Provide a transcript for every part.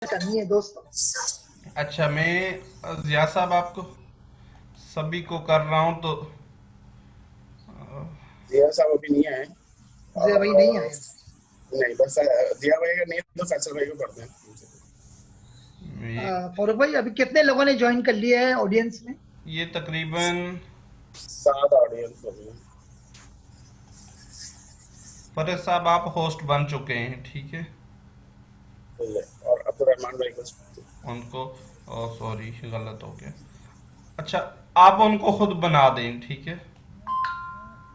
करनी है दोस्तों। अच्छा, मैं जिया साहब आपको सभी को कर रहा हूँ तो जिया साहब अभी नहीं आए। जिया भाई नहीं आए। नहीं, बस जिया भाई का नहीं तो फैसल भाई को करते हैं। ये फॉरूक भाई अभी कितने लोगों ने ज्वाइन कर लिया है ऑडियंस में? ये तकरीबन 7 ऑडियंस हो गए। फरज साहब आप होस्ट बन चुके हैं, ठीक है। ठीक है, और अब्दुलरहमान भाई को। उनको सॉरी, गलत हो गया। अच्छा, आप उनको खुद बना दें, ठीक है।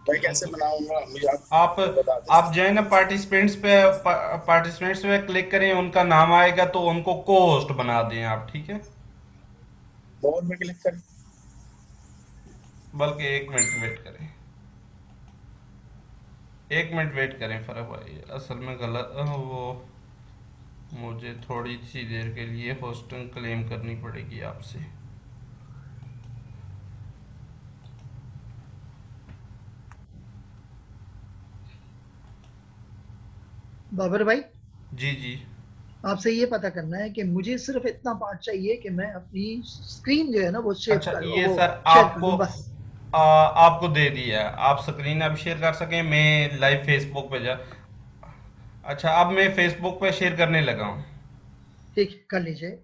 भाई कैसे उनको बनाऊंगा, मुझे आप आप बता दें। आप जो है ना पार्टिसिपेंट्स पे क्लिक करें, उनका नाम आएगा तो उनको को होस्ट बना दें आप, ठीक है। मोर में क्लिक करें। बल्कि 1 मिनट वेट करें, 1 मिनट वेट करें फरक भाई, असल में गलत वो मुझे थोड़ी सी देर के लिए होस्टिंग क्लेम करनी पड़ेगी आपसे। बाबर भाई, जी जी। आपसे ये पता करना है कि मुझे सिर्फ इतना पार्ट चाहिए कि मैं अपनी स्क्रीन जो है ना वो शेयर अच्छा, कर ये वो सर शेयर कर आपको दूं बस। आपको दे दिया है, आप स्क्रीन अब शेयर कर सकें, मैं लाइव फेसबुक पे जा। अच्छा, अब मैं फेसबुक पे शेयर करने लगा हूँ। ठीक है, कर लीजिए।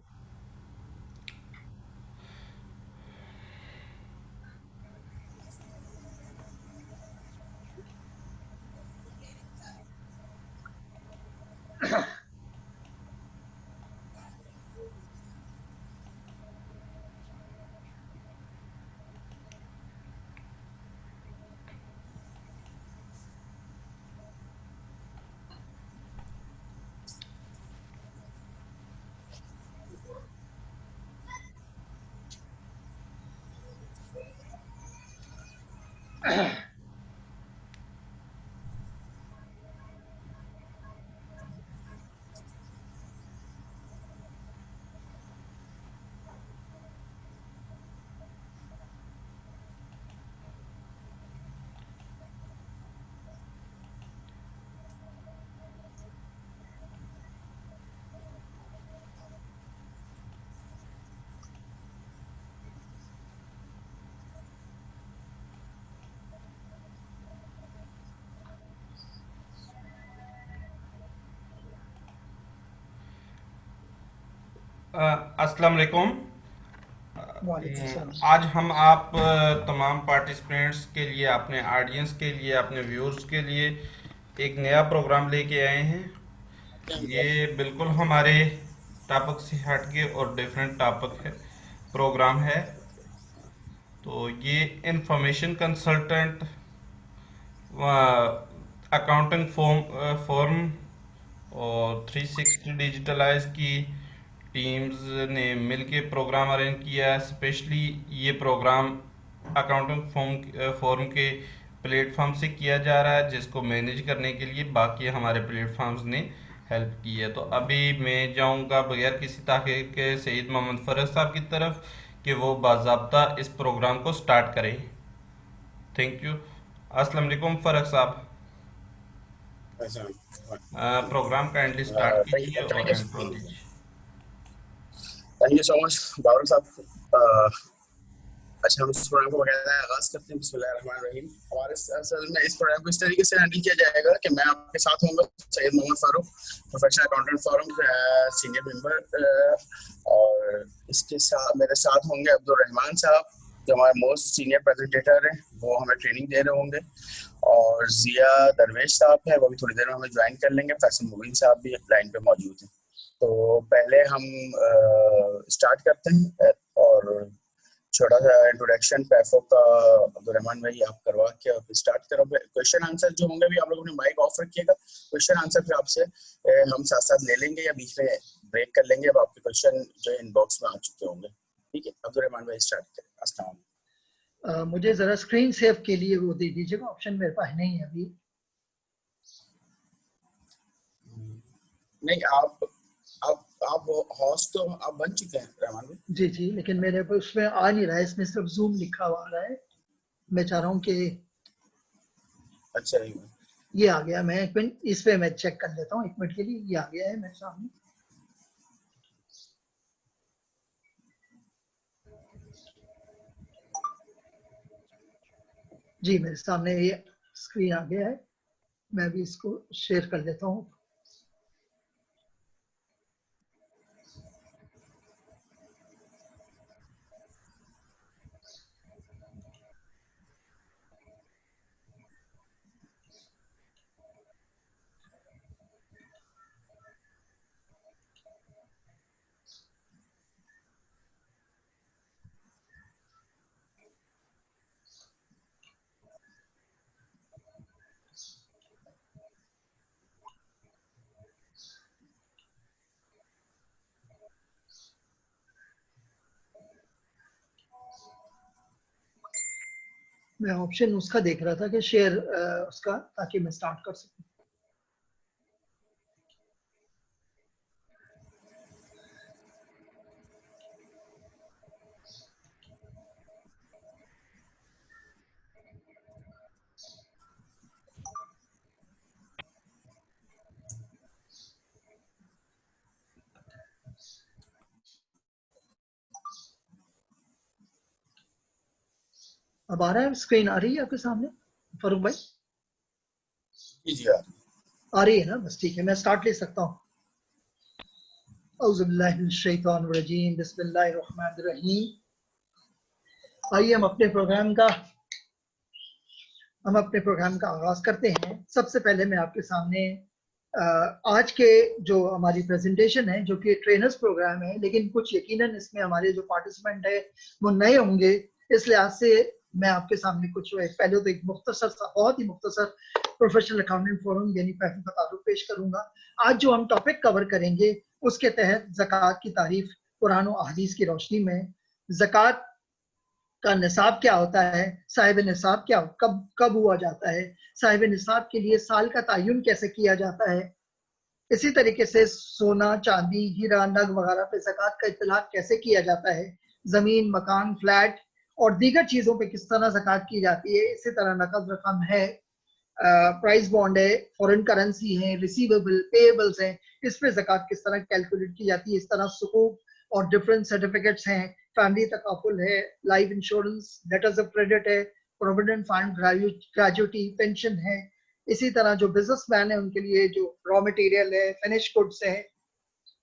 अस्सलाम वालेकुम। वालेकुम सलाम। आज हम आप तमाम पार्टिसिपेंट्स के लिए, अपने ऑडियंस के लिए, अपने व्यूअर्स के लिए एक नया प्रोग्राम लेके आए हैं। ये बिल्कुल हमारे टॉपिक से हटके और डिफरेंट टॉपिक है, प्रोग्राम है। तो ये इंफॉर्मेशन कंसल्टेंट, अकाउंटिंग फॉर्म और 360 डिजिटलाइज की टीम्स ने मिलके प्रोग्राम अरेंज किया है। स्पेशली ये प्रोग्राम अकाउंटिंग फॉर्म के प्लेटफॉर्म से किया जा रहा है, जिसको मैनेज करने के लिए बाकी हमारे प्लेटफॉर्म्स ने हेल्प की है। तो अभी मैं जाऊंगा बगैर किसी ताख़ीर के सईद मोहम्मद फरज साहब की तरफ कि वो बाज़ाब्ता इस प्रोग्राम को स्टार्ट करें। Thank you. अस्सलाम वालेकुम फरज साहब। अच्छा, प्रोग्राम काइंडली स्टार्ट कीजिए थैंक और यू। इंट्रो दीजिए। Thank you so much Babar साहब। अच्छा, हम इस प्रोग्राम को बकायदा आगाज करते हैं। बिस्मिल्लाहिर्रहमानिर्रहीम। हमारे असल में इस प्रोग्राम को इस तरीके से हैंडल किया जाएगा कि मैं आपके साथ होऊंगा, Syed Mohammad Farooq, professional accountant forum senior member, और इसके साथ मेरे साथ होंगे अब्दुल रहमान साहब, जो हमारे मोस्ट सीनियर प्रेजेंटेटर हैं, वो हमें ट्रेनिंग दे रहे होंगे। और जिया दरवेश साहब हैं, वो भी थोड़ी देर में हमें ज्वाइन कर लेंगे। फैसल मुबीन साहब भी लाइन पे मौजूद हैं। तो पहले हम स्टार्ट करते हैं, और छोटा सा इंट्रोडक्शन पैफो का अब्दुलरहमान भाई आप करवा के और फिर स्टार्ट करो। क्वेश्चन आंसर जो होंगे भी आप लोग अपने माइक ऑफ रखिएगा। क्वेश्चन आंसर फिर आपसे हम साथ साथ ले लेंगे या बीच में ब्रेक कर लेंगे। अब आपके क्वेश्चन जो इनबॉक्स में आ चुके होंगे। ठीक है, अब्दुलरहमान भाई स्टार्ट करें। अस्सलाम मुझे जरा स्क्रीन सेव के लिए वो दे दीजिएगा, ऑप्शन मेरे पास नहीं है अभी। नहीं, आप हॉस्ट तो आप बन चुके हैं रहमान भाई। जी जी, लेकिन मेरे को उसमें आ नहीं रहा है, इसमें सिर्फ जूम लिखा हुआ आ रहा है। मैं चाह रहा हूँ कि अच्छा ये आ गया। मैं 1 मिनट इस पे मैं चेक कर लेता हूँ, 1 मिनट के लिए। ये आ गया है मेरे सामने। जी मेरे सामने ये स्क्रीन आ गया है, मैं भी इसको शेयर कर लेता हूँ। मैं ऑप्शन उसका देख रहा था कि शेयर उसका, ताकि मैं स्टार्ट कर सकूं। अब आ रहा है, स्क्रीन आ रही है आपके सामने फारूक भाई? जी यार। आ रही है ना? बस ठीक है, मैं स्टार्ट ले सकता हूँ। औज़ुबिल्लाहिमिनश्शैतानिर्रजीम, बिस्मिल्लाहिर्रहमानिर्रहीम। आइए हम अपने प्रोग्राम का आगाज करते हैं। सबसे पहले मैं आपके सामने आज के जो हमारी प्रेजेंटेशन है, जो कि ट्रेनर्स प्रोग्राम है, लेकिन कुछ यकीनन इसमें हमारे जो पार्टिसिपेंट है वो नए होंगे, इस लिहाज से मैं आपके सामने कुछ पहले तो एक मुख्तसर सा, बहुत ही मुख्तसर प्रोफेशनल अकाउंटिंग फोरम यानी पैफू का तारुफ पेश करूंगा। आज जो हम टॉपिक कवर करेंगे उसके तहत ज़कात की तारीफ कुरान और अहदीस की रोशनी में, ज़कात का निसाब क्या होता है, साहिब निसाब क्या कब कब हुआ जाता है, साहिब निसाब के लिए साल का तयन कैसे किया जाता है, इसी तरीके से सोना चांदी हीरा नग वगैरह पे ज़कात का इतलाक कैसे किया जाता है, जमीन मकान फ्लैट और दीगर चीजों पे किस तरह ज़कात की जाती है। इसी तरह नकद रकम है, प्राइस बॉन्ड है, फॉरेन करेंसी है, रिसीवेबल पेएबल्स हैं, इस पे ज़कात किस तरह कैलकुलेट की जाती है। इस तरह सुकूक और डिफरेंट सर्टिफिकेट्स हैं, फैमिली तकाफुल है, life insurance, letters of credit है, प्रोविडेंट फंड, ग्रेजुटी, पेंशन है। इसी तरह जो बिजनेसमैन है उनके लिए जो रॉ मटेरियल है, फिनिश गुड्स है,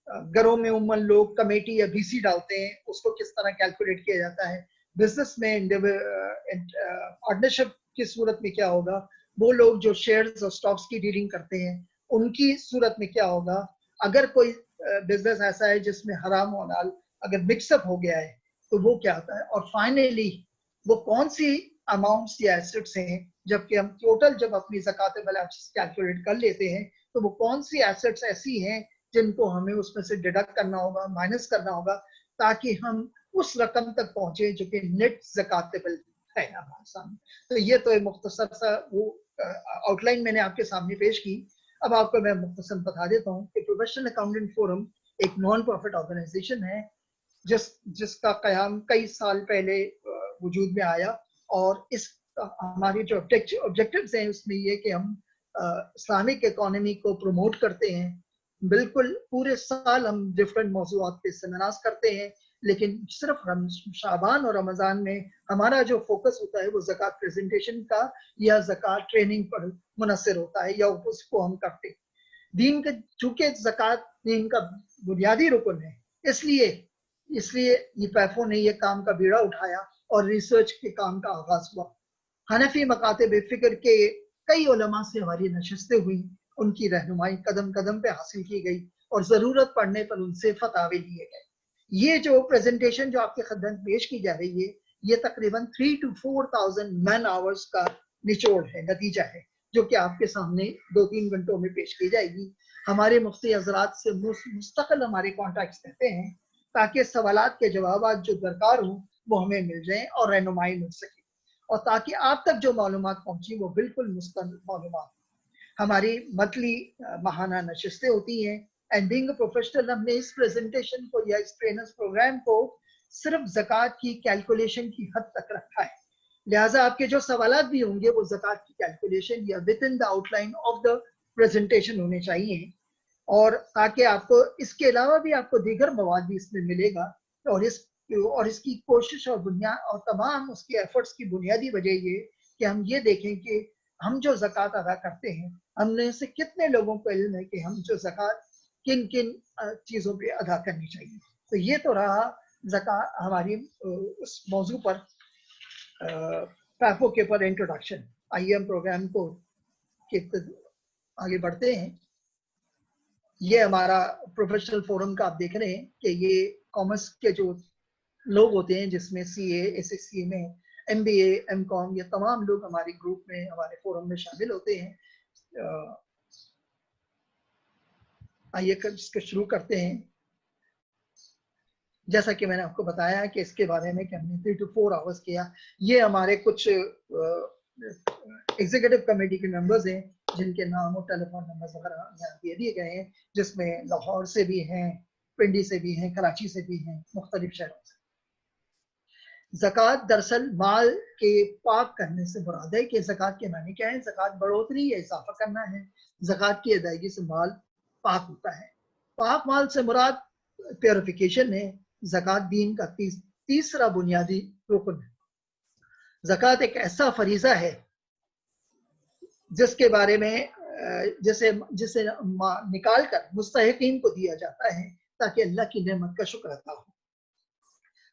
घरों में उमूमन लोग कमेटी या बीसी डालते हैं, उसको किस तरह कैलकुलेट किया जाता है। बिजनेस में पार्टनरशिप की सूरत में क्या होगा, वो लोग जो शेयर्स और स्टॉक्स की डीलिंग करते हैं उनकी सूरत में क्या होगा, अगर कोई बिजनेस ऐसा है जिसमें हराम और हलाल अगर मिक्सअप हो गया है तो वो क्या होता है। और फाइनली वो कौन सी अमाउंट्स या एसेट्स हैं, जबकि हम टोटल जब अपनी ज़कात बैलेंस कैलकुलेट कर लेते हैं तो वो कौन सी एसेट्स ऐसी हैं जिनको हमें उसमें से डिडक्ट करना होगा, माइनस करना होगा, ताकि हम उस रकम तक पहुंचे जो कि नेट ज़कातेबल है हमारे सामने। तो ये तो एक मुख्तसर सा वो आउटलाइन मैंने आपके सामने पेश की। अब आपको मैं मुख्तसर बता देता हूँ कि प्रोफेशनल अकाउंटेंट फोरम एक नॉन प्रॉफिट ऑर्गेनाइजेशन है जिसका कयाम कई साल पहले वजूद में आया। और इस हमारी जो ऑब्जेक्टिव्स हैं उसमें ये कि हम इस्लामिक इकोनॉमी को प्रमोट करते हैं। बिल्कुल पूरे साल हम डिफरेंट मौज़ूआत पे सेमिनार्स करते हैं, लेकिन सिर्फ शाबान और रमज़ान में हमारा जो फोकस होता है वो ज़कात प्रेजेंटेशन का या ज़कात ट्रेनिंग पर मुनसर होता है, या उसको हम करते हैं। दीन का चूंकि ज़कात दीन का बुनियादी रुकन है, इसलिए इसलिए ये पैफो ने ये काम का बीड़ा उठाया और रिसर्च के काम का आगाज हुआ। हनफी मकाते फिक्र के कई उलमा से हमारी नशस्तें हुई, उनकी रहनुमाई कदम कदम पे हासिल की गई और जरूरत पड़ने पर उनसे फतावे लिए गए। ये जो प्रेजेंटेशन जो आपके खिदमत पेश की जा रही है, ये तकरीबन 3 to 4,000 मैन आवर्स का निचोड़ है, नतीजा है, जो कि आपके सामने 2-3 घंटों में पेश की जाएगी। हमारे मुफ्ती हजरात से मुस्तकिल हमारे कॉन्टैक्ट रहते हैं ताकि सवालात के जवाब जो दरकार हो वो हमें मिल जाए और रहनुमाई मिल सके, और ताकि आप तक जो मालूमात पहुंची वो बिल्कुल मुस्तकिल मालूमात। हमारी मतली माहाना नशिस्तें होती हैं। एंड बीइंग अ प्रोफेशनल, हमने इस प्रेजेंटेशन को या इस ट्रेनर्स प्रोग्राम को सिर्फ ज़कात की कैलकुलेशन की हद तक रखा है। लिहाजा आपके जो सवालात भी होंगे वो ज़कात की कैलकुलेशन या with in the outline of the presentation होने चाहिए, और ताकि आपको इसके अलावा भी आपको दीगर मवाद भी इसमें मिलेगा। और इसकी कोशिश और बुनियाद और तमाम उसकी एफर्ट्स की बुनियादी वजह ये कि हम ये देखें कि हम जो ज़कात अदा करते हैं, हमने से कितने लोगों को इल्म है कि हम जो ज़कात किन किन चीज़ों पे अदा करनी चाहिए। तो ये तो रहा ज़कात हमारी उस मौजू पर पैफो के पर इंट्रोडक्शन। आइए हम प्रोग्राम को आगे बढ़ते हैं। ये हमारा प्रोफेशनल फोरम का आप देख रहे हैं कि ये कॉमर्स के जो लोग होते हैं, जिसमें सीए, एसएससी में एमबीए, एमकॉम, ये तमाम लोग हमारे ग्रुप में, हमारे फोरम में शामिल होते हैं। आइए इसको शुरू करते हैं। जैसा कि मैंने आपको बताया कि इसके बारे में कि हमने 3 to 4 आवर्स किया। ये हमारे कुछ एग्जीक्यूटिव कमेटी के मेंबर्स हैं जिनके नाम और टेलीफोन नंबर वगैरह यहाँ दे दिए गए हैं, जिसमें लाहौर से भी हैं, पिंडी से भी हैं, कराची से भी हैं, मुख्तलिफ शहरों से। ज़कात दरअसल माल के पाक करने से मुराद है कि ज़कात के मानी क्या है? ज़कात बढ़ोतरी या इजाफा करना है। ज़कात की अदायगी से माल पाक होता है। पाक माल से मुराद प्योरिफिकेशन है। ज़कात दीन का तीसरा बुनियादी रुकन है। ज़कात एक ऐसा फरीज़ा है जिसके बारे में जिसे निकाल कर मुस्तहिकीन को दिया जाता है ताकि अल्लाह की नेमत का शुक्र अदा हो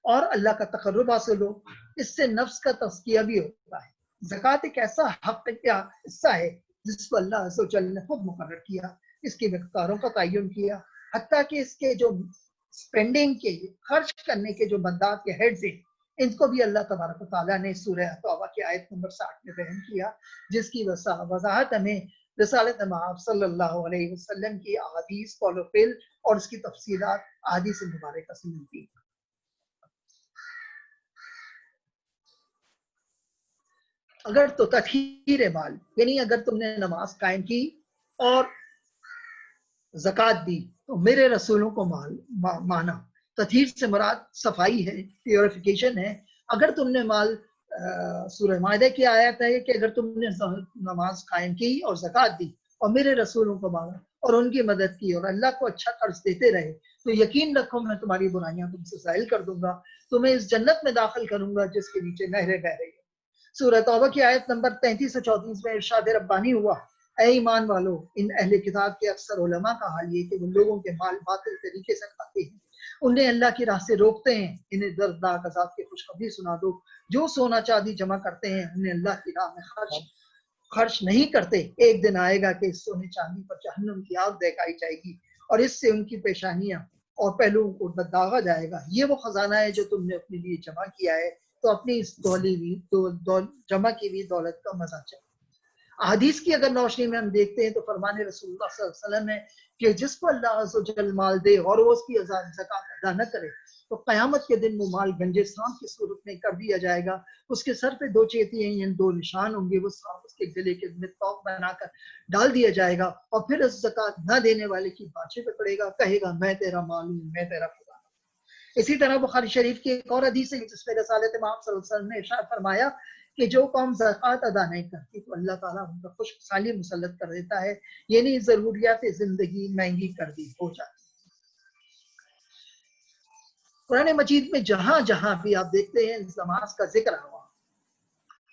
और अल्लाह का तकर्रुब हासिल हो। इससे नफ्स का तज़किया भी होता है। ज़कात एक ऐसा हक़ या हिस्सा है जिसको अल्लाह अज़्ज़ व जल ने खुद मुकर्रर किया, इसकी मिक़दारों का तयन किया, हत्ता कि इसके जो स्पेंडिंग के, खर्च करने के जो बंदात के हेड्स हैं, इनको भी अल्लाह तबारक व तआला ने सूरह तौबा की आयत नंबर 60 में बयान किया, जिसकी वज़ाहत हमें रिसालत महबूब सल्लल्लाहु अलैहि वसल्लम की अहादीस कौल व फ़िल और उसकी तफसीलात अहादीस मुबारका से मिलती है। अगर तो तत्हीर माल, यानी अगर तुमने नमाज कायम की और ज़कात दी तो मेरे रसूलों को माना। तत्हीर से मुराद सफाई है, प्योरिफिकेशन है। अगर तुमने माल सूरह माइदा की आयत है कि अगर तुमने नमाज कायम की और ज़कात दी और मेरे रसूलों को माना और उनकी मदद की और अल्लाह को अच्छा कर्ज देते रहे तो यकीन रखो मैं तुम्हारी बुराइयां तुमसे ज़ाहिल कर दूंगा, तुम्हें इस जन्नत में दाखिल करूंगा जिसके नीचे नहरें बह रही है। सूरह तौबा की आयत नंबर 33 से 34 में इरशाद रब्बानी हुआ, ऐ ईमान वालों, इन अहले किताब के अक्सर उलमा का हाल ये कि वो लोगों के माल बातिल तरीके से खाते हैं, उन्हें अल्लाह की राह से रोकते हैं, इन्हें दर्दनाक अज़ाब की खुशखबरी सुना दो। जो सोना चांदी जमा करते हैं उन्हें अल्लाह की राह में खर्च नहीं करते, एक दिन आएगा कि इस सोने चांदी पर जहन्नम की आग दिखाई जाएगी और इससे उनकी पेशानियां और पहलुओं को दागा जाएगा। ये वो खजाना है जो तुमने अपने लिए जमा किया है, तो अपनी इस जमा की हुई दौलत का मजा चले। हदीस की अगर रोशनी में हम देखते हैं तो फरमाने रसूलुल्लाह सल्लल्लाहु अलैहि वसल्लम है कि जिसको अल्लाह अज़्ज़ व जल माल दे और वो उसकी ज़कात अदा न करे तो क़यामत के दिन वो माल गंजे सांप की सूरत में कर दिया जाएगा। उसके सर पे 2 चेतियां यानी 2 निशान होंगे, वो सांप उसके गले के में तौक बनाकर डाल दिया जाएगा और फिर उस ज़कात न देने वाले की बाछे पकड़ेगा, कहेगा मैं तेरा माल हूँ, मैं तेरा खुदा। इसी तरह बुखारी शरीफ की एक और हदीस है जिसमें रसूलुल्लाह महमद सल्लल्लाहु अलैहि वसल्लम ने इरशाद फरमाया कि जो कौम ज़कात अदा नहीं करती तो अल्लाह ताला उनका खुशहाली मुसल्लत कर देता है, यानी ज़रूरियात ज़िंदगी महंगी कर दी हो जाती है। कुरान मजीद में जहां जहां भी आप देखते हैं नमाज का जिक्र हुआ,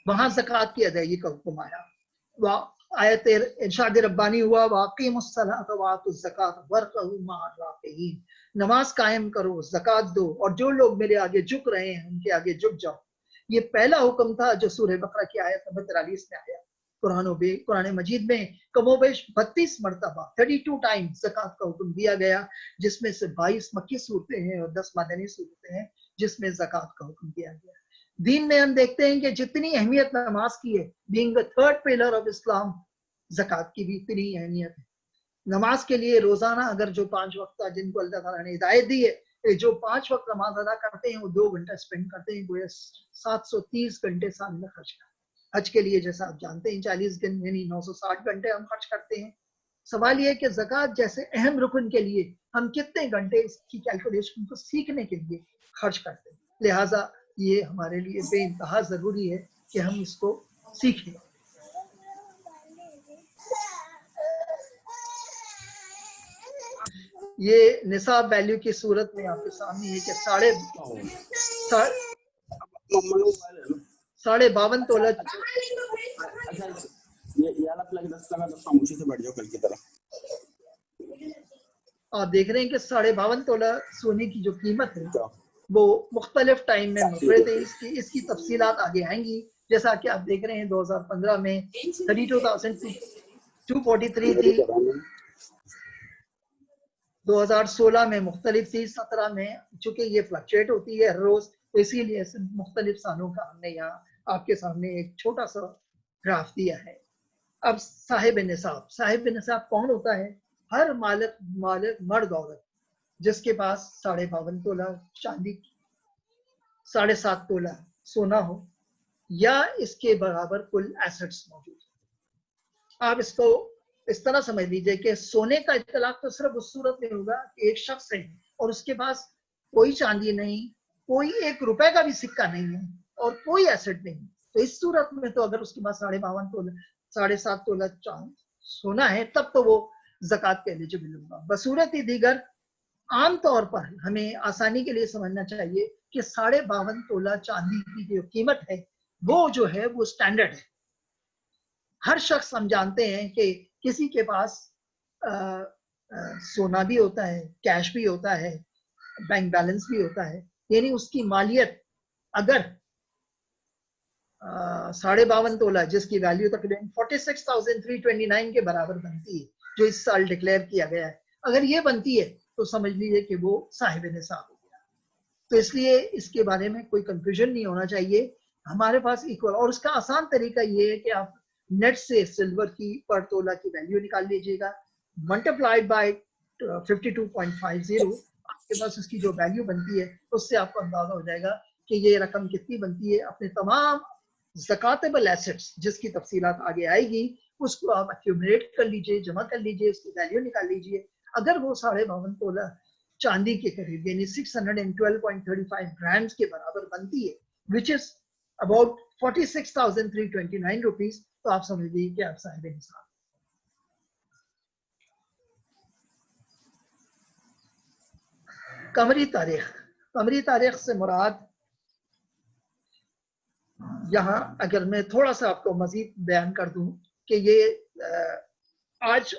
वहां ज़कात की अदायगी का हुक्म आया। आयत इरशाद रब्बानी हुआ, वाक़िमुस्सलात व आतुज़ ज़कात वरकऊ मअर राकिईन, नमाज कायम करो, ज़कात दो और जो लोग मेरे आगे झुक रहे हैं उनके आगे झुक जाओ। ये पहला हुक्म था जो सूरह बकरा की आयत नंबर 43 में आया। कुरान मजीद में कमोबेश 32 मरतबा 32 टाइम्स ज़कात का हुक्म दिया गया, जिसमें से 22 मक्की सूरतें हैं और 10 मदनी सूरतें हैं जिसमें ज़कात का हुक्म दिया गया। दीन में हम देखते हैं कि जितनी अहमियत नमाज की है, being the third pillar of Islam, ज़कात की भी इतनी अहमियत है। नमाज के लिए रोजाना अगर जो 5 वक्त जिनको अल्लाह ताला ने हिदायत दी है, जो 5 वक्त नमाज अदा करते हैं वो 2 घंटा स्पेंड करते हैं, गोया 730 घंटे साल में खर्च करते हैं। हज के लिए जैसा आप जानते हैं 40 दिन यानी 960 घंटे हम खर्च करते हैं। सवाल ये है कि ज़कात जैसे अहम रुकन के लिए हम कितने घंटे इसकी कैलकुलेशन को सीखने के लिए खर्च करते हैं। लिहाजा ये हमारे लिए बेइंतहा जरूरी है कि हम इसको सीखें। ये निसाब वैल्यू की सूरत में आपके सामने है कि 52 तोला अच्छा ये वाला प्लग 10 लगा तो खामोशी से बैठ जाओ कल की तरह। आप देख रहे हैं कि 52.5 तोला सोने की जो कीमत है क्या वो मुख्तलिफ टाइम में मुख्तलिफ है। इसकी तफसीलात आगे आएंगी। जैसा कि आप देख रहे हैं 2015 में 32,243 थी, 2016 में मुख्तलिफ थी, 17 में, चूंकि ये फ्लक्चुएट होती है हर रोज, तो इसीलिए मुख्तलिफ सालों का हमने यहाँ आपके सामने एक छोटा सा ग्राफ दिया है। अब साहिब निसाब कौन होता है? हर मालिक मर्द औरत जिसके पास 52.5 तोला चांदी, 7.5 तोला सोना हो या इसके बराबर कुल एसेट्स मौजूद। आप इसको इस तरह समझ लीजिए कि सोने का इतलाक तो सिर्फ उस सूरत में होगा कि एक शख्स है और उसके पास कोई चांदी नहीं, कोई 1 रुपए का भी सिक्का नहीं है और कोई एसेट नहीं। तो इस सूरत में तो अगर उसके पास 52.5 तोला 7.5 तोला सोना है तब तो वो ज़कात के एलिजिबल होगा। बसूरत दीगर आम तौर पर हमें आसानी के लिए समझना चाहिए कि 52.5 तोला चांदी की जो कीमत है वो जो है वो स्टैंडर्ड है। हर शख्स हम जानते हैं कि किसी के पास सोना भी होता है, कैश भी होता है, बैंक बैलेंस भी होता है, यानी उसकी मालियत अगर 52.5 तोला जिसकी वैल्यू तकरीबन 46,329 के बराबर बनती है, जो इस साल डिक्लेयर किया गया है, अगर ये बनती है तो समझ लीजिए कि वो साहिब निसाब हो गया। तो इसलिए इसके बारे में कोई कंफ्यूजन नहीं होना चाहिए। हमारे पास इक्वल, और उसका आसान तरीका ये है कि आप नेट से सिल्वर की पर तोला की वैल्यू निकाल लीजिएगा, मल्टीप्लाइड बाय 52.50, आपके पास उसकी जो वैल्यू बनती है उससे आपको अंदाजा हो जाएगा कि ये रकम कितनी बनती है। अपने तमाम ज़कातेबल एसेट्स जिसकी तफसीलात आगे आएगी उसको आप एक्यूमुलेट कर लीजिए, जमा कर लीजिए, उसकी वैल्यू निकाल लीजिए। अगर वो 52.5 तोला चांदी के करीब यानी 612.35 ग्राम्स के बराबर बनती है, विच इज अबाउट 46,329 रुपीज, तो आप समझ लीजिए कि आप साहिब निसाब। कमरी तारीख से मुराद यहाँ अगर मैं थोड़ा सा आपको मजीद बयान कर दूं कि ये आज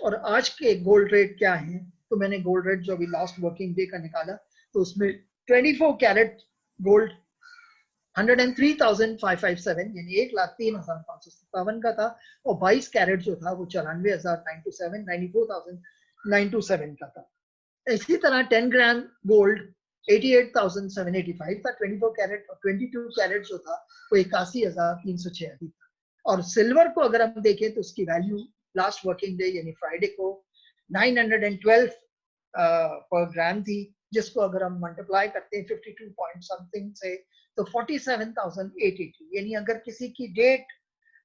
के गोल्ड रेट क्या है, तो मैंने गोल्ड रेट जो अभी लास्ट वर्किंग डे का निकाला तो उसमें 24 कैरेट गोल्ड 103,557 यानी 1,03,557 का था, और 22 कैरेट जो था वो 94,927 का था। इसी तरह 10 ग्राम गोल्ड 88,785 था 24 कैरेट, और 22 कैरेट जो था वो 81,386 था। और सिल्वर को अगर हम देखें तो उसकी वैल्यू लास्ट वर्किंग डे यानी फ्राइडे को 912 पर ग्राम थी, जिसको अगर हम मल्टीप्लाई करते हैं 52 पॉइंट समथिंग से तो 47,880, यानी अगर किसी की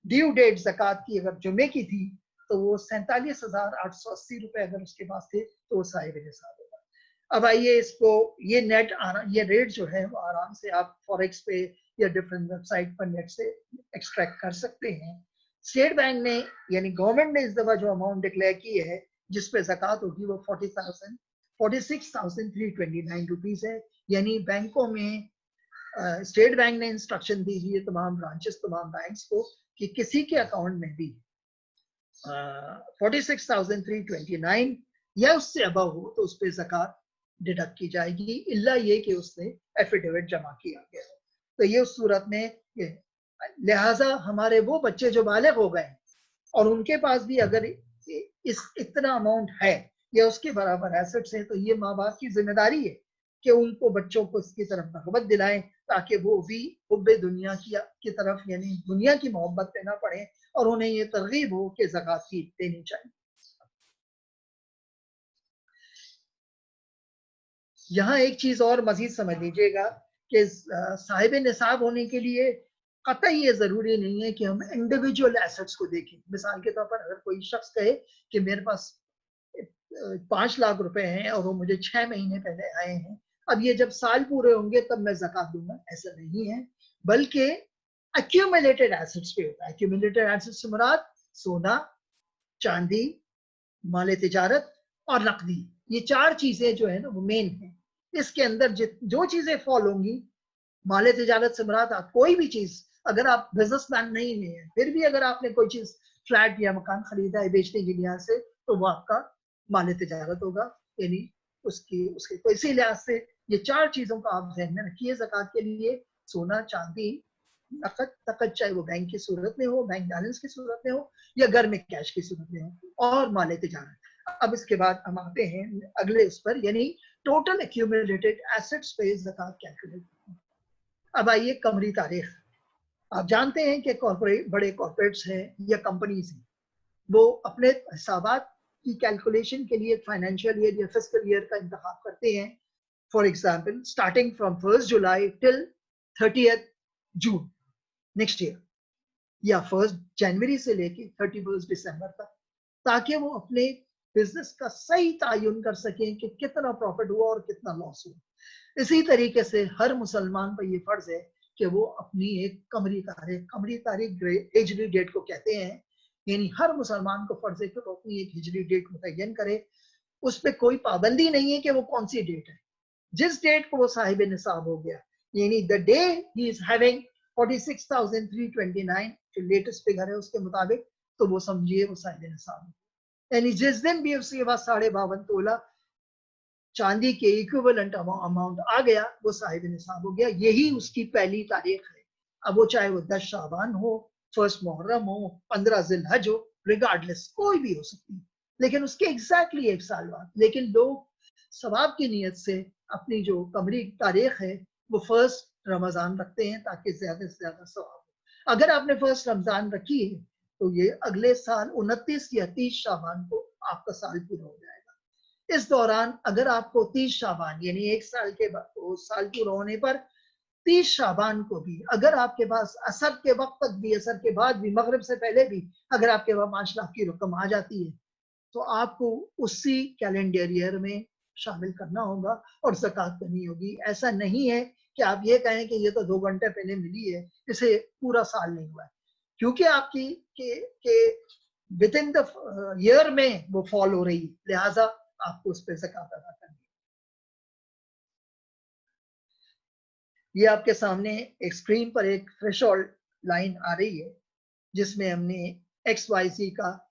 ड्यू डेट ज़कात की अगर जुमे की थी तो वो 47,880 रुपए अगर उसके पास थे तो वो साहिब निसाब होगा। अब आइए इसको ये रेट जो है वो आराम से आप फॉरेक्स पे या डिफरेंट वेबसाइट पर नेट से एक्सट्रैक्ट कर सकते हैं। स्टेट बैंक ने यानी गवर्नमेंट ने इस दफा जो अमाउंट डिक्लेयर की है जिस पे ज़कात होगी वो 46,329 रुपीज है। यानी बैंकों में स्टेट बैंक ने इंस्ट्रक्शन दी है तमाम ब्रांचेस तमाम बैंक्स को कि किसी के अकाउंट में भी 46,329 या उससे अबव हो तो उस पर ज़कात डिडक्ट की जाएगी, इल्ला ये कि उसने एफिडेविट जमा किया गया है। तो ये उस सूरत में लिहाजा हमारे वो बच्चे जो बालिग हो गए और उनके पास भी अगर इतना अमाउंट है या उसके बराबर एसेट्स है तो ये माँ बाप की जिम्मेदारी है कि उनको बच्चों को इसकी तरफ रग़बत दिलाएं ताकि वो भी हुब्बे दुनिया की तरफ यानी दुनिया की मोहब्बत पे ना पड़े और उन्हें ये तरगीब हो कि ज़कात की देनी चाहिए। यहाँ एक चीज और मजीद समझ लीजिएगा कि साहिब निसाब होने के लिए कतई ये जरूरी नहीं है कि हम इंडिविजुअल एसेट्स को देखें। मिसाल के तौर पर अगर कोई शख्स कहे कि मेरे पास 5 लाख रुपए हैं और वो मुझे 6 महीने पहले आए हैं, अब ये जब साल पूरे होंगे तब मैं ज़कात दूंगा, ऐसा नहीं है, बल्कि एक्यूमुलेटेड एसेट्स पे होता है। एक्यूमुलेटेड एसेट्स से मुराद सोना, चांदी, माल तिजारत और नकदी, ये 4 चीजें जो है ना वो मेन है। इसके अंदर जो चीजें फॉल होंगी, माल तिजारत से मुराद आप कोई भी चीज अगर आप बिजनेसमैन नहीं है, फिर भी अगर आपने कोई चीज फ्लैट या मकान खरीदा है बेचने के लिहाज से, तो वो आपका माल तिजारत होगा, यानी उसके तो इसी लिहाज से ये 4 चीजों का आप ध्यान में रखिए ज़कात के लिए। सोना, चांदी, नकद, चाहे वो बैंक की सूरत में हो, बैंक बैलेंस की सूरत में हो, या घर में कैश की सूरत में हो, और माल तिजारत। अब इसके बाद हम आते हैं अगले उस पर, यानी टोटल एक्यूमुलेटेड एसेट्स पे ज़कात कैलकुलेट। अब आइए कमरी तारीख। आप जानते हैं कि कॉर्पोरेट, बड़े कॉर्पोरेट्स हैं या कंपनीज हैं, वो अपने हिसाबात की कैलकुलेशन के लिए फाइनेंशियल ईयर या फिस्कल ईयर का इंतखाब करते हैं। For example, starting from 1 July till 30 June next year, या 1 जनवरी से लेके 31 दिसंबर तक, ताकि वो अपने बिजनेस का सही तायुन कर सकें कि कितना प्रॉफिट हुआ और कितना लॉस हुआ। इसी तरीके से हर मुसलमान पर ये फर्ज है कि वो अपनी एक कमरी तारीख हिजरी डेट को कहते हैं, यानी हर मुसलमान को फर्ज है कि वो अपनी एक हिजरी डेट मुतय्यन करे। उस पर कोई पाबंदी नहीं है कि वो कौन सी डेट है। जिस डेट को वो साहिब निसाब हो गया, यानी the day he is having 46,329 जो लेटेस्ट फिगर है उसके मुताबिक, तो वो समझिए वो साहिब निसाब है। यानी जिस दिन भी उसके पास 52.5 तोला चांदी के इक्विवेलेंट अमाउंट आ गया, वो साहिब निसाब हो गया। यही उसकी पहली तारीख है। अब वो चाहे वो 10 शाबान हो, 1 मुहर्रम हो, 15 जिलहज हो, रिगार्डलेस कोई भी हो सकती है, लेकिन उसके एग्जैक्टली 1 साल बाद। लेकिन लोग सवाब की नीयत से अपनी जो कमरी तारीख है वो 1 रमजान रखते हैं, ताकि ज्यादा से ज्यादा सवाब हो। अगर आपने 1 रमजान रखी है, तो ये अगले साल 29 या 30 शाबान को आपका साल पूरा हो जाएगा। इस दौरान अगर आपको 30 शाबान यानी 1 साल के बाद, तो साल पूरा होने पर 30 शाबान को भी अगर आपके पास असर के वक्त तक भी, असर के बाद भी, मगरिब से पहले भी अगर आपके पास 5 लाख की रकम आ जाती है, तो आपको उसी कैलेंडर ईयर में शामिल करना होगा और ज़कात करनी होगी। ऐसा नहीं है कि आप ये कहें कि ये तो 2 घंटे पहले मिली है, इसे पूरा साल नहीं हुआ है, क्योंकि आपकी के विद इन द ईयर में वो फॉल हो रही है, लिहाजा आपको उस पर ज़कात अदा करनी है। ये आपके सामने एक स्क्रीन पर एक थ्रेशोल्ड लाइन आ रही है, जिसमें हमने XYZ का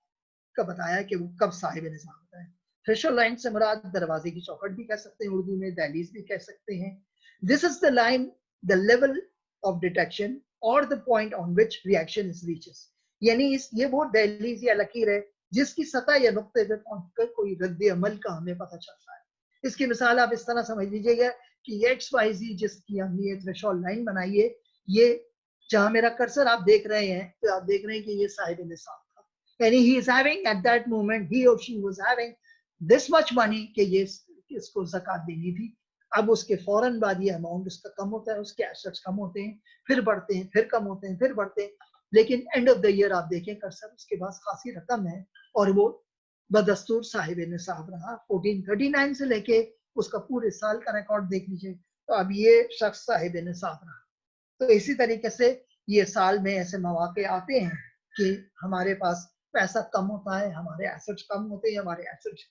बताया कि वो कब साहिब निज़ाम होता है। थ्रेशोल्ड लाइन से मुराद दरवाजे की चौखट भी कह सकते हैं, उर्दू में दहलीज भी कह सकते हैं। This is the line, the level of detection और the point on which reaction is reaches, यानी ये वो दहलीज या लकीर है जिसकी सतह या नुक्ते पे पहुंचकर कोई रद्द अमल का हमें पता चलता है। इसकी मिसाल आप इस तरह समझ लीजिएगा कि XYZ जिसकी हमने ये थ्रेशोल्ड लाइन बनाई है, ये जहां मेरा कर्सर आप देख रहे हैं, तो आप देख रहे हैं कि ये साहिब निसाब था, यानी he is having at that moment, he or she was having this much money कि ये इसको ज़कात देनी थी। अब उसके फौरन बाद ये अमाउंट उसका कम होता है, उसके एसेट्स कम होते हैं, फिर बढ़ते हैं, फिर कम होते हैं, फिर बढ़ते हैं, लेकिन एंड ऑफ द ईयर आप देखें कर्सर उसके पास खासी रकम है और वो बदस्तूर साहिब निसाब रहा। 1439 से लेके उसका पूरे साल का रिकॉर्ड देख लीजिए, तो अब ये शख्स साहिब निसाब रहा। तो इसी तरीके से ये साल में ऐसे मौके आते हैं कि हमारे पास पैसा कम होता है, हमारे एसेट्स कम होते हैं, हमारे एसेट्स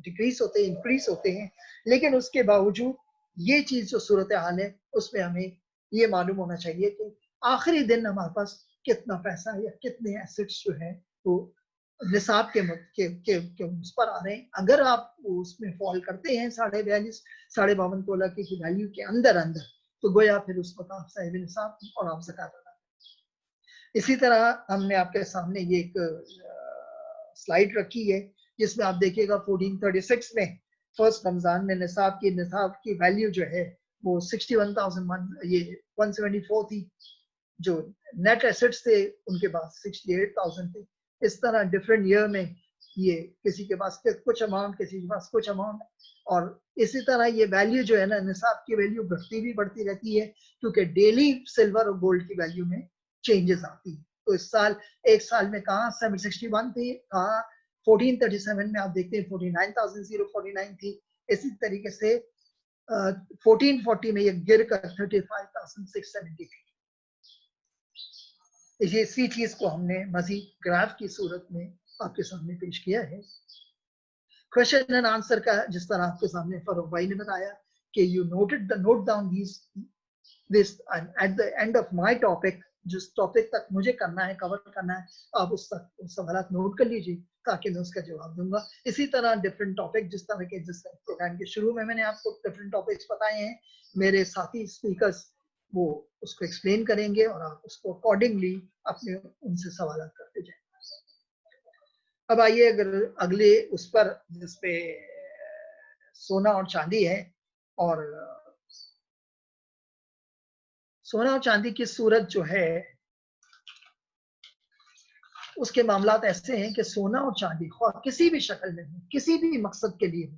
डिक्रीज होते हैं, इंक्रीज होते हैं, लेकिन उसके बावजूद ये चीज जो सूरत हाल है उसमें हमें ये मालूम होना चाहिए कि आखिरी दिन हमारे पास कितना पैसा या कितने एसेट्स जो है वो निसाब के उस पर आ रहे हैं। अगर आप उसमें फॉल करते हैं 42.5 52 तोला की वैल्यू के अंदर तो गोया फिर उस वक्त आप साहिब निसाब और आप ज़कात अदा करें। इसी तरह हमने आपके सामने ये एक स्लाइड रखी है जिसमें आप देखिएगा 1436 में 1 रमजान में निसाब की वैल्यू जो है वो 174 थी, जो नेट एसेट्स थे उनके पास 68,000 थे। इस तरह डिफरेंट ईयर में ये किसी के पास कुछ अमाउंट, किसी के पास कुछ अमाउंट, और इसी तरह ये वैल्यू जो है ना, निसाब की वैल्यू बढ़ती रहती है, क्योंकि डेली सिल्वर और गोल्ड की वैल्यू में चेंजेस आती है। तो इस साल एक साल में कहाँ 761 थी, कहाँ 1437 में आप देखते हैं 49,049 थी। इसी तरीके से 1440 में ये गिर कर 35,670 थी। इसी चीज को हमने मजीद ग्राफ की सूरत में आपके सामने पेश किया है। क्वेश्चन एंड आंसर का जिस तरह आपके सामने फरूक भाई ने बताया कि you note down this at the end of my topic जिस टॉपिक तक मुझे करना है, कवर करना है, आप उस तक उस सवाल नोट कर लीजिए ताकि मैं उसका जवाब दूंगा। इसी तरह डिफरेंट टॉपिक जिस तरह के जिस प्रोग्राम के शुरू में मैंने आपको डिफरेंट टॉपिक्स बताए हैं, मेरे साथी स्पीकर्स वो उसको एक्सप्लेन करेंगे और आप उसको अकॉर्डिंगली अपने उनसे सवाल करते जाएंगे। अब आइए अगर अगले उस पर जिसपे सोना और चांदी है, और सोना और चांदी की सूरत जो है उसके मामलात ऐसे हैं कि सोना और चांदी किसी भी शक्ल में हो, किसी भी मकसद के लिए हो,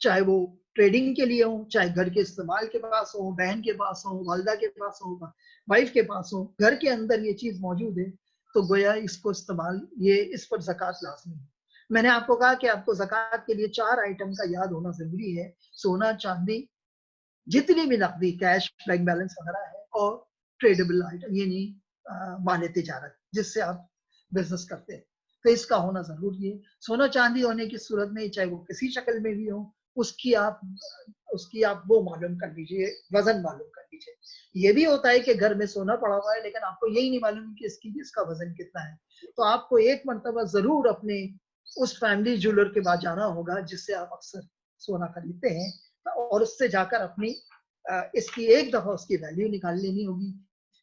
चाहे वो ट्रेडिंग के लिए हो, चाहे घर के इस्तेमाल के पास हो, बहन के पास हो, वालदा के पास हो, वाइफ के पास हो, घर के अंदर ये चीज मौजूद है तो गोया इसको इस्तेमाल, ये इस पर ज़कात लाज़मी है। मैंने आपको कहा कि आपको ज़कात के लिए 4 आइटम का याद होना जरूरी है, सोना, चांदी, जितनी भी नकदी, कैश, बैंक बैलेंस वगैरह है, और ट्रेडेबल आइटम यानी माल तिजारत जिससे आप बिजनेस करते हैं, तो इसका होना जरूरी है। सोना चांदी होने की सूरत में चाहे वो किसी शक्ल में भी हो, उसकी आप वो मालूम कर लीजिए, वजन मालूम कर लीजिए। ये भी होता है कि घर में सोना पड़ा हुआ है लेकिन आपको यही नहीं मालूम कि इसका वजन कितना है, तो आपको एक मरतबा जरूर अपने उस फैमिली ज्वेलर के पास जाना होगा जिससे आप अक्सर सोना खरीदते हैं, और उससे जाकर अपनी इसकी एक दफा उसकी वैल्यू निकाल लेनी होगी।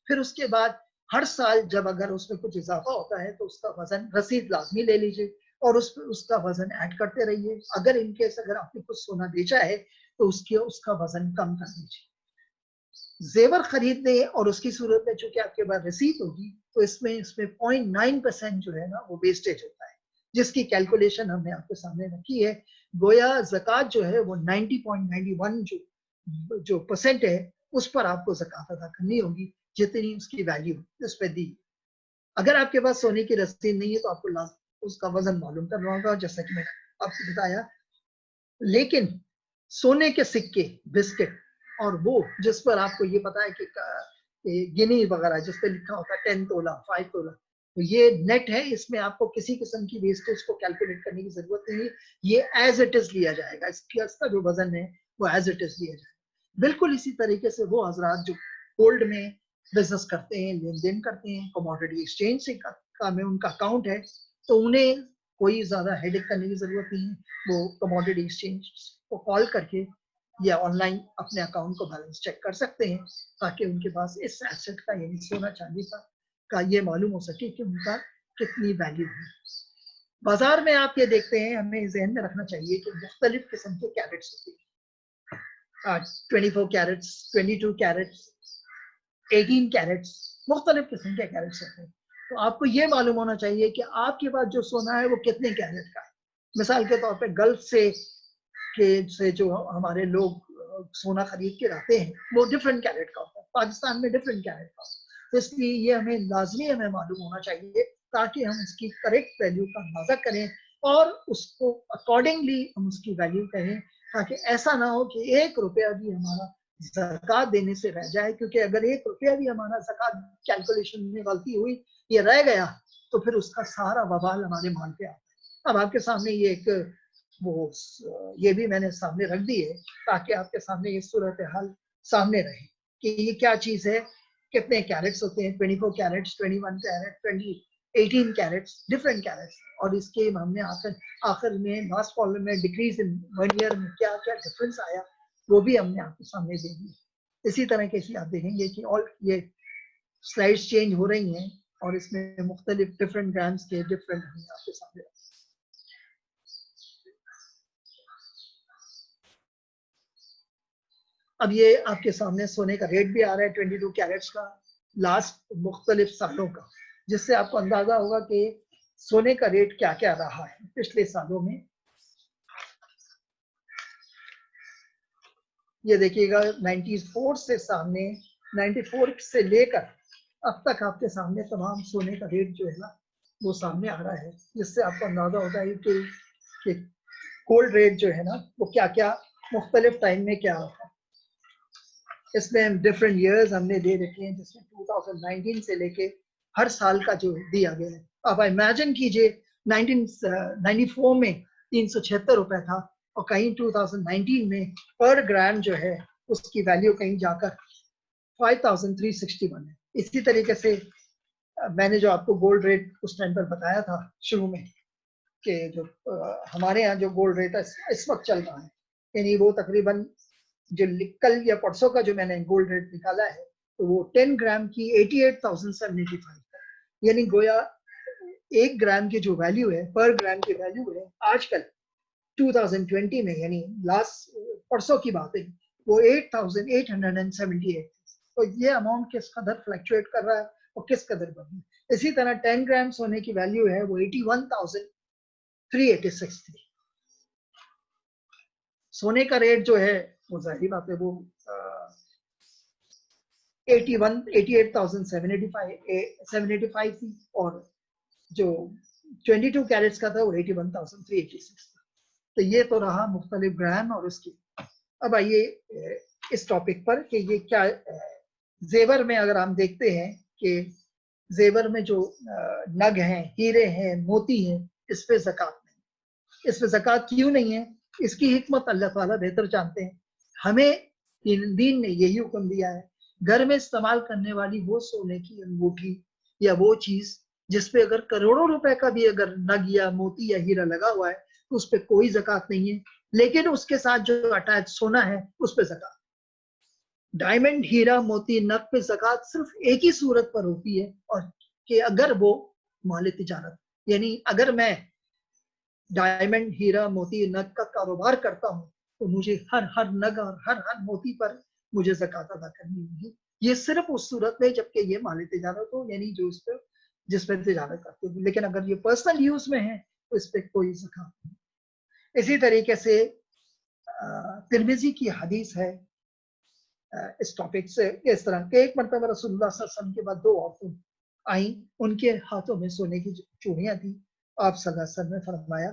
फिर उसके बाद हर साल जब अगर उसमें कुछ इजाफा होता है तो उसका वजन, रसीद लाजमी ले लीजिए और उसका वजन ऐड करते रहिए। अगर इनकेस अगर आपने कुछ सोना बेचा है तो उसका वजन कम कर दीजिए। जेवर खरीदने और उसकी सूरत में चूंकि आपके पास रसीद होगी तो इसमें 0.9% जो है ना वो वेस्टेज होता है, जिसकी कैलकुलेशन हमने आपके सामने रखी है। गोया ज़कात जो है वो 90.91 जो परसेंट है उस पर आपको ज़कात अदा करनी होगी, जितनी उसकी वैल्यू उस पर दी। अगर आपके पास सोने की रसीद नहीं है तो आपको उसका वजन मालूम करना होगा, जैसा कि मैंने आपको बताया। लेकिन सोने के सिक्के, बिस्किट, और वो जिस पर आपको ये पता है कि गिनी वगैरह जिस पर लिखा होता है 10 तोला, 5 तोला, तो ये नेट है, इसमें आपको किसी किस्म की वेस्टेज को कैलकुलेट करने की जरूरत नहीं है, ये एज इट इज लिया जाएगा, इसका जो वजन है वो एज इट इज लिया जाएगा। बिल्कुल इसी तरीके से वो हजरात जो गोल्ड में बिजनेस करते हैं, लेन देन करते हैं, कमोडिटी एक्सचेंज से का में उनका अकाउंट है, तो उन्हें कोई ज्यादा हेडेक करने की जरूरत नहीं है। वो कमोडिटी एक्सचेंज को कॉल करके या ऑनलाइन अपने अकाउंट को बैलेंस चेक कर सकते हैं ताकि उनके पास इस एसेट का यानी सोना चांदी का ये मालूम हो सके कि उनका कितनी वैल्यू है। बाजार में आप ये देखते हैं, हमें जहन में रखना चाहिए कि मुख्तलिफ किस्म के कैरेट्स होते हैं, 24 कैरेट्स, 22 कैरेट्स, 18 कैरेट्स, मुख्तलिफ किस्म के कैरेट्स होते हैं। तो आपको ये मालूम होना चाहिए कि आपके पास जो सोना है वो कितने कैरेट का है। मिसाल के तौर पे गल्फ से जो हमारे लोग सोना खरीद के लाते हैं वो डिफरेंट कैरेट का होता है, पाकिस्तान में डिफरेंट कैरेट का। तो इसलिए ये हमें लाजमी हमें मालूम होना चाहिए ताकि हम उसकी करेक्ट वैल्यू का अंदाजा करें और उसको अकॉर्डिंगली हम उसकी वैल्यू कहें, ताकि ऐसा ना हो कि 1 रुपया भी हमारा ज़कात देने से रह जाए, क्योंकि अगर 1 रुपया भी हमारा ज़कात कैलकुलेशन में गलती हुई, ये रह गया, तो फिर उसका सारा वबाल हमारे माल पे आता है। अब आपके सामने ये एक ये भी मैंने सामने रख दी है ताकि आपके सामने ये सूरत हाल सामने रहे कि ये क्या चीज है, कितने कैरेट्स होते हैं, 24 carats, 21 carat, 18 carats, different carats, और इसके हमने आखिर में लास्ट कॉलम में डिक्रीज इन 1 ईयर में क्या क्या डिफरेंस आया वो भी हमने आपके सामने दे दिया। इसी तरह के आप देखेंगे कि और ये स्लाइड्स चेंज हो रही हैं और इसमें मुख्तलिफ डिफरेंट ग्राम्स के डिफरेंट हमने आपके सामने रखे। अब ये आपके सामने सोने का रेट भी आ रहा है 22 कैरेट्स का लास्ट मुख्तलिफ सालों का, जिससे आपको अंदाजा होगा कि सोने का रेट क्या क्या रहा है पिछले सालों में। ये देखिएगा 94 से सामने 94 से लेकर अब तक आपके सामने तमाम सोने का रेट जो है ना वो सामने आ रहा है, जिससे आपको अंदाजा होता है कि गोल्ड रेट जो है ना वो क्या क्या मुख्तलिफ टाइम में क्या होता है। इसमें हम डिफरेंट ईयर्स हमने दे रखे हैं, जिसमें 2019 से लेके हर साल का जो दिया गया है। अब इमेजिन कीजिए 1994 में 376 रुपए था और कहीं 2019 में पर ग्राम जो है उसकी वैल्यू कहीं जाकर 5361 है। इसी तरीके से मैंने जो आपको गोल्ड रेट उस टाइम पर बताया था शुरू में कि जो हमारे यहाँ जो गोल्ड रेट इस वक्त चल रहा है, यानी वो तकरीबन जो कल या परसों का जो मैंने गोल्ड रेट निकाला है तो वो 10 ग्राम की 88,785, यानी गोया 1 ग्राम की जो वैल्यू है, पर ग्राम की वैल्यू है आजकल 2020 में, यानी लास्ट परसों की बात है, वो 8,878। तो ये अमाउंट किस कदर फ्लक्चुएट कर रहा है और किस कदर बढ़ रहा है। इसी तरह 10 ग्राम सोने की वैल्यू है वो 81,386 थी। सोने का रेट जो है वो जाहिर बात है वो 88,785 थी, और जो 22 कैरेट्स का था वो 81,386 था। तो ये तो रहा मुख्तलिफ ग्राम और उसकी। अब आइए इस टॉपिक पर कि ये क्या जेवर में अगर हम देखते हैं कि जेवर में जो नग हैं, हीरे हैं, मोती हैं, इस पे ज़कात नहीं। इस पे ज़कात क्यों नहीं है, इसकी हिकमत अल्लाह ताला बेहतर जानते हैं। हमें दीन ने यही हुक्म दिया है, घर में इस्तेमाल करने वाली वो सोने की अंगूठी या वो चीज जिसपे अगर करोड़ों रुपए का भी अगर नग या मोती या हीरा लगा हुआ है तो उस पर कोई ज़कात नहीं है, लेकिन उसके साथ जो अटैच सोना है उस पर ज़कात। डायमंड, हीरा, मोती, नग पे ज़कात सिर्फ एक ही सूरत पर होती है, और कि अगर वो माल तिजारत, यानी अगर मैं डायमंड, हीरा, मोती, नग का कारोबार करता हूँ तो मुझे हर नग और हर मोती पर मुझे ज़कात अदा करनी होगी। ये सिर्फ उस सूरत में जबकि ये माल तिजारत हो, यानी जो इस पर जिस पर तिजारत करते हो। लेकिन अगर ये पर्सनल यूज में है तो इस पर कोई ज़कात नहीं। इसी तरीके से तिरमिजी की हदीस है इस टॉपिक से इस तरह के, एक मरतबा रसूलुल्लाह सल्लल्लाहु अलैहि वसल्लम के बाद 2 औरतें आई, उनके हाथों में सोने की चूड़ियां थी। आप सल्लल्लाहु अलैहि वसल्लम ने फरमाया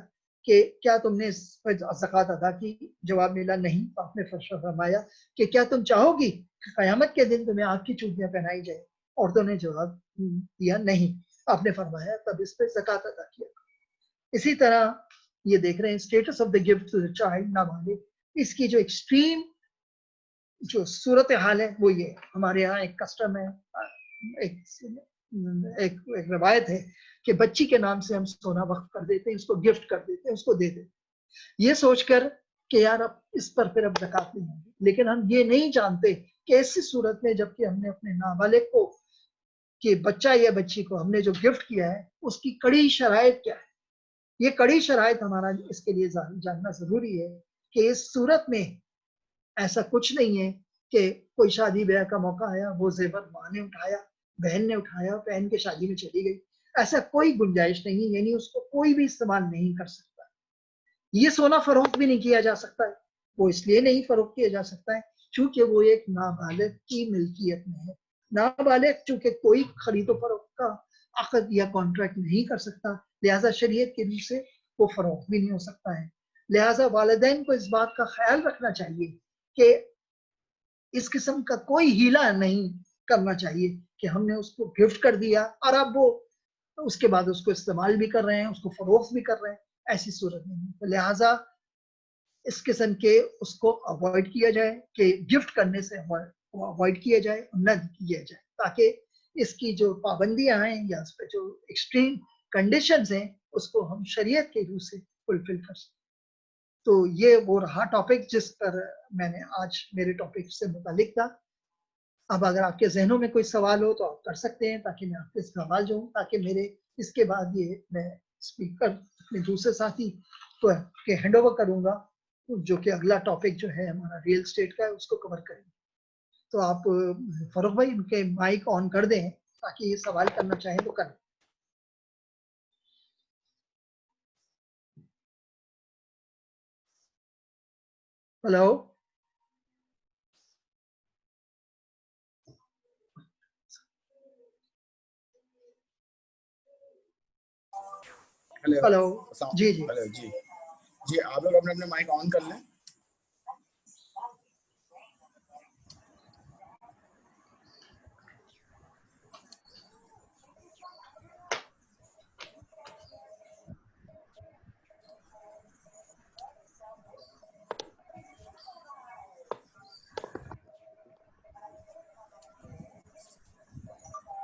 कि क्या तुमने इस पर ज़कात अदा की? जवाब मिला नहीं। तो आपने फरमाया कि क्या तुम चाहोगी क़यामत के दिन तुम्हें आग की चूड़ियां पहनाई जाए? औरतों ने जवाब दिया नहीं। आपने फरमाया तब इस पर ज़कात अदा किया। इसी तरह ये देख रहे हैं status of the gift to the child नाबालिग, इसकी जो एक्सट्रीम जो सूरत हाल है वो ये। हमारे यहाँ एक कस्टम है, एक एक रवायत है कि बच्ची के नाम से हम सोना वक्फ कर देते हैं, उसको गिफ्ट कर देते हैं, उसको दे देते हैं, ये सोचकर कि यार अब इस पर फिर अब ज़कात नहीं होगी। लेकिन हम ये नहीं जानते कि ऐसी सूरत में जबकि हमने अपने नाबालिग को, कि बच्चा या बच्ची को हमने जो गिफ्ट किया है उसकी कड़ी शराइत क्या है, ये कड़ी शराइत हमारा इसके लिए जानना जरूरी है कि इस सूरत में ऐसा कुछ नहीं है कि कोई शादी ब्याह का मौका आया, वो जेवर माँ ने उठाया, बहन ने उठाया, बहन के शादी में चली गई, ऐसा कोई गुंजाइश नहीं है, यानी उसको कोई भी इस्तेमाल नहीं कर सकता। ये सोना फरोख्त भी नहीं किया जा सकता है। वो इसलिए नहीं फरोख्त किया जा सकता है क्योंकि वो एक नाबालिग की मिल्कियत में है। नाबालिग चूंकि कोई खरीदो फरोख्त का अक़द या कॉन्ट्रैक्ट नहीं कर सकता, लिहाजा शरीयत के रूप से वो फरोख्त भी नहीं हो सकता है। लिहाजा वालिदैन को इस बात का ख्याल रखना चाहिए कि इस किस्म का कोई हीला नहीं करना चाहिए कि हमने उसको गिफ्ट कर दिया और अब वो उसके बाद उसको इस्तेमाल भी कर रहे हैं, उसको फरोख्त भी कर रहे हैं, ऐसी सूरत नहीं है। तो लिहाजा इस किस्म के उसको अवॉइड किया जाए, कि गिफ्ट करने से अवॉइड किया जाए, न किया जाए, ताकि इसकी जो पाबंदियां हैं या उस पर जो एक्सट्रीम कंडीशंस हैं उसको हम शरीयत के रूप से फुलफिल कर सकें। तो ये वो रहा टॉपिक जिस पर मैंने आज मेरे टॉपिक से मुतालिक था। अब अगर आपके जहनों में कोई सवाल हो तो आप कर सकते हैं, ताकि मैं आपके सवाल जो हूँ, ताकि मेरे इसके बाद ये मैं स्पीकर अपने दूसरे साथी को के हैंड ओवर करूँगा, जो कि अगला टॉपिक जो है हमारा रियल एस्टेट का है, उसको कवर करेंगे। तो आप फरूख भाई उनके माइक ऑन कर दें ताकि ये सवाल करना चाहें तो करें। हेलो हेलो हेलो जी जी हेलो जी जी, आप लोग अपने अपने माइक ऑन कर लें।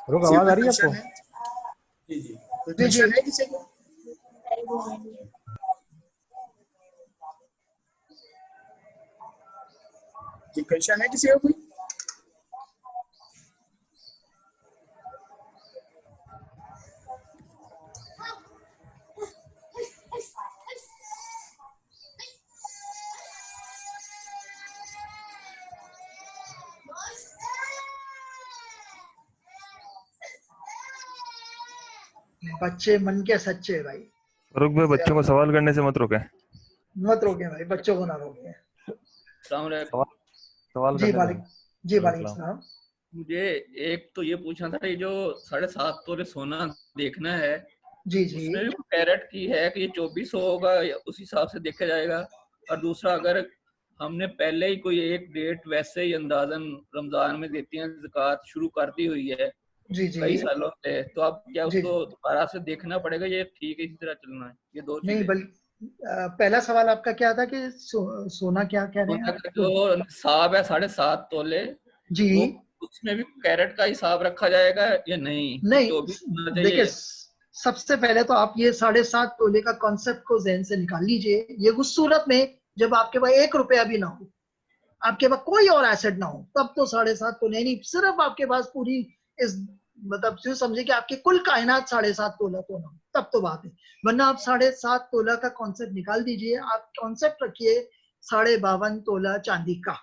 रुक, आवाज आ रही है क्वेश्चन आपको? है कोई जी जी क्वेश्चन है किसी को? क्वेश्चन है किसी को कोई? बच्चे मन के सच्चे भाई, रुक भाई, बच्चों को सवाल करने से मत रोके। मत रोके भाई, बच्चों को ना रोके। सवाल जी करने वालिक दो। जी वालेकुम सलाम। मुझे एक तो ये पूछना था, ये जो 7.5 तोले सोना देखना है, जी जी उसमें भी कैरेट की है कि ये 2400 होगा या उस हिसाब से देखा जाएगा? और दूसरा, अगर हमने पहले ही कोई एक डेट वैसे ही अंदाजन रमजान में देती हैं ज़कात शुरू कर दी हुई है जी जी कई सालों से, तो अब क्या जी उसको दोबारा से देखना पड़ेगा, ये ठीक है इसी तरह चलना है? ये दो नहीं, चीजें। बल्कि पहला सवाल आपका क्या था कि सोना क्या कह रहे हैं सोना आप? का जो निसाब है 7.5 तोले, जी वो उसमें भी कैरेट का हिसाब रखा जाएगा या नहीं? नहीं, 24 होना देखिए चाहिए? सबसे पहले तो आप ये 7.5 तोले का कॉन्सेप्ट को जहन से निकाल लीजिए। ये उस सूरत में जब आपके पास 1 रुपया भी ना हो, आपके पास कोई और एसेट ना हो, तब तो 7.5 तोले नहीं, सिर्फ आपके पास पूरी इस मतलब यूं समझे कि आपकी कुल कायनात 7.5 तोला तो ना हो, तब तो बात है। वरना आप 7.5 तोला का कॉन्सेप्ट निकाल दीजिए, आप कॉन्सेप्ट रखिए 52.5 तोला चांदी का,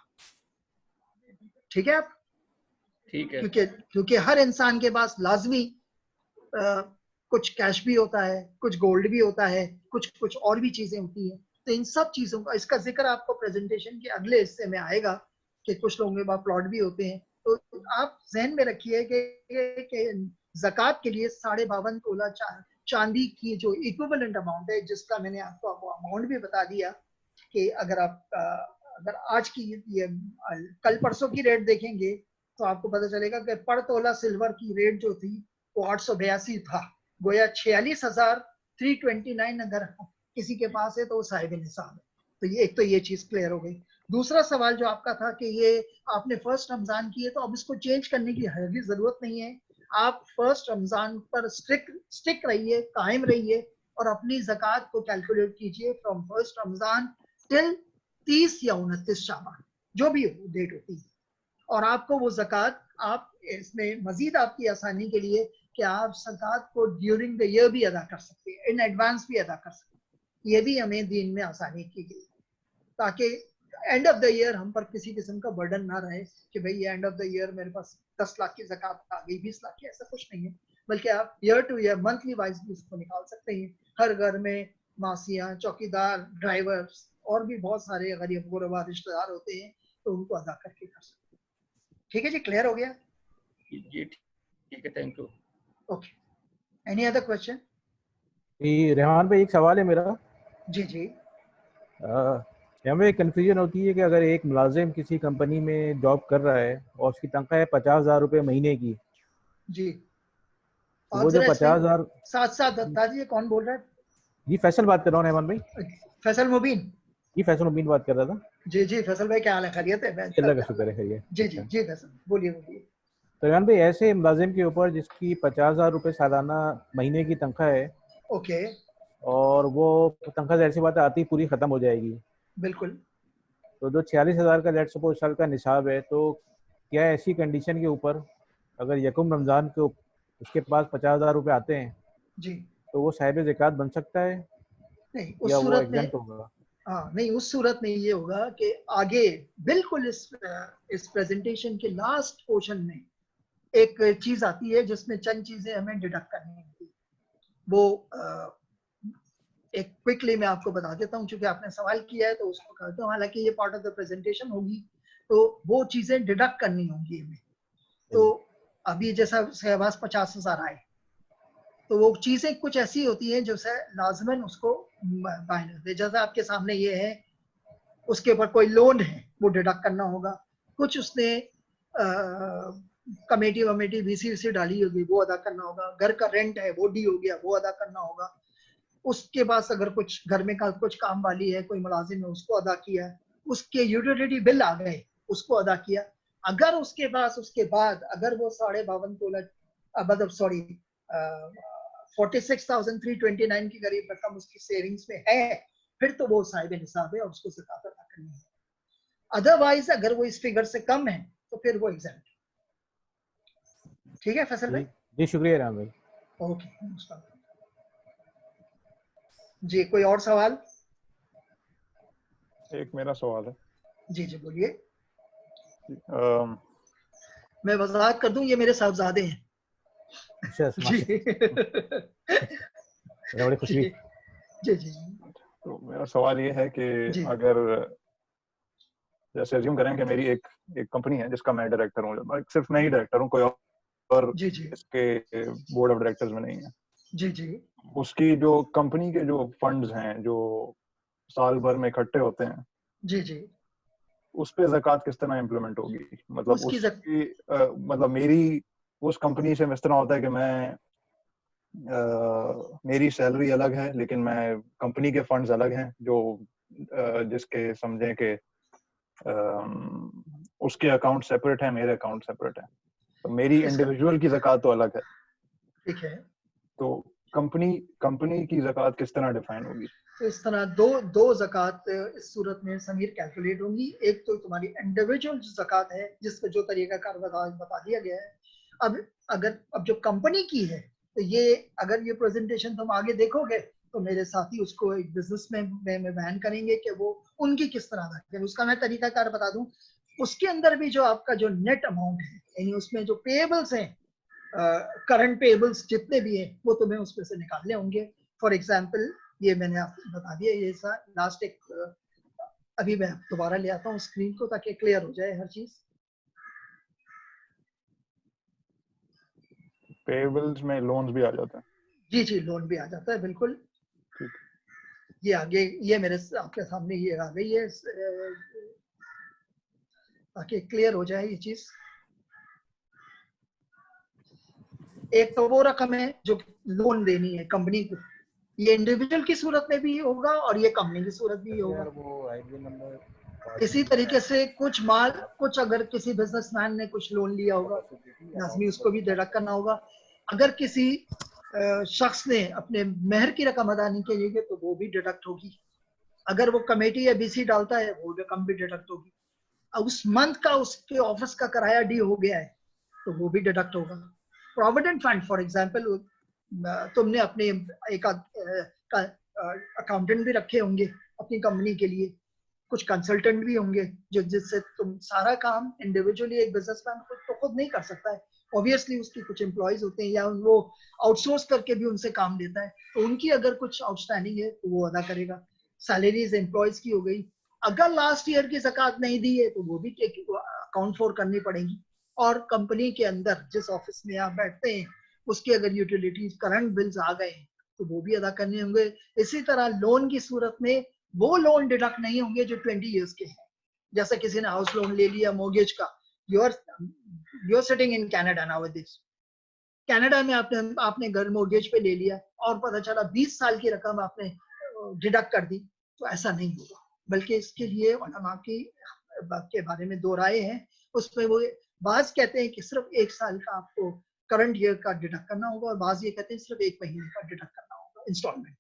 ठीक है आप? ठीक है। क्योंकि हर इंसान के पास लाजमी कुछ कैश भी होता है, कुछ गोल्ड भी होता है, कुछ कुछ और भी चीजें होती है। तो इन सब चीजों का, इसका जिक्र आपको प्रेजेंटेशन के अगले हिस्से में आएगा कि कुछ लोगों के पास प्लॉट भी होते हैं। तो आप जहन में रखिए कि ज़कात के लिए 52.5 तोला चांदी की जो इक्विवेलेंट अमाउंट है, जिसका मैंने आपको अमाउंट भी बता दिया कि अगर आप अगर आज की ये कल परसों की रेट देखेंगे तो आपको पता चलेगा कि पर तोला सिल्वर की रेट जो थी वो 882 था। गोया 46,329 अगर किसी के पास है तो वो साहिब निसाब है। तो ये एक तो ये चीज क्लियर हो गई। दूसरा सवाल जो आपका था कि ये आपने फर्स्ट रमजान की है तो अब इसको चेंज करने की हरगिज़ जरूरत नहीं है। आप फर्स्ट रमजान पर स्टिक रहिए, कायम रहिए और अपनी ज़कात को कैलकुलेट कीजिए फ्रॉम फर्स्ट रमजान टिल 30 या 29 शाबान, जो भी डेट होती है। और आपको वो ज़कात, आप इसमें मजीद आपकी आसानी के लिए कि आप ज़कात को ड्यूरिंग द ईयर भी अदा कर सकते हैं, इन एडवांस भी अदा कर सकते हैं। ये भी हमें दीन में आसानी की गई ताकि एंड ऑफ द ईयर हम पर किसी किस्म का बर्डन ना रहे कि भाई ये एंड ऑफ द ईयर मेरे पास 10 लाख की ज़कात आ गई, 20 लाख की, ऐसा कुछ नहीं है। बल्कि आप year two year monthly wise भी उसको निकाल सकते हैं। हर घर में मासियाँ, चौकीदार, ड्राइवर्स और भी बहुत सारे गरीब गुरबा रिश्तेदार होते हैं, तो उनको अदा करके कर सकते हैं। ठीक है जी, क्लियर हो गया? जी ठीक है, thank you. Okay, any other question? Rehan भाई, एक सवाल है मेरा। जी जी यहाँ पे कंफ्यूजन होती है कि अगर एक मुलाजिम किसी कंपनी में जॉब कर रहा है और उसकी तनख्वाह है 50,000 रुपये महीने की, जी, तो और वो जो जरा इसमें 50,000, साथ साथ बता दीजिए कौन बोल रहा है? जी फैसल बात कर रहा हूँ रहमान भाई, फैसल मुबीन। जी फैसल मुबीन बात कर रहा था। जी जी फैसल भाई, क्या हाल है? खैरियत है? अल्लाह का शुक्र है, खैरियत। जी जी जी फैसल, बोलिए बोलिए। तो रहमान भाई, ऐसे मुलाजिम के ऊपर जिसकी 50,000 रुपये सालाना महीने की तनख्वाह है ओके, और वो तनख्वाह ऐसी बात है आती ही पूरी ख़त्म हो जाएगी, बिल्कुल। तो जो 46,000 का लेट सपोज साल का निसाब है, तो क्या ऐसी कंडीशन के ऊपर अगर यकम रमज़ान के उसके पास 50,000 रुपये आते हैं जी, तो वो साहिब ज़कात बन सकता है नहीं या उस वो सूरत में, एग्जम्प्ट होगा? हाँ नहीं, उस सूरत में ये होगा कि आगे बिल्कुल इस प्रेजेंटेशन के लास्ट पोर्शन में एक चीज आती है जिसमें चंद चीजें हमें डिडक्ट करनी होती है। वो एक क्विकली मैं आपको बता देता हूँ, क्योंकि आपने सवाल किया है तो उसको कहता हूँ। हालांकि ये पार्ट ऑफ द प्रेजेंटेशन होगी तो वो चीजें डिडक्ट करनी होंगी हमें। तो अभी जैसा सहवास 50,000 आए तो वो चीजें कुछ ऐसी होती हैं जो लाजमन उसको बायन होते हैं। जैसा आपके सामने ये है, उसके ऊपर कोई लोन है वो डिडक्ट करना होगा। कुछ उसने कमेटी वमेटी VC डाली होगी वो अदा करना होगा। घर का रेंट है वो डी हो गया, वो अदा करना होगा। उसके पास अगर कुछ घर में का कुछ काम वाली है, कोई मुलाजिम है, उसको अदा किया। उसके यूटिलिटी बिल आ गए, उसको अदा किया। अगर उसके पास उसके बाद अगर वो 52.5 तोला मतलब सॉरी 46,329 के करीब रकम उसकी सेविंग्स में है, फिर तो वो साहिब निसाब है और उसको ज़कात अदा करनी है। अदरवाइज अगर वो इस फिगर से कम है तो फिर वो एग्जैम्प्ट। ठीक है फैसल भाई? जी शुक्रिया राम भाई। ओके जी, कोई और सवाल? एक मेरा सवाल है। जी जी बोलिए। अम, मैं वजाहत कर दूं, ये मेरे साहबजादे हैं। अच्छा जी बड़ी खुशी हुई। जी जी तो मेरा सवाल ये है कि जी अगर जैसे अज्यूम करें कि मेरी एक कंपनी है जिसका मैं डायरेक्टर हूँ, सिर्फ मैं ही डायरेक्टर हूँ, कोई और जी जी इसके बोर्ड ऑफ डायरेक्टर्स में नहीं है। जी जी उसकी जो कंपनी के जो फंड्स हैं जो साल भर में इकट्ठे होते हैं, जी जी उस पे ज़कात किस तरह इम्प्लीमेंट होगी? मतलब उसकी उसकी मतलब मेरी उस कंपनी से इस तरह होता है कि मैं मेरी सैलरी अलग है लेकिन मैं कंपनी के फंड्स अलग हैं, जो जिसके समझें कि उसके अकाउंट सेपरेट है, मेरे अकाउंट सेपरेट है, तो मेरी इंडिविजुअल की ज़कात तो अलग है। ठीक है, तो कंपनी की ज़कात किस तरह डिफाइन होगी? तो इस तरह दो ज़कात इस सूरत में समीर कैलकुलेट होंगी। एक तो तुम्हारी इंडिविजुअल ज़कात है जिसका जो तरीकाकार बता दिया गया है। अब जो कंपनी की है, तो ये अगर ये प्रेजेंटेशन तुम आगे देखोगे तो मेरे साथी उसको एक बिजनेस में बयान करेंगे कि वो उनकी किस तरह है। उसका मैं तरीकाकार बता दूं, उसके अंदर भी जो आपका जो नेट अमाउंट है, यानी उसमें जो पेएबल्स हैं, करंट पेएबल्स जितने भी हैं, वो तुम्हें उसमें से निकालने होंगे। फॉर एग्जाम्पल ये मैंने आपको बता दिया, ये लास्ट एक अभी मैं दोबारा ले आता हूँ स्क्रीन को ताकि क्लियर हो जाए हर चीज। पेबल्स में लोन्स भी आ जाते हैं? जी जी, लोन भी आ जाता है, बिल्कुल। ये आगे ये मेरे आपके सामने ये आ गई है ताकि क्लियर हो जाए ये चीज। एक तो वो रकम है जो लोन देनी है कंपनी को, ये इंडिविजुअल की सूरत में भी होगा और ये कंपनी की सूरत भी होगा। वो आईडी नंबर इसी तरीके से कुछ अगर किसी बिजनेसमैन ने कुछ लोन लिया होगा, लाजमी उसको भी डिडक्ट करना होगा। अगर किसी शख्स ने अपने मेहर की रकम अदा नहीं की है तो वो भी डिडक्ट होगी। अगर वो कमेटी या बीसी डालता है वो रकम भी डिडक्ट होगी। उस मंथ का उसके ऑफिस का किराया डी हो गया है तो वो भी डिडक्ट होगा। प्रोविडेंट फंड फॉर एग्जांपल, तुमने अपने एक अकाउंटेंट भी रखे होंगे अपनी कंपनी के लिए, कुछ कंसल्टेंट भी होंगे जो जिससे तुम सारा काम इंडिविजुअली एक बिजनेसमैन खुद नहीं कर सकता है। ऑब्वियसली उसकी कुछ एम्प्लॉयज होते हैं या वो आउटसोर्स करके भी उनसे काम लेता है, तो उनकी अगर कुछ आउटस्टैंडिंग है तो वो अदा करेगा। सैलरीज एम्प्लॉयज की हो गई। अगर लास्ट ईयर की ज़कात नहीं दी है तो वो भी अकाउंट फॉर करनी पड़ेगी। और कंपनी के अंदर जिस ऑफिस में आप बैठते हैं उसके अगर यूटिलिटीज करंट बिल्स आ गए तो वो भी अदा करने होंगे। इसी तरह लोन की सूरत में वो लोन डिडक्ट नहीं होंगे जो 20 इयर्स के हैं। जैसे किसी ने हाउस लोन ले लिया मोर्गेज का, you're sitting in Canada now this, Canada में आपने घर मोर्गेज पे ले लिया और पता चला 20 साल की रकम आपने डिडक्ट कर दी, तो ऐसा नहीं होगा। बल्कि इसके लिए उलमा के बारे में दो राय हैं। उसमें वो बाज कहते हैं कि सिर्फ 1 साल का आपको करंट ईयर का डिडक्ट करना होगा और बाज ये कहते हैं सिर्फ 1 महीने का डिडक्ट करना होगा इंस्टॉलमेंट,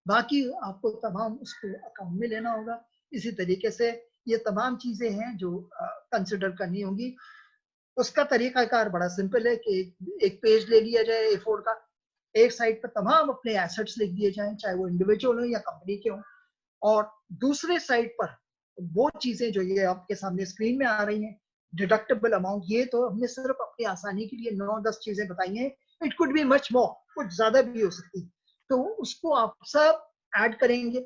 बाकी आपको तमाम उसको अकाउंट में लेना होगा। इसी तरीके से ये तमाम चीजें हैं जो कंसिडर करनी होंगी। उसका तरीकाकार बड़ा सिंपल है कि एक पेज ले लिया जाए A4 का, एक साइड पर तमाम अपने एसेट्स लिख दिए जाएं, चाहे वो इंडिविजुअल हो या कंपनी के हो, और दूसरे साइड पर वो चीजें जो ये आपके सामने स्क्रीन में आ रही हैं, डिडक्टेबल अमाउंट, ये तो हमने सिर्फ अपनी आसानी के लिए 9-10 चीजें बताई हैं। It could be much more, कुछ ज्यादा भी हो सकती, तो उसको आप सब ऐड करेंगे।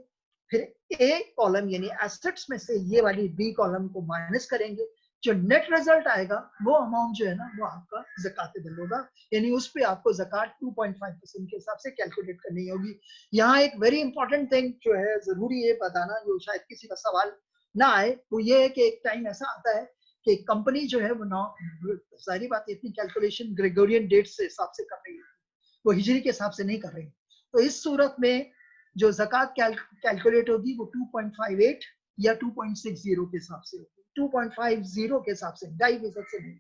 फिर ए कॉलम यानी एसेट्स में से ये वाली बी कॉलम को माइनस करेंगे। जो नेट रिजल्ट आएगा वो अमाउंट जो है ना वो आपका ज़कातेबल होगा, यानी उस पे आपको ज़कात 2.5% के हिसाब से कैलकुलेट करनी होगी। यहाँ एक वेरी इंपॉर्टेंट थिंग जो है जरूरी है बताना, जो शायद किसी का सवाल ना आए, वो ये है कि एक टाइम ऐसा आता है कि कंपनी जो है वो सारी बात इतनी कैलकुलेशन ग्रेगोरियन डेट से हिसाब से कर रही है, वो हिजरी के हिसाब से नहीं कर रही। तो इस सूरत में जो ज़कात कैलकुलेट होगी वो 2.58 या 2.60 के हिसाब से होगी। 2.50 के हिसाब से, 2.5% से नहीं।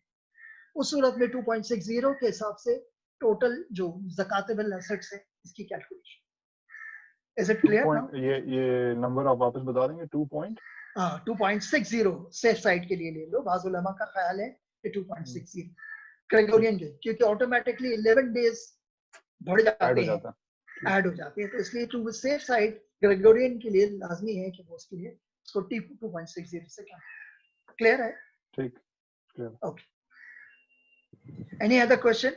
उस सूरत में 2.60 के हिसाब से टोटल जो ज़कातेबल एसेट्स है इसकी calculation. Is it clear now? ये नंबर आप वापस बता देंगे? 2 पॉइंट 2.60 सेफ साइड के लिए ले लो। बाज़ उलमा का ख्याल है कि 2.60 ग्रेगोरियन के, क्योंकि ऑटोमेटिकली 11 डेज बढ़ जाते ऐड हो हैं, जाता है। ऐड हो जाते हैं, तो इसलिए टू सेफ साइड ग्रेगोरियन के लिए लाजमी है कि वो उसके लिए उसको 2.60 से क्या। क्लियर है? ठीक, clear. Okay, any other question?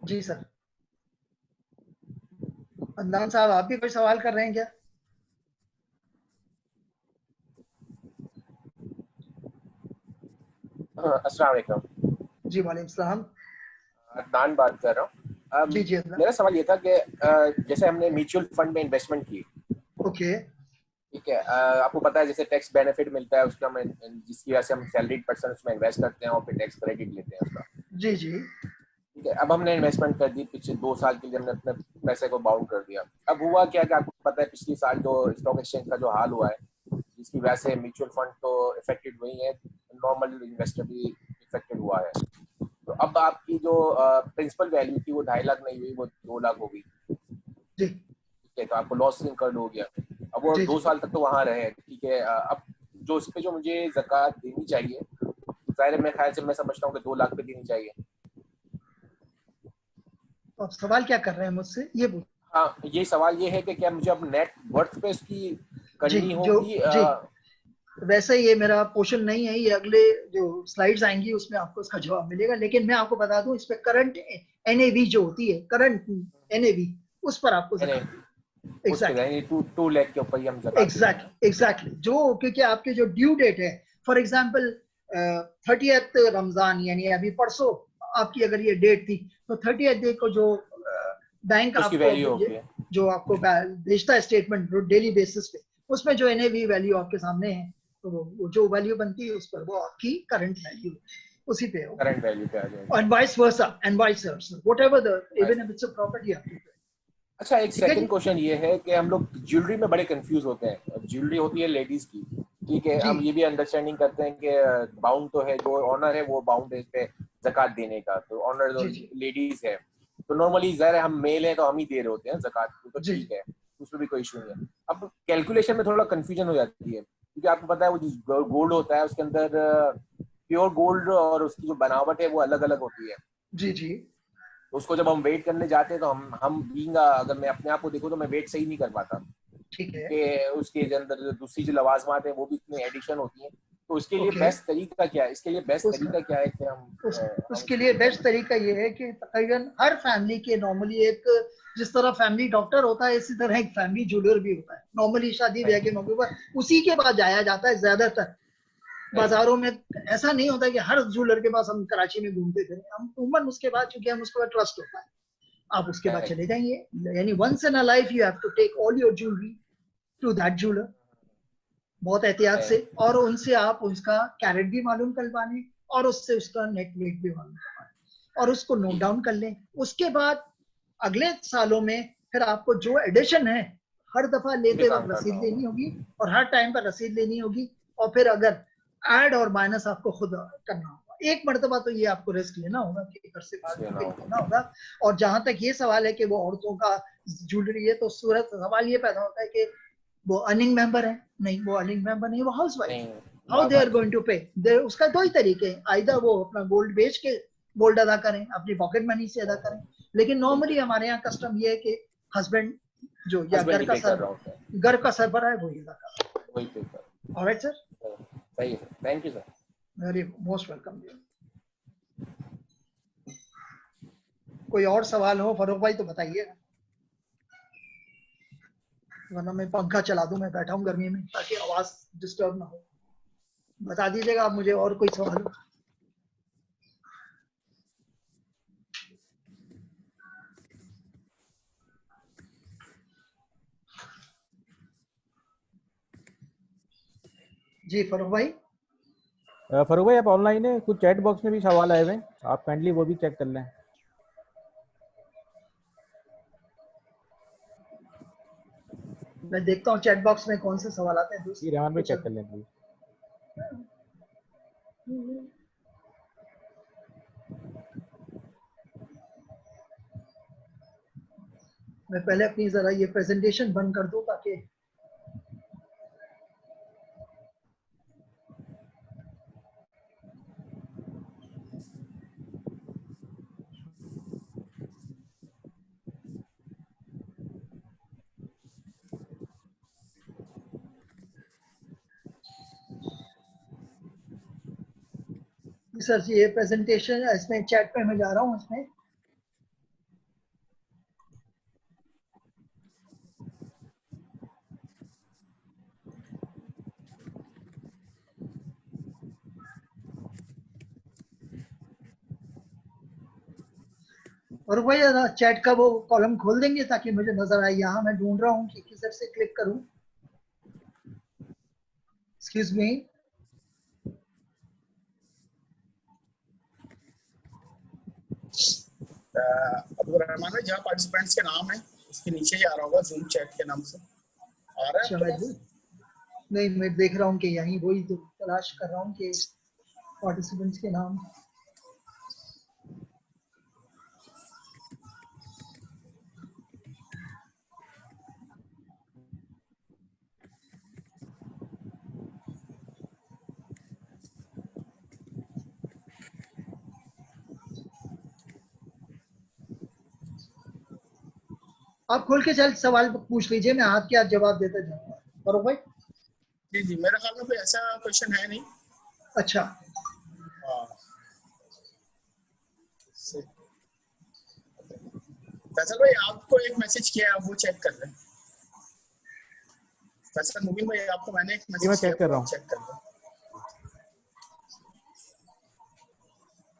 जी सर। अदनान साहब, आप भी कोई सवाल कर रहे हैं क्या? अस्सलाम वालेकुम। जी वालेकुम सलाम। अदनान बात कर रहा हूँ। जी जी अदनान। मेरा सवाल ये था कि जैसे हमने म्यूचुअल फंड में इन्वेस्टमेंट की, ओके ठीक है, आपको पता है जैसे टैक्स बेनिफिट मिलता है उसका, हम जिसकी वजह से हम सैलरीड पर्सन उसमें इन्वेस्ट करते हैं और फिर टैक्स क्रेडिट लेते हैं उसका। जी जी ठीक है, अब हमने इन्वेस्टमेंट कर दी, पिछले 2 साल के लिए हमने अपने पैसे को बाउंड कर दिया। अब हुआ क्या कि आपको पता है पिछले साल जो स्टॉक एक्सचेंज का जो हाल हुआ है, जिसकी वजह से म्यूचुअल फंड तो इफेक्टेड हुई है, नॉर्मल इन्वेस्टर भी इफेक्टेड हुआ है। तो अब आपकी जो प्रिंसिपल वैल्यू थी वो 2.5 लाख नहीं हुई, वो 2 लाख हो गई। जी ठीक है, तो आपको लॉस इंकर्ड हो गया। अब वो जी 2 जी। साल तक तो वहाँ रहे, ठीक है। अब जो उस पे जो मुझे ज़कात देनी चाहिए, ज़ाहिर है मेरे ख्याल से मैं समझता हूँ कि 2 लाख पे देनी चाहिए। तो आप सवाल क्या कर रहे हैं मुझसे, ये बोल। हाँ, ये सवाल ये है कि क्या मुझे अब नेट वर्थ पे इसकी जी करनी जो होगी? जी वैसे ये मेरा पोर्शन नहीं है, ये अगले जो स्लाइड्स आएंगी उसमें आपको इसका जवाब मिलेगा, लेकिन मैं आपको बता दूं इस पे करंट एनएवी जो होती है, करंट एनएवी, उस पर आपको यानी उस पे एग्जैक्टली यानी 2 लाख के ऊपर ही हम ज़कात देंगे। एग्जैक्टली जो, क्योंकि आपके जो ड्यू डेट है, फॉर एग्जांपल 30th रमजान, यानी अभी परसों आपकी अगर ये डेट थी, तो 30th डे को जो बैंक उसकी आपको वैल्यू होगी। जो आपको भेजता है स्टेटमेंट डेली बेसिस पे, उसमें जो एनएवी वैल्यू आपके सामने है, तो वो जो वैल्यू बनती है उस पर, वो आपकी करंट वैल्यू उसी पे होगा। करंट वैल्यू पे आ जाएगी। And vice versa, whatever the, even if it's a property, you have to pay. अच्छा, एक ठीक है जी? सेकंड क्वेश्चन ये है कि हम लोग ज्वेलरी में बड़े कंफ्यूज होते हैं। ज्वेलरी होती है लेडीज की, ठीक है, जी हम ये भी अंडरस्टैंडिंग करते हैं कि बाउंड तो है, जो ऑनर है वो बाउंड है इस पे ज़कात देने का, तो ऑनर जो जी जी लेडीज है, तो नॉर्मली ज़ाहिर है हम मेल हैं तो हम ही दे रहे होते हैं ज़कात, तो जी ठीक है, उसमें भी कोई इशू नहीं है। अब कैलकुलेशन में थोड़ा कंफ्यूजन हो जाती है, क्योंकि आपको पता है वो जो गोल्ड होता है उसके अंदर प्योर गोल्ड और उसकी जो बनावट है वो अलग अलग होती है। जी जी तो उसको जब हम वेट करने जाते हैं तो हम बींगा, अगर मैं अपने आप को देखूँ तो मैं वेट सही नहीं कर पाता, ठीक है। कि उसके अंदर जो दूसरी जो लवाजमात है वो भी इतनी एडिशन होती है। तो उसके लिए ओके बेस्ट तरीका क्या है? इसके लिए बेस्ट उस, तरीका क्या है कि उस हम उसके इसको लिए निकालें? बेस्ट तरीका ये है कि तकरीबन हर फैमिली के नॉर्मली एक, जिस तरह फैमिली डॉक्टर होता है, इसी तरह एक फैमिली ज्वेलर भी होता है। नॉर्मली शादी ब्याह के मौके पर उसी के पास जाया जाता है ज्यादातर। बाजारों में ऐसा नहीं होता कि हर ज्वेलर के पास हम कराची में घूमते थे, हम उमन उसके बाद, चूंकि हम उसके बाद ट्रस्ट होता है, आप उसके बाद चले जाएंगे। यानी once in a life you have to take all your jewellery to that jeweller, बहुत एहतियात से, और उनसे आप उसका कैरेट भी मालूम कर पाने, और उससे उसका नेट वेट भी मालूम कर पाने, और उसको नोट डाउन कर लें। उसके बाद अगले सालों में फिर आपको जो एडिशन है, हर दफा लेते वक्त रसीद लेनी होगी, और हर टाइम पर रसीद लेनी होगी, और फिर अगर ऐड और माइनस आपको खुद करना होगा। एक मरतबा तो ये आपको रिस्क लेना होगा कि घर से बाहर निकलना होगा। और जहां तक ये सवाल है कि वो औरतों का ज्वेलरी है, तो सूरत सवाल ये पैदा होता है कि वो अर्निंग मेंबर है, नहीं वो अर्निंग मेंबर नहीं, वो housewife, how they are going to pay. उसका दो ही तरीके हैं, आइदर वो अपना गोल्ड बेच के गोल्ड अदा करें, अपनी पॉकेट मनी से अदा करें, लेकिन नॉर्मली हमारे यहाँ कस्टम ये है कि हस्बैंड जो या घर का सरबराह है वही अदा कर रहा है। ऑलराइट सर, सही है, thank you sir, very most welcome. कोई और सवाल हो फरूक भाई तो बताइए, वरना मैं पंखा चला दूं, मैं बैठा हूं गर्मी में ताकि आवाज डिस्टर्ब ना हो। बता दीजिएगा आप मुझे और कोई सवाल हो। जी फरूक भाई। फरूक भाई आप ऑनलाइन है, कुछ चैट बॉक्स में भी सवाल आए हुए हैं, आप काइंडली वो भी चेक कर लें। मैं देखता हूँ चैट बॉक्स में कौन से सवाल आते हैं दोस्त। जी रहमान भाई चेक कर लें प्लीज। मैं पहले अपनी जरा ये प्रेजेंटेशन बंद कर दूं ताकि सर ये प्रेजेंटेशन इसमें चैट पे मैं जा रहा हूँ इसमें। और वही चैट का वो कॉलम खोल देंगे ताकि मुझे नजर आए। यहाँ मैं ढूंढ रहा हूँ कि किधर से क्लिक करूँ। Excuse me. अब्दुल रहमान भाई, जहाँ पार्टिसिपेंट्स के नाम है उसके नीचे ही आ रहा होगा जूम चैट के नाम से। आ रहा है आपके पास? नहीं, मैं देख रहा हूँ कि यहीं वही तो तलाश कर रहा हूँ कि पार्टिसिपेंट्स के नाम। आप खोल के चल सवाल पूछ लीजिए, मैं हाथ के हाथ जवाब देता जाऊंगा। बरोबर भाई? जी जी, मेरे ख्याल में कोई ऐसा क्वेश्चन है नहीं। अच्छा, फैसल भाई आपको एक मैसेज किया है, आप वो चेक कर लें। फैसल मुबीन भाई, आपको मैंने एक मैसेज चेक कर रहा हूँ। चेक कर लें।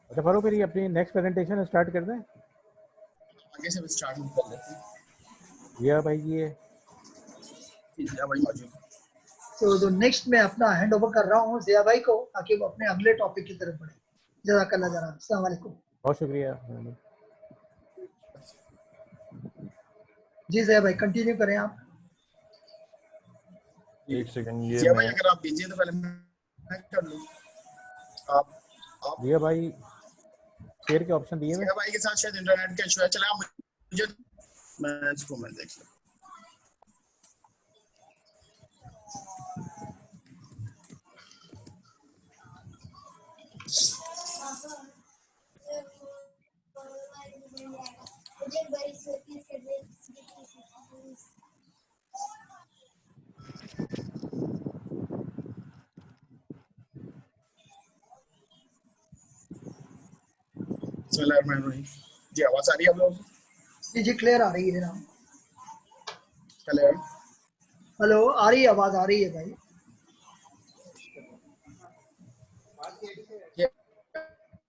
अच्छा फारूक, फिर ये अपनी नेक्स्ट प्रेजेंटेशन स्टार्ट कर दें? आगे से स्टार्ट कर लेते हैं। जिया भाई जी है। जिया भाई मौजूद। तो नेक्स्ट मैं अपना हैंड ओवर कर रहा हूँ जिया भाई को ताकि वो अपने अगले टॉपिक की तरफ बढ़े। जज़ाकल्लाह जनाब। अस्सलाम वालेकुम। बहुत शुक्रिया। जी जिया भाई कंटिन्यू करें आप। एक सेकंड, ये जिया भाई मैं अगर आप दीजिए तो पहले मैं कर लूं। आप जिया भाई शेयर के ऑप्शन दिए हैं। जिया भाई के साथ शायद इंटरनेट का इशू है। चला मुझे, मैं इसको मैं देख लूं। जी आवाज आ रही है आप लोगों को? जी क्लियर आ रही है ना? क्लियर। हेलो, आ रही है आवाज? आ रही है भाई?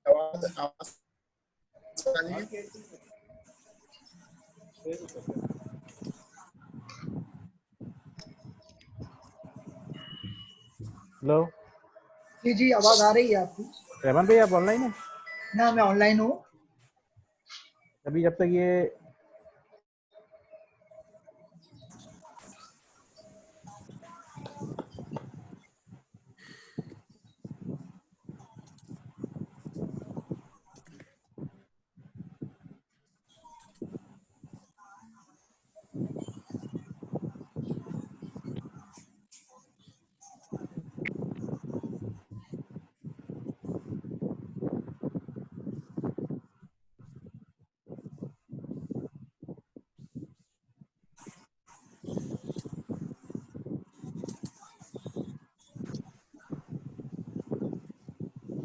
आवाज आ रही है? हेलो जी जी आवाज आ रही है आपकी? रहमान भाई आप ऑनलाइन हैं? ना, मैं ऑनलाइन हूँ। अभी जब तक ये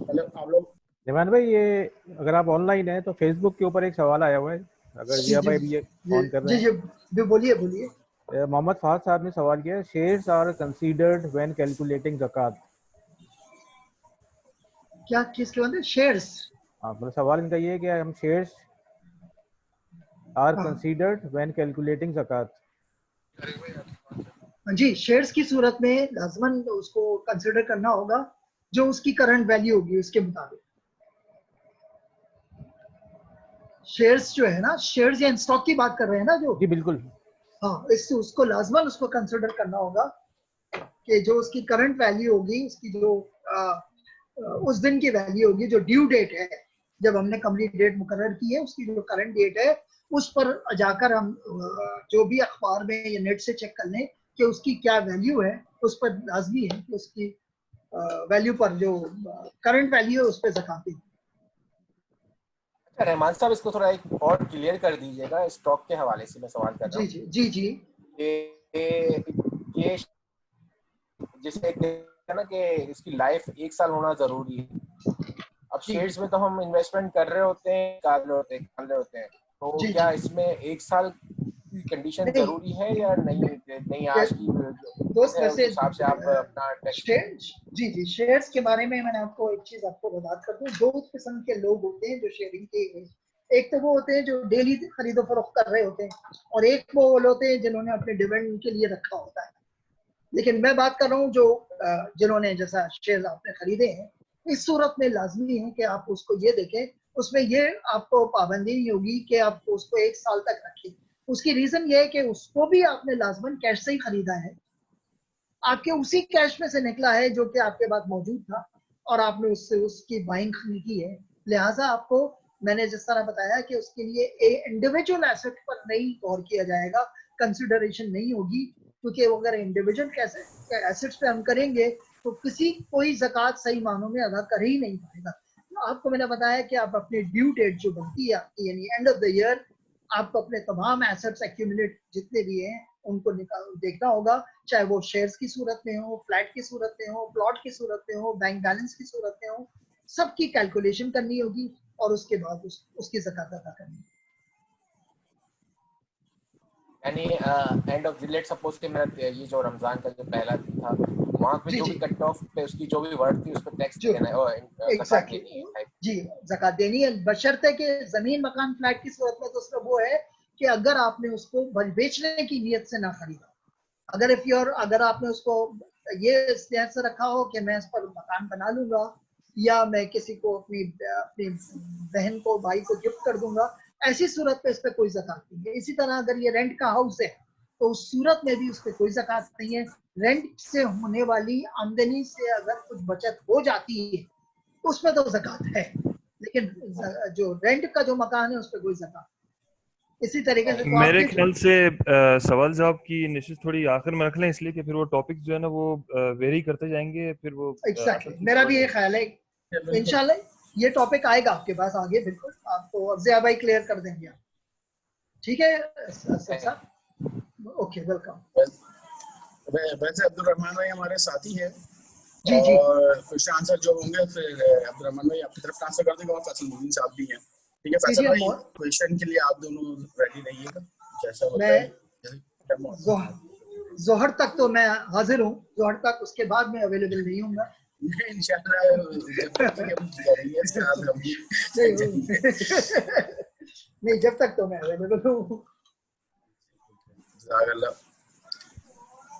हेलो आप लोग। रहमान भाई, ये अगर आप ऑनलाइन हैं तो फेसबुक के ऊपर एक सवाल आया हुआ है, अगर जिया भाई भी ये ऑन कर रहे हैं। जी बोलिए बोलिए। मोहम्मद फहद साहब ने सवाल किया, shares are considered when calculating zakat. क्या चीज के बंदे? शेयर्स? हाँ, मतलब सवाल इनका ये है कि हम shares are considered when calculating zakat. जी, शेयर्स की सूरत में लाजमन उसको कंसिडर करना होगा जो उसकी करंट वैल्यू होगी उसके मुताबिक। शेयर्स जो है ना, शेयर्स या स्टॉक की बात कर रहे हैं ना जो? जी बिल्कुल। हाँ, इससे उसको लाजमन उसको कंसिडर करना होगा कि जो उसकी करंट वैल्यू होगी, उसकी जो उस दिन की वैल्यू होगी, जो ड्यू डेट है, जब हमने कंप्लीट डेट मुकर्रर की है, उसकी जो करंट डेट है उस पर जाकर हम जो भी अखबार में या नेट से चेक कर लें कि उसकी क्या वैल्यू है, उस पर लाजमी है कि उसकी वैल्यू पर जो करंट वैल्यू है उस पर ज़कात दें। अच्छा रहमान साहब, इसको थोड़ा एक और क्लियर कर दीजिएगा, स्टॉक के हवाले से मैं सवाल कर रहा हूँ। जी जी ये जैसे कहते हैं ना कि इसकी लाइफ 1 साल होना जरूरी है। अब शेयर्स में तो हम इन्वेस्टमेंट कर रहे होते हैं, निकाल रहे होते हैं, तो क्या इसमें 1 साल की कंडीशन जरूरी है या नहीं? नहीं, आज की दोस्त है उस हिसाब से आप अपना टैक्स। जी शेयर्स के बारे में मैंने आपको एक चीज आपको बता कर दूं। 2 किस्म के लोग होते हैं जो शेयरिंग के, एक तो वो होते हैं जो डेली खरीदो फरोख्त कर रहे होते हैं, और एक वो होते हैं जिन्होंने अपने डिविडेंड के लिए रखा होता है। लेकिन मैं बात कर रहा हूँ जो जिन्होंने जैसा शेयर आपने खरीदे हैं, इस सूरत में लाजमी है कि आप उसको ये देखें, उसमें ये आपको पाबंदी नहीं होगी कि आप उसको 1 साल तक रखें। उसकी रीजन ये है कि उसको भी आपने लाजमन कैश से ही खरीदा है, आपके उसी कैश में से निकला है जो कि आपके पास मौजूद था, और आपने उससे उसकी बाइंग की है। लिहाजा आपको मैंने जिस तरह बताया कि उसके लिए इंडिविजुअल एसेट पर नहीं गौर किया जाएगा, कंसिडरेशन नहीं होगी, क्योंकि अगर इंडिविजुअल एसेट्स पे हम करेंगे तो कोई ज़कात सही मानों में अदा कर ही नहीं पाएगा। तो आपको मैंने बताया कि आप अपनी ड्यू डेट जो बनती है आपकी, यानी एंड ऑफ द ईयर, आपको अपने तमाम एसेट्स एक्यूमुलेट जितने भी हैं उनको देखना होगा, चाहे वो शेयर्स की सूरत में हो, फ्लैट की सूरत में हो, प्लॉट की सूरत में हो, बैंक बैलेंस की सूरत में हो, सबकी कैलकुलेशन करनी होगी और उसके बाद उसकी ज़कात अदा करनी है। यानी एंड ऑफ लेट्स सपोज कि मेरा ये जो रमजान का जो पहला दिन था, वहां पे जो भी कट ऑफ पे उसकी जो भी वर्थ थी उस पर टैक्स देना है और ज़कात देनी है। जी ज़कात देनी है, बशर्ते कि जमीन मकान फ्लैट की सूरत में तो उसका वो है कि अगर आपने उसको बेचने की नीयत से ना खरीदा, अगर आपने उसको ये इस नीयत से रखा हो कि मैं इस पर मकान बना लूंगा या मैं किसी को अपनी बहन को, भाई को गिफ्ट कर दूंगा, ऐसी सूरत पे इस पे कोई ज़कात नहीं है। इसी तरह अगर ये रेंट का हाउस है तो उस सूरत में भी उस पर कोई ज़कात नहीं है। रेंट से होने वाली आमदनी से अगर कुछ बचत हो जाती है तो उसमें तो ज़कात है, लेकिन जो रेंट का जो मकान है उस पर कोई ज़कात। इसी तरीके से तो मेरे ख्याल से सवाल जवाब की निशित थोड़ी आखिर में रख लें, इसलिए कि फिर वो टॉपिक जो है ना वो वेरी करते जाएंगे, फिर वो एग्जैक्टली मेरा भी ये ख्याल है। इंशाल्लाह ये टॉपिक आएगा आपके पास आगे, बिल्कुल आपको अफज़िया भाई क्लियर कर देंगे आप। ठीक है सर, ओके वेलकम। वैसे अब्दुल रहमान भाई हमारे साथी हैं जी जी, और क्वेश्चन आंसर जो होंगे फिर अब्दुल रहमान भाई आपकी तरफ ट्रांसफर कर देंगे और फैसल मुबीन साहब भी हैं। ठीक है फैसल भाई, क्वेश्चन के लिए आप दोनों रेडी रहिएगा, जैसा होता है। जोहर तक तो मैं हाजिर हूँ, जोहर तक, उसके बाद मैं अवेलेबल नहीं हूँगा नहीं, जब तक तो मैं अवेलेबल हूँ।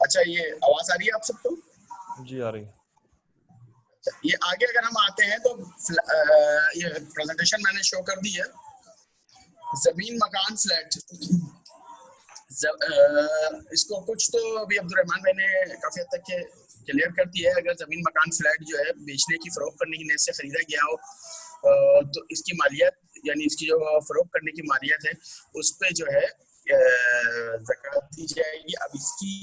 अच्छा, ये आवाज आ रही है आप सबको? जी आ रही है। ये आगे अगर हम आते हैं तो ये प्रेजेंटेशन मैंने शो कर दी है। जमीन मकान फ्लैट, इसको कुछ तो अभी अब्दुल रहमान भाई ने काफी हद तक क्लियर कर दिया है। अगर जमीन मकान फ्लैट जो है बेचने की फरोख्त करने की नीयत से खरीदा गया हो तो इसकी मालियत यानी इसकी जो फरोख्त करने की मालियत है उस पे जो है ज़कात दी जाएगी। अब इसकी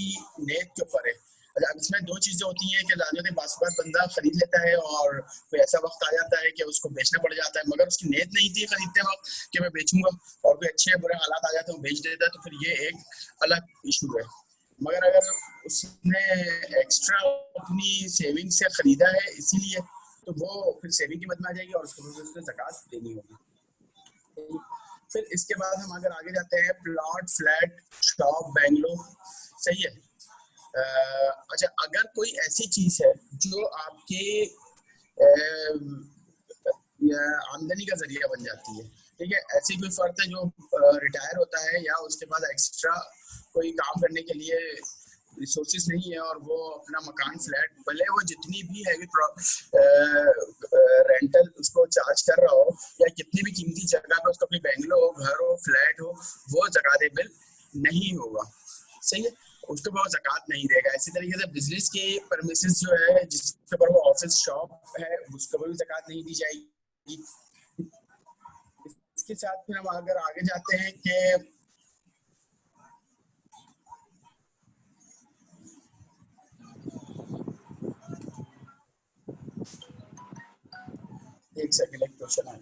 नीयत के ऊपर है। अब इसमें दो चीजें होती हैं कि बात बंदा खरीद लेता है और कोई ऐसा वक्त आ जाता है कि उसको बेचना पड़ जाता है, मगर उसकी नीयत नहीं थी खरीदते वक्त कि मैं बेचूंगा, और कोई अच्छे बुरे हालात आ जाते हैं बेच देता है, तो फिर ये एक अलग इशू है। मगर अगर उसने एक्स्ट्रा अपनी सेविंग से खरीदा है इसीलिए, तो वो फिर सेविंग की मद में आ जाएगी और उसको ज़कात देनी होगी। फिर इसके बाद हम अगर आगे जाते हैं, प्लॉट, फ्लैट, शॉप, बैंगलो, सही है। अच्छा, अगर कोई ऐसी चीज है जो आपके आमदनी का जरिया बन जाती है, ठीक है, ऐसी कोई फर्द है जो रिटायर होता है या उसके पास एक्स्ट्रा कोई काम करने के लिए रिसोर्सेज नहीं है और वो अपना मकान, फ्लैट, भले वो जितनी भी हैवी रेंटल उसको चार्ज कर रहा हो या कितनी भी कीमती जगह पे उसका कोई बैंगलो हो, घर हो, फ्लैट हो, वो ज़कातेबल नहीं होगा, सही है, उसके ऊपर ज़कात नहीं देगा। इसी तरीके से बिजनेस के परमिसेस जो है जिसके ऊपर वो ऑफिस, शॉप है, उसके ऊपर भी ज़कात नहीं दी जाएगी। इसके साथ फिर हम अगर आगे जाते हैं कि एक सेकंड, एक क्वेश्चन है।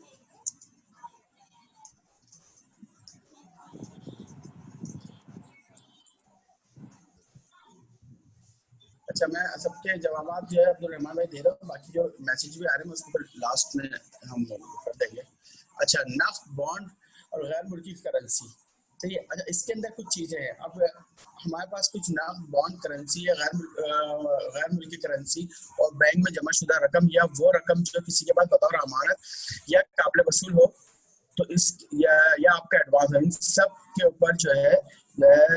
अच्छा, मैं सबके जवाब जो है अब्दुल रहमान भाई दे रहा हूँ, बाकी जो मैसेज भी आ रहे हैं उसके ऊपर लास्ट में हम कर देंगे। अच्छा, नफ्त, बॉन्ड और गैर मुल्की करेंसी, ठीक है। अच्छा, इसके अंदर कुछ चीजें हैं। अब हमारे पास कुछ नफ्त, बॉन्ड, करेंसी या गैर मुल्की करेंसी और बैंक में जमाशुदा रकम या वो रकम जो किसी के पास बतौर अमानत या काबिल वसूल हो, तो इस या आपका एडवांस है, इन सब के ऊपर जो है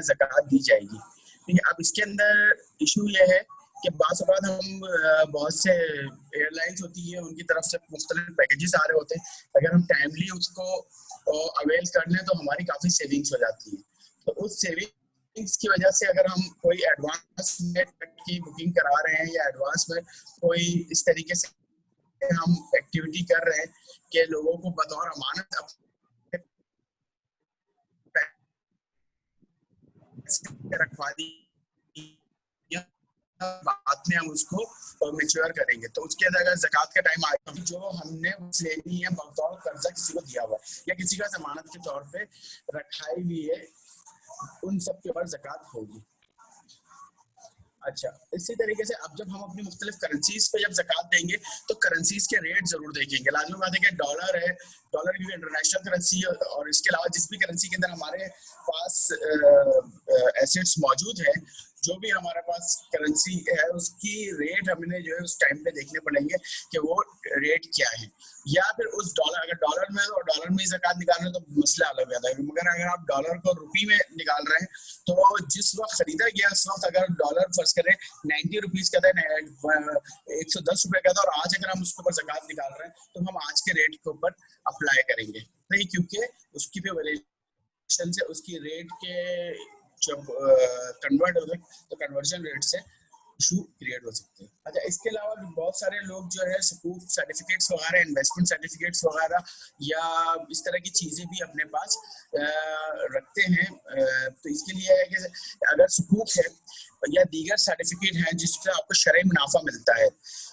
ज़कात दी जाएगी, ठीक है। अब इसके अंदर इशू ये है कि बात हम बहुत से एयरलाइंस होती है उनकी तरफ से मुख्तलिफ पैकेजेस आ रहे होते हैं, अगर हम टाइमली उसको अवेल कर लें तो हमारी काफ़ी सेविंग्स हो जाती है। तो उस सेविंग्स की वजह से अगर हम कोई एडवांस में की बुकिंग करा रहे हैं या एडवांस में कोई इस तरीके से हम एक्टिविटी कर रहे हैं कि लोगों को बतौर अमानत रखवा दी, बाद में हम उसको मैच्योर करेंगे, तो उसके अंदर अगर ज़कात का टाइम आएगा, जो हमने लेनी है बतौर कर्जा किसी को दिया हुआ या किसी का जमानत के तौर पे रखाई हुई है, उन सब के ऊपर ज़कात होगी। अच्छा, इसी तरीके से अब जब हम अपनी मुख्तलिफ करेंसीज पे जब ज़कात देंगे तो करेंसीज के रेट जरूर देखेंगे। लाजमी बात है कि डॉलर है, डॉलर की इंटरनेशनल करेंसी है, और इसके अलावा जिस भी करेंसी के अंदर हमारे पास एसेट्स मौजूद है, जो भी हमारे पास करेंसी है उसकी रेट हमने जो है उस टाइम पे देखने पड़ेंगे कि वो रेट क्या है, या फिर उस डॉलर, अगर डॉलर में और डॉलर में ही ज़कात निकालना तो मसला अलग हो जाता है। मगर अगर आप डॉलर को रुपये में निकाल रहे हैं तो जिस वक्त खरीदा गया उस वक्त अगर डॉलर फर्ज करें 90 रुपीज़ का था, 110 रुपये का था, और आज अगर हम उसके ऊपर ज़कात निकाल रहे हैं तो हम आज के रेट के ऊपर अप्लाई करेंगे, नहीं, क्योंकि उसकी भी वेरिएशन से उसकी रेट के जब कन्वर्ट हो गए तो कन्वर्जन रेट से इशू क्रिएट हो सकते हैं। अच्छा, इसके अलावा भी बहुत सारे लोग जो है सुकूक सर्टिफिकेट्स वगैरह, इन्वेस्टमेंट सर्टिफिकेट्स वगैरह या इस तरह की चीज़ें भी अपने पास रखते हैं। तो इसके लिए है कि अगर सुकूक है या दीगर सर्टिफिकेट हैं जिससे आपको शरई मुनाफा मिलता है,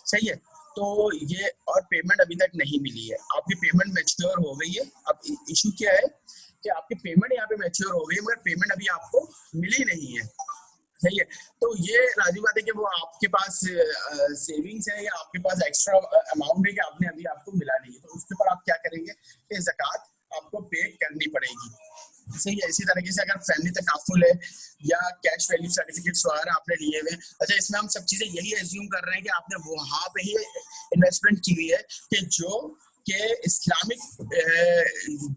सही है, तो ये और पेमेंट अभी तक नहीं मिली है, आपकी पेमेंट मैच्योर हो गई है। अब इशू क्या है कि आपकी पेमेंट यहाँ पे मैच्योर हो गई है मगर पेमेंट अभी आपको मिली नहीं है, सही है, तो ये राजी बात है कि वो आपके पास सेविंग्स है या आपके पास एक्स्ट्रा अमाउंट है कि आपने अभी आपको मिला नहीं है, तो उसके ऊपर आप क्या करेंगे कि ज़कात आपको पे करनी पड़ेगी, सही है। इसी तरीके से अगर फैमिली तकाफुल है या कैश वैल्यू सर्टिफिकेट्स वगैरह आपने लिए हुए, अच्छा, इसमें हम सब चीज़ें यही एज्यूम कर रहे हैं कि आपने वहाँ पे ही इन्वेस्टमेंट की हुई है कि जो के इस्लामिक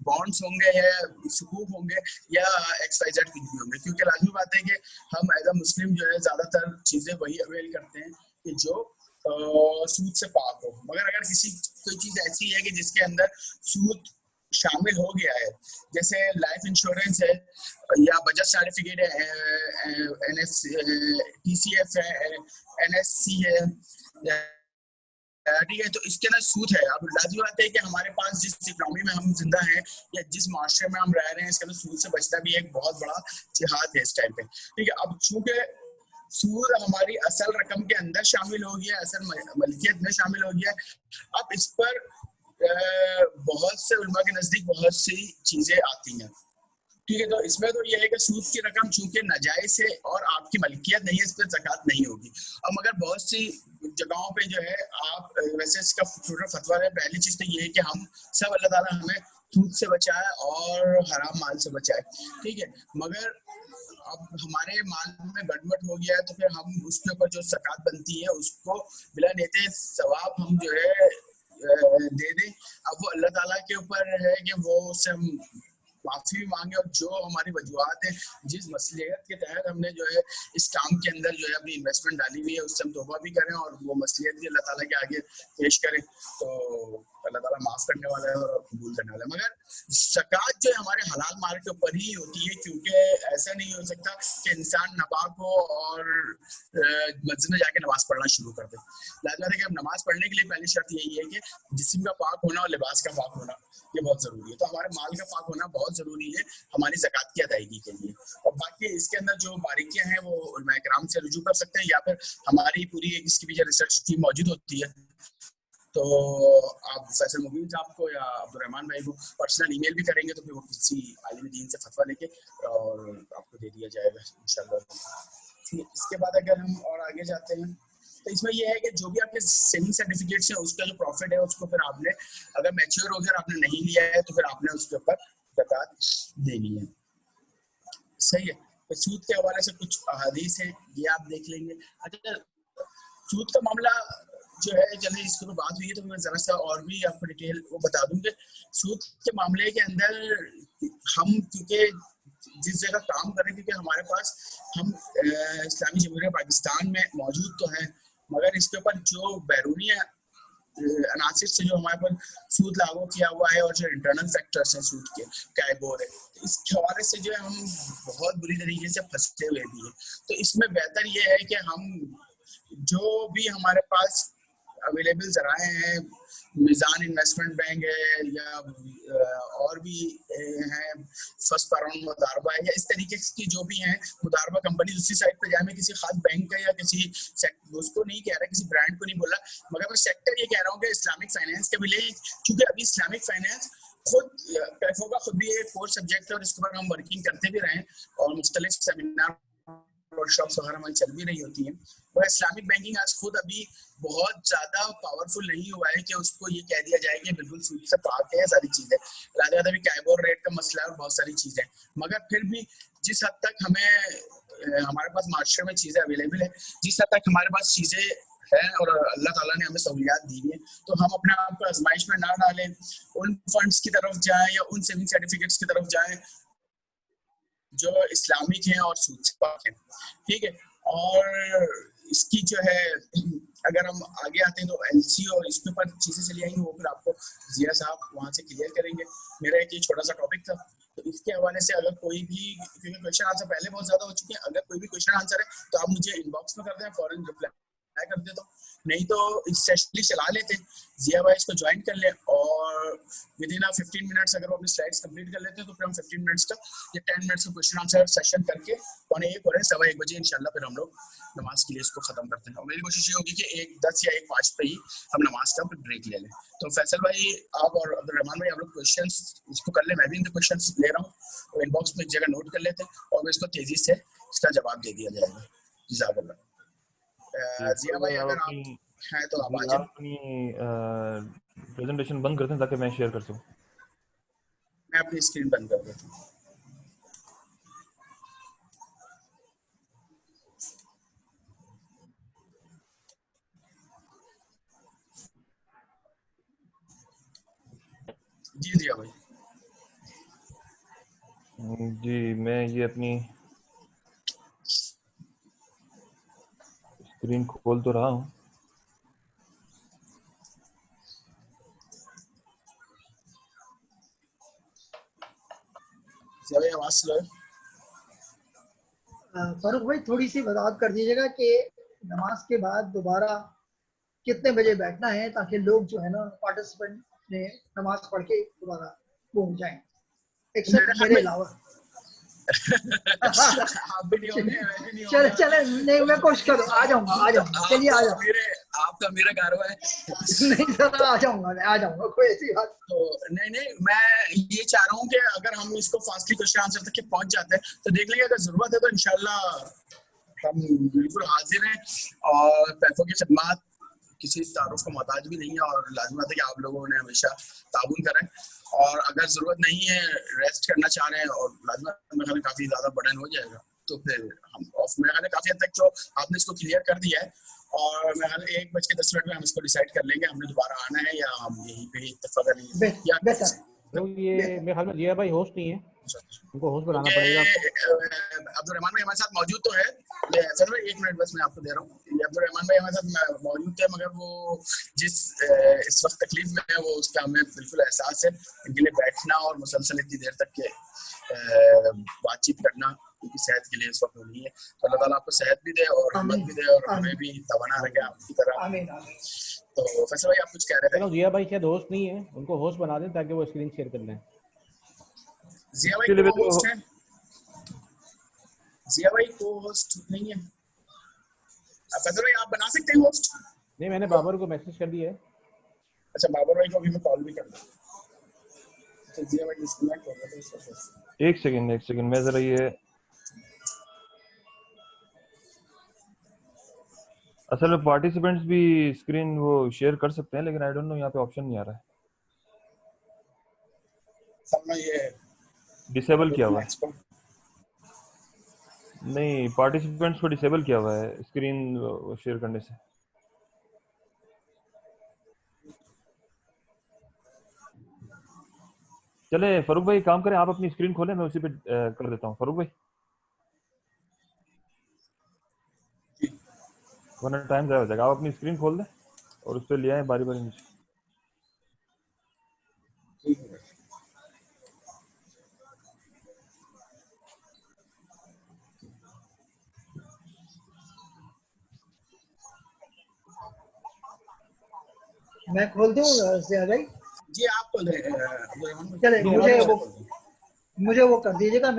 बॉन्ड्स होंगे या सुकूक होंगे या XYZ कुछ भी होंगे, क्योंकि लाजमी बात है कि हम एज अ मुस्लिम जो है ज़्यादातर चीज़ें वही अवेल करते हैं कि जो सूद से पाक हो। मगर अगर कोई चीज़ ऐसी है कि जिसके अंदर सूद शामिल हो गया है, जैसे लाइफ इंश्योरेंस है या बचत सर्टिफिकेट है, TCF है, NSC है, ठीक है, तो इसके अंदर सूद है। अब लाजमी बात है कि हमारे पास जिस इकोनॉमी में हम जिंदा हैं या जिस माशरे में हम रह रहे हैं, इसके अंदर सूद से बचना भी एक बहुत बड़ा जिहाद है इस टाइम पे, ठीक है। अब चूंकि सूद हमारी असल रकम के अंदर शामिल हो गया, असल मलकियत में शामिल हो गया, अब इस पर बहुत से उलमा के नजदीक बहुत सी चीजें आती हैं, ठीक है। तो इसमें तो ये है कि सूद की रकम चूंकि नाजायज है और आपकी मलकियत नहीं है, इस पर ज़कात नहीं होगी। अब मगर बहुत सी जगहों पे जो है आप वैसे इसका फतवा है, पहली चीज़ तो ये है कि हम सब अल्लाह ताला हमें सूद से बचाए और हराम माल से बचाए, ठीक है। मगर अब हमारे माल में गड़बड़ हो गया है तो फिर हम उसके ऊपर जो ज़कात बनती है उसको बिला देते सवाब हम जो है दे दें। अब वो अल्लाह ताला के ऊपर है कि वो उससे हम माफी भी मांगे और जो हमारी वजूहत है, जिस मसलियत के तहत हमने जो है इस काम के अंदर जो है अपनी इन्वेस्टमेंट डाली हुई है, उससे हम तौबा भी करें और वो मसलियत भी अल्लाह ताला के आगे पेश करें। तो अल्लाह ताला माफ करने वाला है और कबूल करने वाला है। मगर ज़कात जो है हमारे हलाल माल के ऊपर ही होती है, क्योंकि ऐसा नहीं हो सकता कि इंसान नापाक हो और मस्जिद में जाके नमाज पढ़ना शुरू कर दे। लाजवाब है कि अब नमाज पढ़ने के लिए पहली शर्त यही है कि जिस्म का पाक होना और लिबास का पाक होना ये बहुत जरूरी है। तो हमारे माल का पाक होना बहुत जरूरी है हमारी ज़कात की अदायगी के लिए। और बाकी इसके अंदर जो बारीकियां हैं वो उलमा इकराम से रुजू कर सकते हैं, या फिर हमारी पूरी इसकी भी रिसर्च टीम मौजूद होती है। तो आप फैसल मुबीन साहब को या अब्दुर्रहमान भाई को पर्सनल ईमेल भी करेंगे तो फिर वो किसी आलिम दीन से फतवा लेके और आपको दे दिया जाएगा इंशाल्लाह। इसके बाद अगर हम और आगे जाते हैं तो इसमें यह है कि जो भी आपके सेविंग सर्टिफिकेट्स हैं उसका जो प्रॉफिट है उसको फिर आपने अगर मैच्योर होकर आपने नहीं लिया है तो फिर आपने उसके ऊपर ज़कात देनी है। सही है। तो सूद के हवाले से कुछ हदीस है ये आप देख लेंगे। अच्छा, सूद का मामला जो है जल्दी इसके ऊपर बात हुई है तो मैं जरा सा और भी आपको डिटेल वो बता दूं कि सूद के मामले के अंदर हम क्योंकि जिस जगह काम कर रहे हैं, क्योंकि हमारे पास हम इस्लामी जमहूरियत पाकिस्तान में मौजूद तो हैं, मगर इसके ऊपर जो बैरूनी अनासिर से जो हमारे पर सूद लागू किया हुआ है और जो इंटरनल फैक्टर्स हैं सूद के कैबोर है, इसके हवाले से जो है हम बहुत बुरी तरीके से फंसे हुए भी हैं। तो इसमें बेहतर ये है कि हम जो भी हमारे पास अवेलेबल जराए हैं, मिजान इन्वेस्टमेंट बैंक है या और भी हैं, फर्स्ट पाराउंड मुदारबा है या इस तरीके की जो भी हैं मुदारबा कंपनी दूसरी साइड पे जाए, मैं किसी खास बैंक का या किसी उसको नहीं कह रहा, किसी ब्रांड को नहीं बोला, मगर मैं सेक्टर ये कह रहा हूँ कि इस्लामिक फाइनेंस के भी लिए, क्योंकि अभी इस्लामिक फाइनेंस खुद कैफो का खुद भी एक कोर सब्जेक्ट है और इसके ऊपर हम वर्किंग करते भी रहे और मुख्तलिफ सेमिनार वर्कशॉप्स वगैरह हमारी चल भी रही होती हैं। और इस्लामिक बैंकिंग आज खुद अभी बहुत ज्यादा पावरफुल नहीं हुआ है कि उसको ये कह दिया जाए कि बिल्कुल सूद से पाक है सारी चीजें। लाजवाब अभी कैबोर रेट का मसला है और बहुत सारी चीजें, मगर फिर भी जिस हद तक हमें हमारे पास मार्शे में चीजें अवेलेबल है, जिस हद तक हमारे पास चीजें है और अल्लाह ताला ने हमें सहूलियात दी है, तो हम अपने आप को आजमाइश में ना डालें, उन फंड्स की तरफ जाएं या उन सेविंग सर्टिफिकेट्स की तरफ जाएं जो इस्लामिक हैं और सूद से पाक हैं। ठीक है। और इसकी जो है अगर हम आगे आते हैं तो एलसी और इसके ऊपर चीजें चली आएंगी, वो फिर आपको जिया साहब वहाँ से क्लियर करेंगे। मेरा एक ये छोटा सा टॉपिक था, तो इसके हवाले से अगर कोई भी, क्योंकि क्वेश्चन आंसर पहले बहुत ज्यादा हो चुके हैं, अगर कोई भी क्वेश्चन आंसर है तो आप मुझे इनबॉक्स में कर दें, फौरन रिप्लाई कर दे। तो नहीं तो इस सेशन चला लेते, जिया भाई इसको ज्वाइन कर ले और विद इन 15 मिनट्स अगर वो अपनी स्लाइड्स कंप्लीट कर लेते हैं तो फिर हम 15 मिनट्स का या 10 मिनट्स का क्वेश्चन आंसर सेशन करके 1:15 और 1:15 बजे इंशाल्लाह फिर हम लोग नमाज के लिए इसको खत्म करते हैं। और मेरी कोशिश ये होगी कि 1:10 या 1:05 पे ही हम नमाज का ब्रेक ले लें। तो फैसल भाई आप और अब्दुर्रहमान भाई आप लोग क्वेश्चंस इसको कर ले, मैं भी इनके क्वेश्चंस ले रहा हूँ और इनबॉक्स में एक जगह नोट कर लेते हैं और इसको तेजी से इसका जवाब दे दिया जाएगा। जज़ाकल्लाह। जिया भाई अगर आप हैं तो आप आ जाएं। अपनी प्रेजेंटेशन बंद करते हैं ताकि मैं शेयर कर सकूं। मैं अपनी स्क्रीन बंद कर देता हूँ। जी जिया भाई। जी मैं ये अपनी स्क्रीन खोल तो रहा हूँ। आवाज स्लो है। फारूक भाई थोड़ी सी वजाहत कर दीजिएगा कि नमाज के बाद दोबारा कितने बजे बैठना है ताकि लोग जो है ना पार्टिसिपेंट ने नमाज पढ़ के दोबारा वो हो जाएं, एक्सेप्ट मेरे अलावा। आप भी नहीं होंगे, मैं भी नहीं चले होऊंगा। चले नहीं मैं कोशिश करूँ, आ जाऊंगा चलिए आ जाओ। आपका मेरा कारवा है। नहीं सर आ जाऊंगा कोई ऐसी बात। तो नहीं मैं ये चाह रहा हूँ कि अगर हम इसको फास्टली क्वेश्चन आंसर तक पहुंच जाते हैं तो देख लेंगे, अगर जरूरत है तो इंशाल्लाह हम बिल्कुल हाजिर हैं और पैसों की खिदमत किसी तारुफ को मोहताज भी नहीं है और लाजमी है कि आप लोगों ने हमेशा ताउन करें। और अगर जरूरत नहीं है, रेस्ट करना चाह रहे हैं और लाजमी मेरे ख्याल काफी ज्यादा बर्डन हो जाएगा तो फिर हम ऑफ मेरे ख्याल काफी हद तक जो आपने इसको क्लियर कर दिया है और मेरे ख्याल 1:10 में हम इसको डिसाइड कर लेंगे हमने दोबारा आना है या हम यहीं पे ही इत्तेफाक करेंगे। तो ये मेरे ख्याल में जिया भाई होस्ट नहीं है। उनको होस्ट बनाना ओके, पड़ेगा आपको। अब्दुल रहमान भाई हमारे साथ मौजूद तो है। सर भाई 1 मिनट बस मैं आपको दे रहा हूँ। ये अब्दुल रहमान भाई हमारे साथ मौजूद थे, मगर वो जिस इस वक्त तकलीफ में है वो उसका हमें बिल्कुल एहसास है। इनके लिए बैठना और मुसलसल इतनी देर तक के बातचीत करना उनकी सेहत के लिए इस वक्त नहीं है। तो अल्लाह ताला आपको सेहत भी दे और हिम्मत भी दे और हमें भी तवाना रखे आपकी तरह। आमीन आमीन। तो फैसल भाई आप कुछ कह रहे थे? जिया भाई शायद होस्ट नहीं है, उनको होस्ट बना दें ताकि वो स्क्रीन शेयर कर लें। जिया भाई इसके लिए को होस्ट है? जिया भाई को होस्ट नहीं है? फैसल भाई आप बना सकते हैं होस्ट? नहीं, मैंने बाबर को मैसेज कर दिया है। अच्छा, बाबर भाई को अभी मैं कॉल भी कर दूं। तो जिया भाई डिस्कनेक्ट हो गया तो एक सेकंड मैं जरा ये असल में पार्टिसिपेंट्स भी स्क्रीन वो शेयर कर सकते हैं, लेकिन आई डोंट नो यहाँ पे ऑप्शन नहीं आ रहा है। सब में ये डिसेबल किया हुआ है। नहीं, पार्टिसिपेंट्स को डिसेबल किया हुआ है स्क्रीन शेयर करने से। चले फरूक भाई काम करें, आप अपनी स्क्रीन खोलें, मैं उसी पे कर देता हूँ। फरूक भाई वरना टाइम ज़्यादा हो जाएगा। आप अपनी स्क्रीन खोल दें और उस पर ले आए बारी बारी नीचे। मैं खोल दूं जिया भाई? जी आप खोल दें। चले मुझे वो कर दीजिएगा।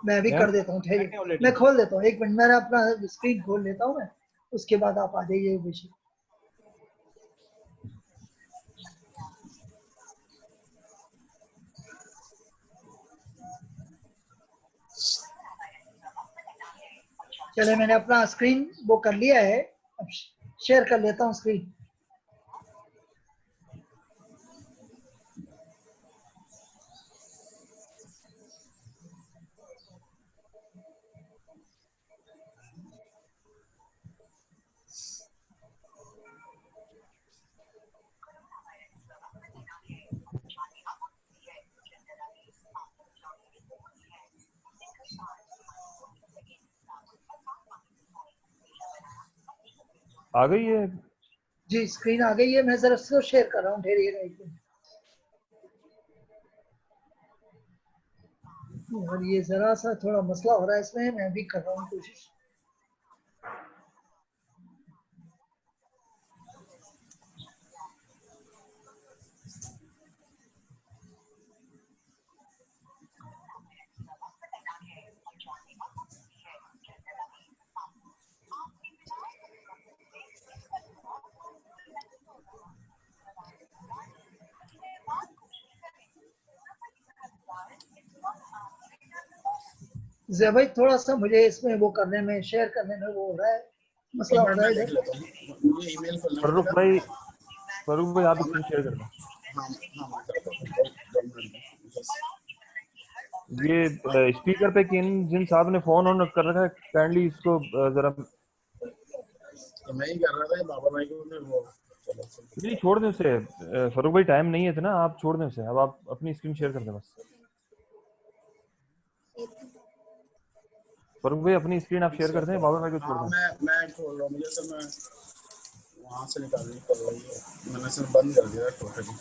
मैं अभी कर देता हूँ, ठहरिए मैं खोल देता हूँ। 1 मिनट मैंने अपना स्क्रीन खोल लेता हूँ मैं, उसके बाद आप आ जाइए विषय। चले मैंने अपना स्क्रीन वो कर लिया है, अब शेयर कर लेता हूँ स्क्रीन। आ गई है? जी स्क्रीन आ गई है, मैं जरा स्लो शेयर कर रहा हूँ, ठहरिएगा 1 मिनट। और ये जरा सा थोड़ा मसला हो रहा है इसमें, मैं भी कर रहा हूँ कोशिश। जिया भाई थोड़ा सा मुझे इसमें वो करने में, शेयर करने में वो हो रहा है, मसला हो रहा है इधर। मुझे ईमेल खोलना फरूक भाई आप स्क्रीन शेयर कर दें। ये स्पीकर पे जिन साहब ने फोन ऑन कर रखा है, काइंडली इसको जरा। तो मैं ही कर रहा था बाबा भाई को वो। नहीं छोड़ दें उसे फरूक भाई, टाइम नहीं है इतना, आप छोड़ दें उसे। अब आप अपनी स्क्रीन शेयर कर दें बस। फरूक भाई अपनी स्क्रीन आप शेयर कर दें, बाबा भाई को छोड़ दें। मैं खोल रहा हूँ, मुझे सर मैं वहाँ से निकालनी पड़ रही है, मैंने सर बंद कर दिया टोटली।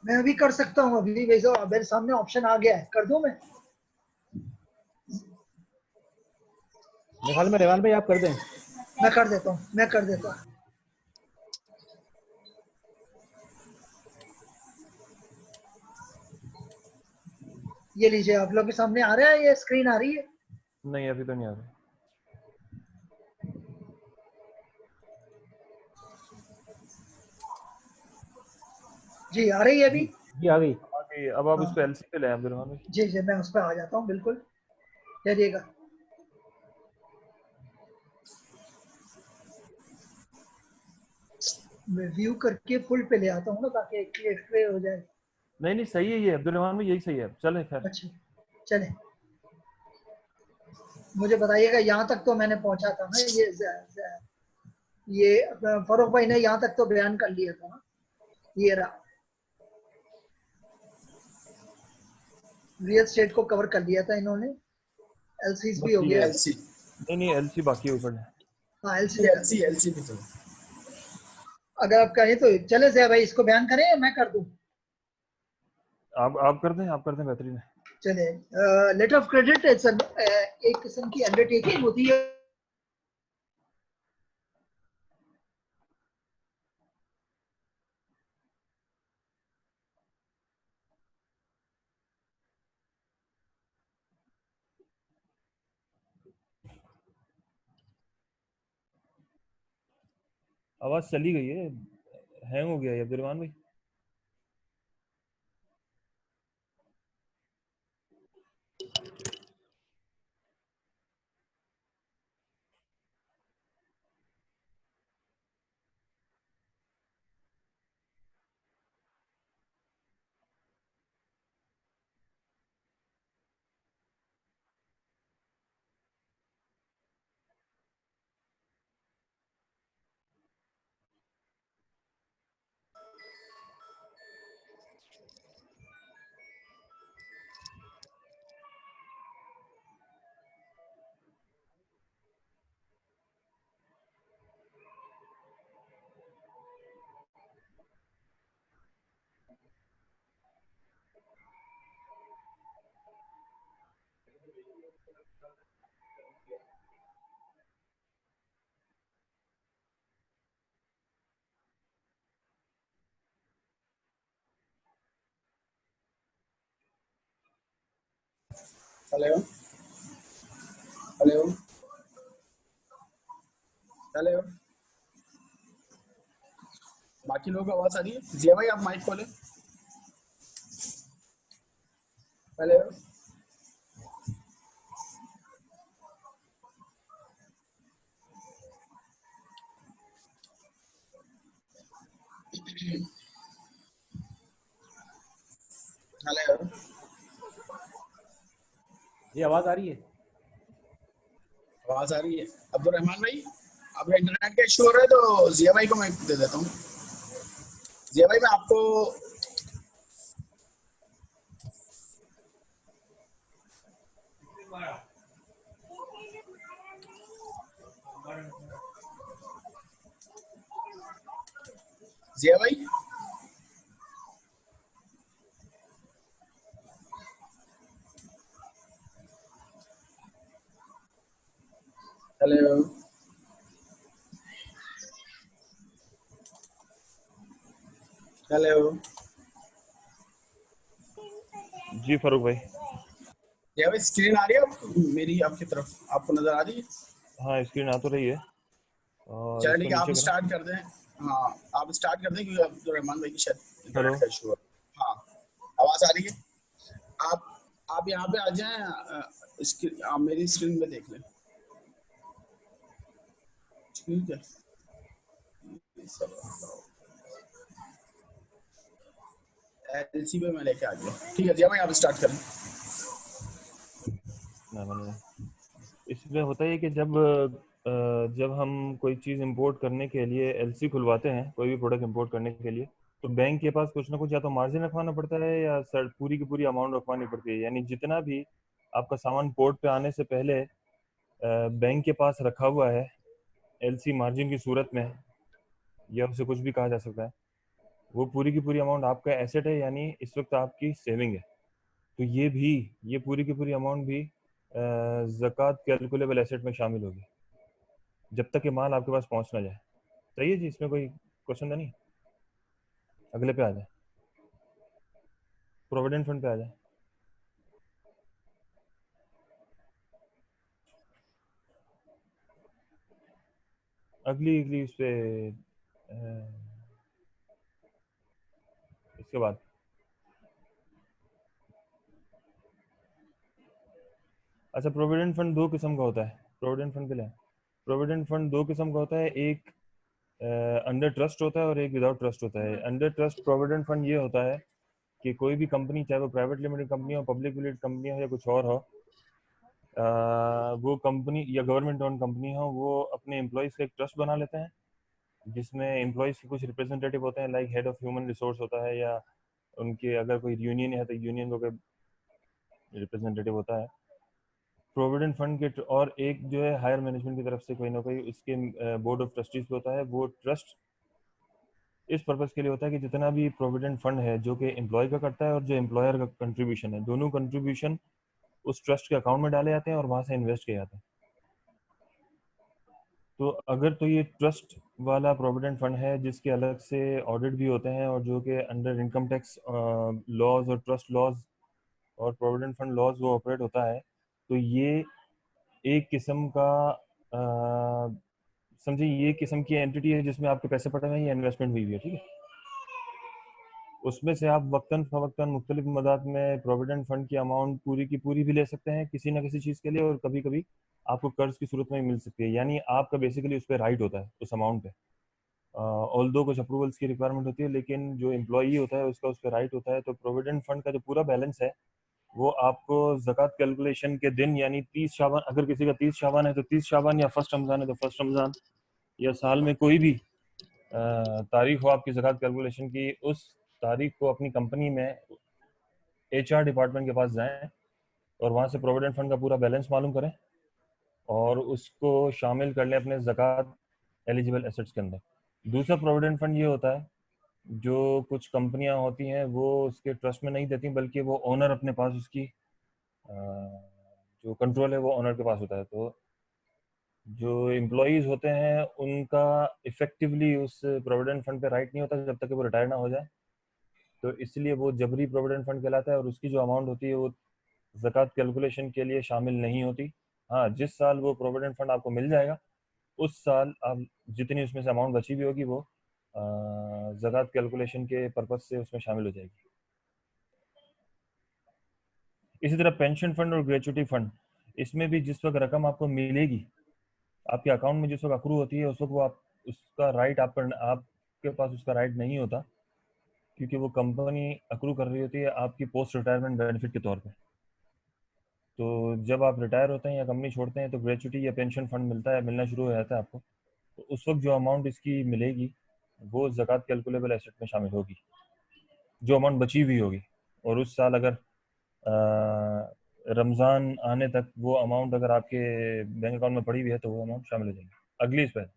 मैं अभी कर सकता हूँ, अभी भेजो, मेरे सामने ऑप्शन आ गया है, कर दूं मैं? मेरे ख्याल में रेवान भाई आप कर दें। मैं कर देता हूँ। ये लीजिए, आप लोग के सामने आ रहा है, ये स्क्रीन आ रही है? नहीं अभी तो नहीं आ रही। जी आ रही है अभी? जी आ गई। अब आप उस पे एलसी पे ले अब्दुल रहमान भाई। जी मैं उस पर आ जाता हूँ बिल्कुल। करिएगा। मैं व्यू करके फुल पे ले आता हूँ ना, ताकि क्लियर हो जाए। नहीं नहीं सही है ये अब्दुल रहमान भाई, यही सही है। चले खैर अच्छा चले, मुझे बताइएगा। यहाँ तक तो मैंने पहुंचा था ना, ये फरूख भाई ने यहाँ तक तो बयान कर लिया था ना। ये रहा, रियल स्टेट को कवर कर लिया था इन्होंने, एलसीज भी हो बस ये गया। एलसी नहीं नहीं एलसी बाकी है ऊपर है। हाँ एलसी कर एलसी लिया। एलसी भी तो अगर आप कहें तो चले ज़िया भाई, इसको बयान करें या मैं कर दूं? आप कर दें बेहतरीन है। चले, लेटर ऑफ क्रेडिट एक किस्म की अंडरटेकिंग होती है। आवाज चली गई है, हैंग हो गया है अब्दुल रहमान भाई। हेलो हेलो हेलो, बाकी लोगों को आवाज आ रही है? जिया भाई आप माइक खोले। हेलो हेलो, ये आवाज आ रही है? आवाज आ रही है? अब्दुल रहमान भाई, आपका इंटरनेट का इशू हो रहा है तो जिया भाई को मैं दे देता हूँ। जिया भाई मैं आपको जिया भाई हेलो हेलो, जी फारूक भाई। जिया भाई स्क्रीन आ रही है आपको? मेरी आपकी तरफ आपको नजर आ रही है? हाँ स्क्रीन आ तो रही है और चलो इसको ठीक है, आप नीचे करें। स्टार्ट कर दें। हाँ आप स्टार्ट कर दें, क्योंकि अब्दुल रहमान भाई की शायद हेलो इंटरनेट का इशू है। हाँ आवाज आ रही है? आप आप यहाँ पे आ जाएं, आप मेरी स्क्रीन में देख लें। ठीक है, एलसी पे मैं लेके आ गया। ठीक है जिया भाई आप स्टार्ट करें। ना मैंने इसमें होता है कि जब हम कोई चीज़ इंपोर्ट करने के लिए एलसी खुलवाते हैं, कोई भी प्रोडक्ट इंपोर्ट करने के लिए, तो बैंक के पास कुछ ना कुछ या तो मार्जिन रखवाना पड़ता है या सर पूरी की पूरी अमाउंट रखवानी पड़ती है। यानी जितना भी आपका सामान पोर्ट पे आने से पहले बैंक के पास रखा हुआ है एलसी मार्जिन की सूरत में, या उसे कुछ भी कहा जा सकता है, वो पूरी की पूरी अमाउंट आपका एसेट है, यानी इस वक्त आपकी सेविंग है। तो ये पूरी की पूरी अमाउंट भी ज़कात कैलकुलेबल एसेट में शामिल होगी जब तक ये माल आपके पास पहुंच ना जाए। सही है जी, इसमें कोई क्वेश्चन तो नहीं? अगले पे आ जाए, प्रोविडेंट फंड पे आ जाए। अगली अगली इस पे इसके बाद अच्छा, प्रोविडेंट फंड दो किस्म का होता है। प्रोविडेंट फंड के लिए प्रोविडेंट फंड दो किस्म का होता है, एक अंडर ट्रस्ट होता है और एक विदाउट ट्रस्ट होता है। अंडर ट्रस्ट प्रोविडेंट फंड ये होता है कि कोई भी कंपनी, चाहे वो प्राइवेट लिमिटेड कंपनी हो, पब्लिक लिमिटेड कंपनी हो या कुछ और हो, वो कंपनी या गवर्नमेंट ओन कंपनी हो, वो अपने एम्प्लॉयज़ का एक ट्रस्ट बना लेते हैं जिसमें एम्प्लॉयज़ के कुछ रिप्रेजेंटेटिव होते हैं, like head of human resource होता है, या उनके अगर कोई यूनियन है तो यूनियन का कोई रिप्रेजेंटेटिव होता है। प्रोविडेंट फंड के और एक जो है हायर मैनेजमेंट की तरफ से कोई ना कोई उसके बोर्ड ऑफ ट्रस्टीज पे होता है। वो ट्रस्ट इस पर्पज़ के लिए होता है कि जितना भी प्रोविडेंट फंड है जो कि एम्प्लॉय का करता है और जो एम्प्लॉयर का कंट्रीब्यूशन है, दोनों कंट्रीब्यूशन उस ट्रस्ट के अकाउंट में डाले जाते हैं और वहाँ से इन्वेस्ट किए जाते हैं। तो अगर तो ये ट्रस्ट वाला प्रोविडेंट फंड है जिसके अलग से ऑडिट भी होते हैं और जो कि अंडर इनकम टैक्स लॉज और ट्रस्ट लॉज और प्रोविडेंट फंड लॉज वो ऑपरेट होता है, तो ये एक किस्म का समझिए ये किस्म की एंटिटी है जिसमें आपके पैसे पड़े हुए हैं या इन्वेस्टमेंट हुई हुई है, ठीक है। उसमें से आप वक्तन फवक्तन मुख्तलिफ मदाद में प्रोविडेंट फंड की अमाउंट पूरी की पूरी भी ले सकते हैं किसी ना किसी चीज़ के लिए, और कभी कभी आपको कर्ज की सूरत में मिल सकती है, यानी आपका बेसिकली उस पर राइट होता है उस अमाउंट पे। ऑल दो कुछ अप्रूवल्स की रिक्वायरमेंट होती है, लेकिन जो एम्प्लॉई होता है उसका उस पर राइट होता है। तो प्रोविडेंट फंड का जो पूरा बैलेंस है वो आपको ज़कात कैलकुलेशन के दिन, यानी 30 शाबान, अगर किसी का 30 शाबान है तो 30 शाबान, या फर्स्ट रमज़ान है तो फर्स्ट रमज़ान, या साल में कोई भी तारीख हो आपकी ज़कात कैलकुलेशन की, उस तारीख को अपनी कंपनी में HR डिपार्टमेंट के पास जाएं और वहाँ से प्रोविडेंट फंड का पूरा बैलेंस मालूम करें और उसको शामिल कर लें अपने ज़कात एलिजिबल एसेट्स के अंदर। दूसरा प्रोविडेंट फंड ये होता है जो कुछ कंपनियां होती हैं वो उसके ट्रस्ट में नहीं देती, बल्कि वो ओनर अपने पास उसकी जो कंट्रोल है वो ओनर के पास होता है। तो जो एम्प्लॉयज़ होते हैं उनका इफेक्टिवली उस प्रोविडेंट फंड पे राइट नहीं होता जब तक कि वो रिटायर ना हो जाए, तो इसलिए वो जबरी प्रोविडेंट फंड कहलाता है और उसकी जो अमाउंट होती है वो ज़कात कैलकुलेशन के लिए शामिल नहीं होती। हाँ, जिस साल वो प्रोविडेंट फंड आपको मिल जाएगा उस साल आप जितनी उसमें से अमाउंट बची हुई होगी वो ज़कात कैलकुलेशन के पर्पज़ से उसमें शामिल हो जाएगी। इसी तरह पेंशन फंड और ग्रेचुटी फंड, इसमें भी जिस वक्त रकम आपको मिलेगी आपके अकाउंट में जिस वक्त अक्रू होती है उस वक्त वो आप उसका राइट आपके पास उसका राइट नहीं होता, क्योंकि वो कंपनी अक्रू कर रही होती है आपकी पोस्ट रिटायरमेंट बेनिफिट के तौर पे। तो जब आप रिटायर होते हैं या कंपनी छोड़ते हैं तो ग्रेचुटी या पेंशन फंड मिलना शुरू हो जाता है आपको, तो उस वक्त जो अमाउंट इसकी मिलेगी वो ज़कात कैलकुलेबल एसेट में शामिल होगी, जो अमाउंट बची हुई होगी। और उस साल अगर रमज़ान आने तक वो अमाउंट अगर आपके बैंक अकाउंट में पड़ी हुई है तो वो अमाउंट शामिल हो जाएगी अगली इस पर।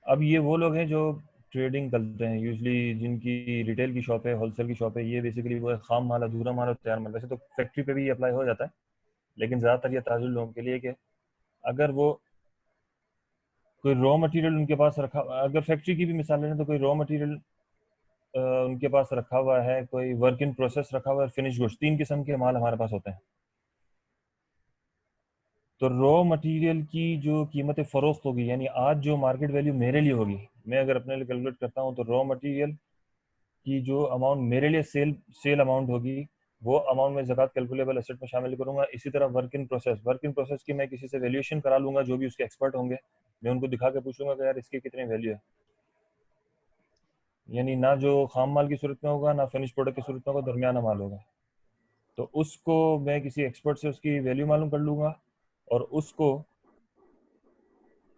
अब ये वो लोग हैं जो ट्रेडिंग करते हैं, यूजली जिनकी रिटेल की शॉप है, होलसेल की शॉप है, ये बेसिकली वो है खाम माल, अधूरा माल और तैयार माल। वैसे तो फैक्ट्री पे भी ये अप्लाई हो जाता है, लेकिन ज़्यादातर ये ताजुल लोगों के लिए कि अगर वो कोई रॉ मटेरियल उनके पास रखा, अगर फैक्ट्री की भी मिसाल लें तो कोई रॉ मटेरियल उनके पास रखा हुआ है, कोई वर्क इन प्रोसेस रखा हुआ है, फिनिश गुड्स, 3 किस्म के माल हमारे पास होते हैं। तो रॉ मटेरियल की जो कीमत फ़रोख्त होगी, यानी आज जो मार्केट वैल्यू मेरे लिए होगी, मैं अगर अपने लिए कैलकुलेट करता हूँ तो रॉ मटेरियल की जो अमाउंट मेरे लिए सेल अमाउंट होगी वो अमाउंट मैं ज़कात कैलकुलेबल एसेट में शामिल करूंगा। इसी तरह वर्क इन प्रोसेस की मैं किसी से वैल्यूएशन करा लूंगा, जो भी उसके एक्सपर्ट होंगे, मैं उनको दिखा के पूछूंगा कि यार इसकी कितनी वैल्यू है, यानी ना जो खाम माल की सूरत में होगा ना फिनिश प्रोडक्ट की सूरत में होगा, दरमियाना माल होगा। तो उसको मैं किसी एक्सपर्ट से उसकी वैल्यू मालूम कर लूँगा और उसको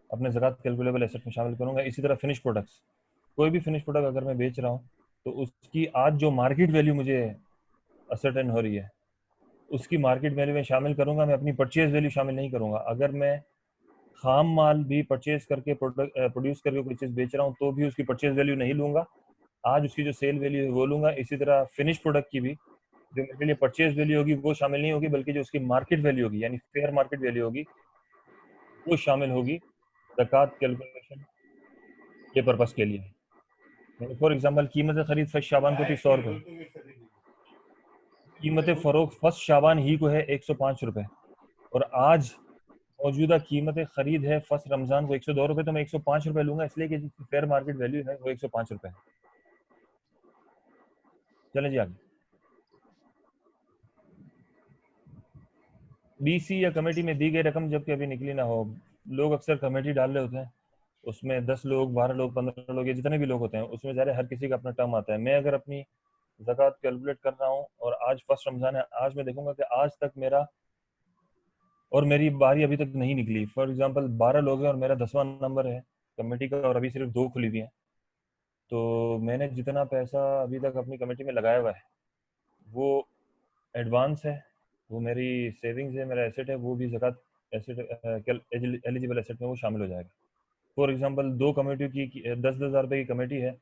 अपने ज़कात कैलकुलेबल एसेट में शामिल करूँगा। इसी तरह फिनिश प्रोडक्ट्स, कोई भी फिनिश प्रोडक्ट अगर मैं बेच रहा हूँ तो उसकी आज जो मार्केट वैल्यू मुझे असर्टेन हो रही है उसकी मार्केट वैल्यू में शामिल करूँगा, मैं अपनी परचेज वैल्यू शामिल नहीं करूँगा। अगर मैं खाम माल भी परचेज करके प्रोड्यूस करके कोई चीज़ बेच रहा हूँ तो भी उसकी परचेज वैल्यू नहीं लूँगा, आज उसकी जो सेल वैल्यू है वो लूँगा। इसी तरह फिनिश प्रोडक्ट की भी जो मेरे लिए परचेज वैल्यू होगी वो शामिल नहीं होगी, बल्कि जो उसकी मार्केट वैल्यू होगी यानी फेयर मार्केट वैल्यू होगी वो शामिल होगी ज़कात कैलकुलेशन के पर्पस के लिए। फॉर एग्जांपल कीमत खरीद फर्स्ट शाबान को थी 100 रुपये, कीमत फ़रोख्त फर्स्ट शाबान ही को है 105 रुपये, और आज मौजूदा कीमत खरीद है फर्स्ट रमज़ान को 102 रुपये, तो मैं 105 रुपये लूँगा, इसलिए कि जिसकी फेयर मार्केट वैल्यू है वो 105 रुपये है। चलें जी आगे। बीसी या कमेटी में दी गई रकम जबकि अभी निकली ना हो। लोग अक्सर कमेटी डाल रहे होते हैं, उसमें 10 लोग, 12 लोग, 15 लोग, ये जितने भी लोग होते हैं, उसमें ज़ाहिर हर किसी का अपना टर्म आता है। मैं अगर अपनी ज़कात कैलकुलेट कर रहा हूँ और आज फर्स्ट रमज़ान है, आज मैं देखूंगा कि आज तक मेरा और मेरी बारी अभी तक नहीं निकली। फॉर एग्जांपल 12 लोग हैं और मेरा 10वां नंबर है कमेटी का और अभी सिर्फ 2 खुली हुई हैं, तो मैंने जितना पैसा अभी तक अपनी कमेटी में लगाया हुआ है वो एडवांस है, वो मेरी सेविंग्स है, मेरा एसेट है, वो भी ज़कात एसेट एलिजिबल एसेट में वो शामिल हो जाएगा। फॉर एग्जांपल 2 कमेटियों की 10,000 रुपये की कमेटी है,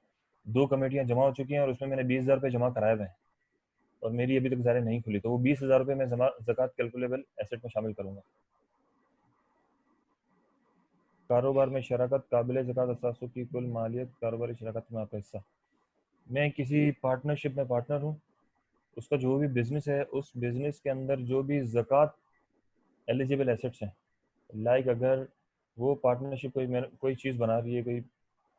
2 कमेटियां जमा हो चुकी हैं और उसमें मैंने 20,000 रुपये जमा कराए हुए हैं और मेरी अभी तक ज़ाहिर नहीं खुली, तो वो 20,000 रुपये मैं ज़कात कैलकुलेबल एसेट में शामिल करूँगा। कारोबार में शराकत, काबिल ज़कात असासों की कुल मालियत, कारोबारी शराकत में आपका हिस्सा। मैं किसी पार्टनरशिप में पार्टनर हूँ, उसका जो भी बिजनेस है, उस बिजनेस के अंदर जो भी ज़कात एलिजिबल एसेट्स हैं, लाइक अगर वो पार्टनरशिप कोई चीज़ बना रही है, कोई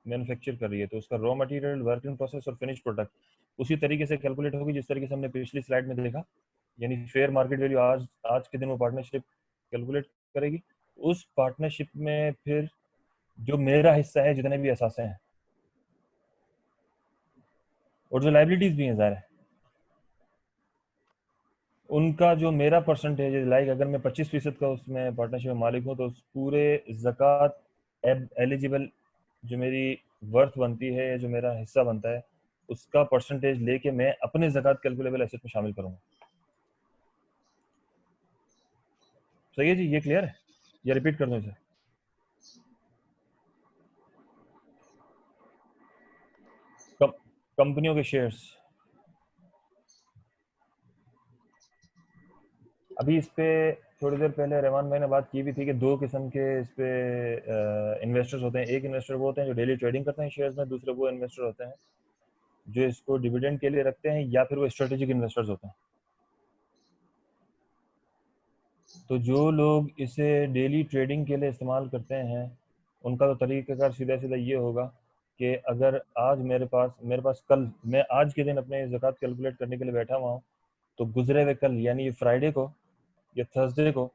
मैन्युफैक्चर कर रही है, तो उसका raw material, work in process और फिनिश प्रोडक्ट उसी तरीके से कैलकुलेट होगी जिस तरीके से हमने पिछली स्लाइड में देखा, यानी फेयर मार्केट वैल्यू आज के दिन वो पार्टनरशिप कैलकुलेट करेगी। उस पार्टनरशिप में फिर जो मेरा हिस्सा है, जितने भी असासे हैं और जो लाइबिलिटीज भी हैं ज़ाहिर है, उनका जो मेरा परसेंटेज है, लाइक अगर मैं 25% का उसमें पार्टनरशिप में मालिक हूँ, तो उस पूरे ज़कात एलिजिबल जो मेरी वर्थ बनती है, जो मेरा हिस्सा बनता है, उसका परसेंटेज लेके मैं अपने ज़कात कैलकुलेबल एसेट में शामिल करूँगा। सही है जी, ये क्लियर है या रिपीट कर दूं इसे? कंपनियों के शेयर्स, अभी इस पे थोड़ी देर पहले रहमान भाई ने बात की भी थी कि 2 किस्म के इस पे इन्वेस्टर्स होते हैं। एक इन्वेस्टर वो होते हैं जो डेली ट्रेडिंग करते हैं शेयर्स में, दूसरे वो इन्वेस्टर होते हैं जो इसको डिविडेंड के लिए रखते हैं, या फिर वो स्ट्रेटेजिक इन्वेस्टर्स होते हैं। तो जो लोग इसे डेली ट्रेडिंग के लिए इस्तेमाल करते हैं, उनका तो तरीक़ाकार सीधा सीधा ये होगा कि अगर आज मेरे पास कल, मैं आज के दिन अपने ज़कात कैलकुलेट करने के लिए बैठा हुआ हूँ, तो गुजरे हुए कल यानी फ्राइडे को या थर्सडे को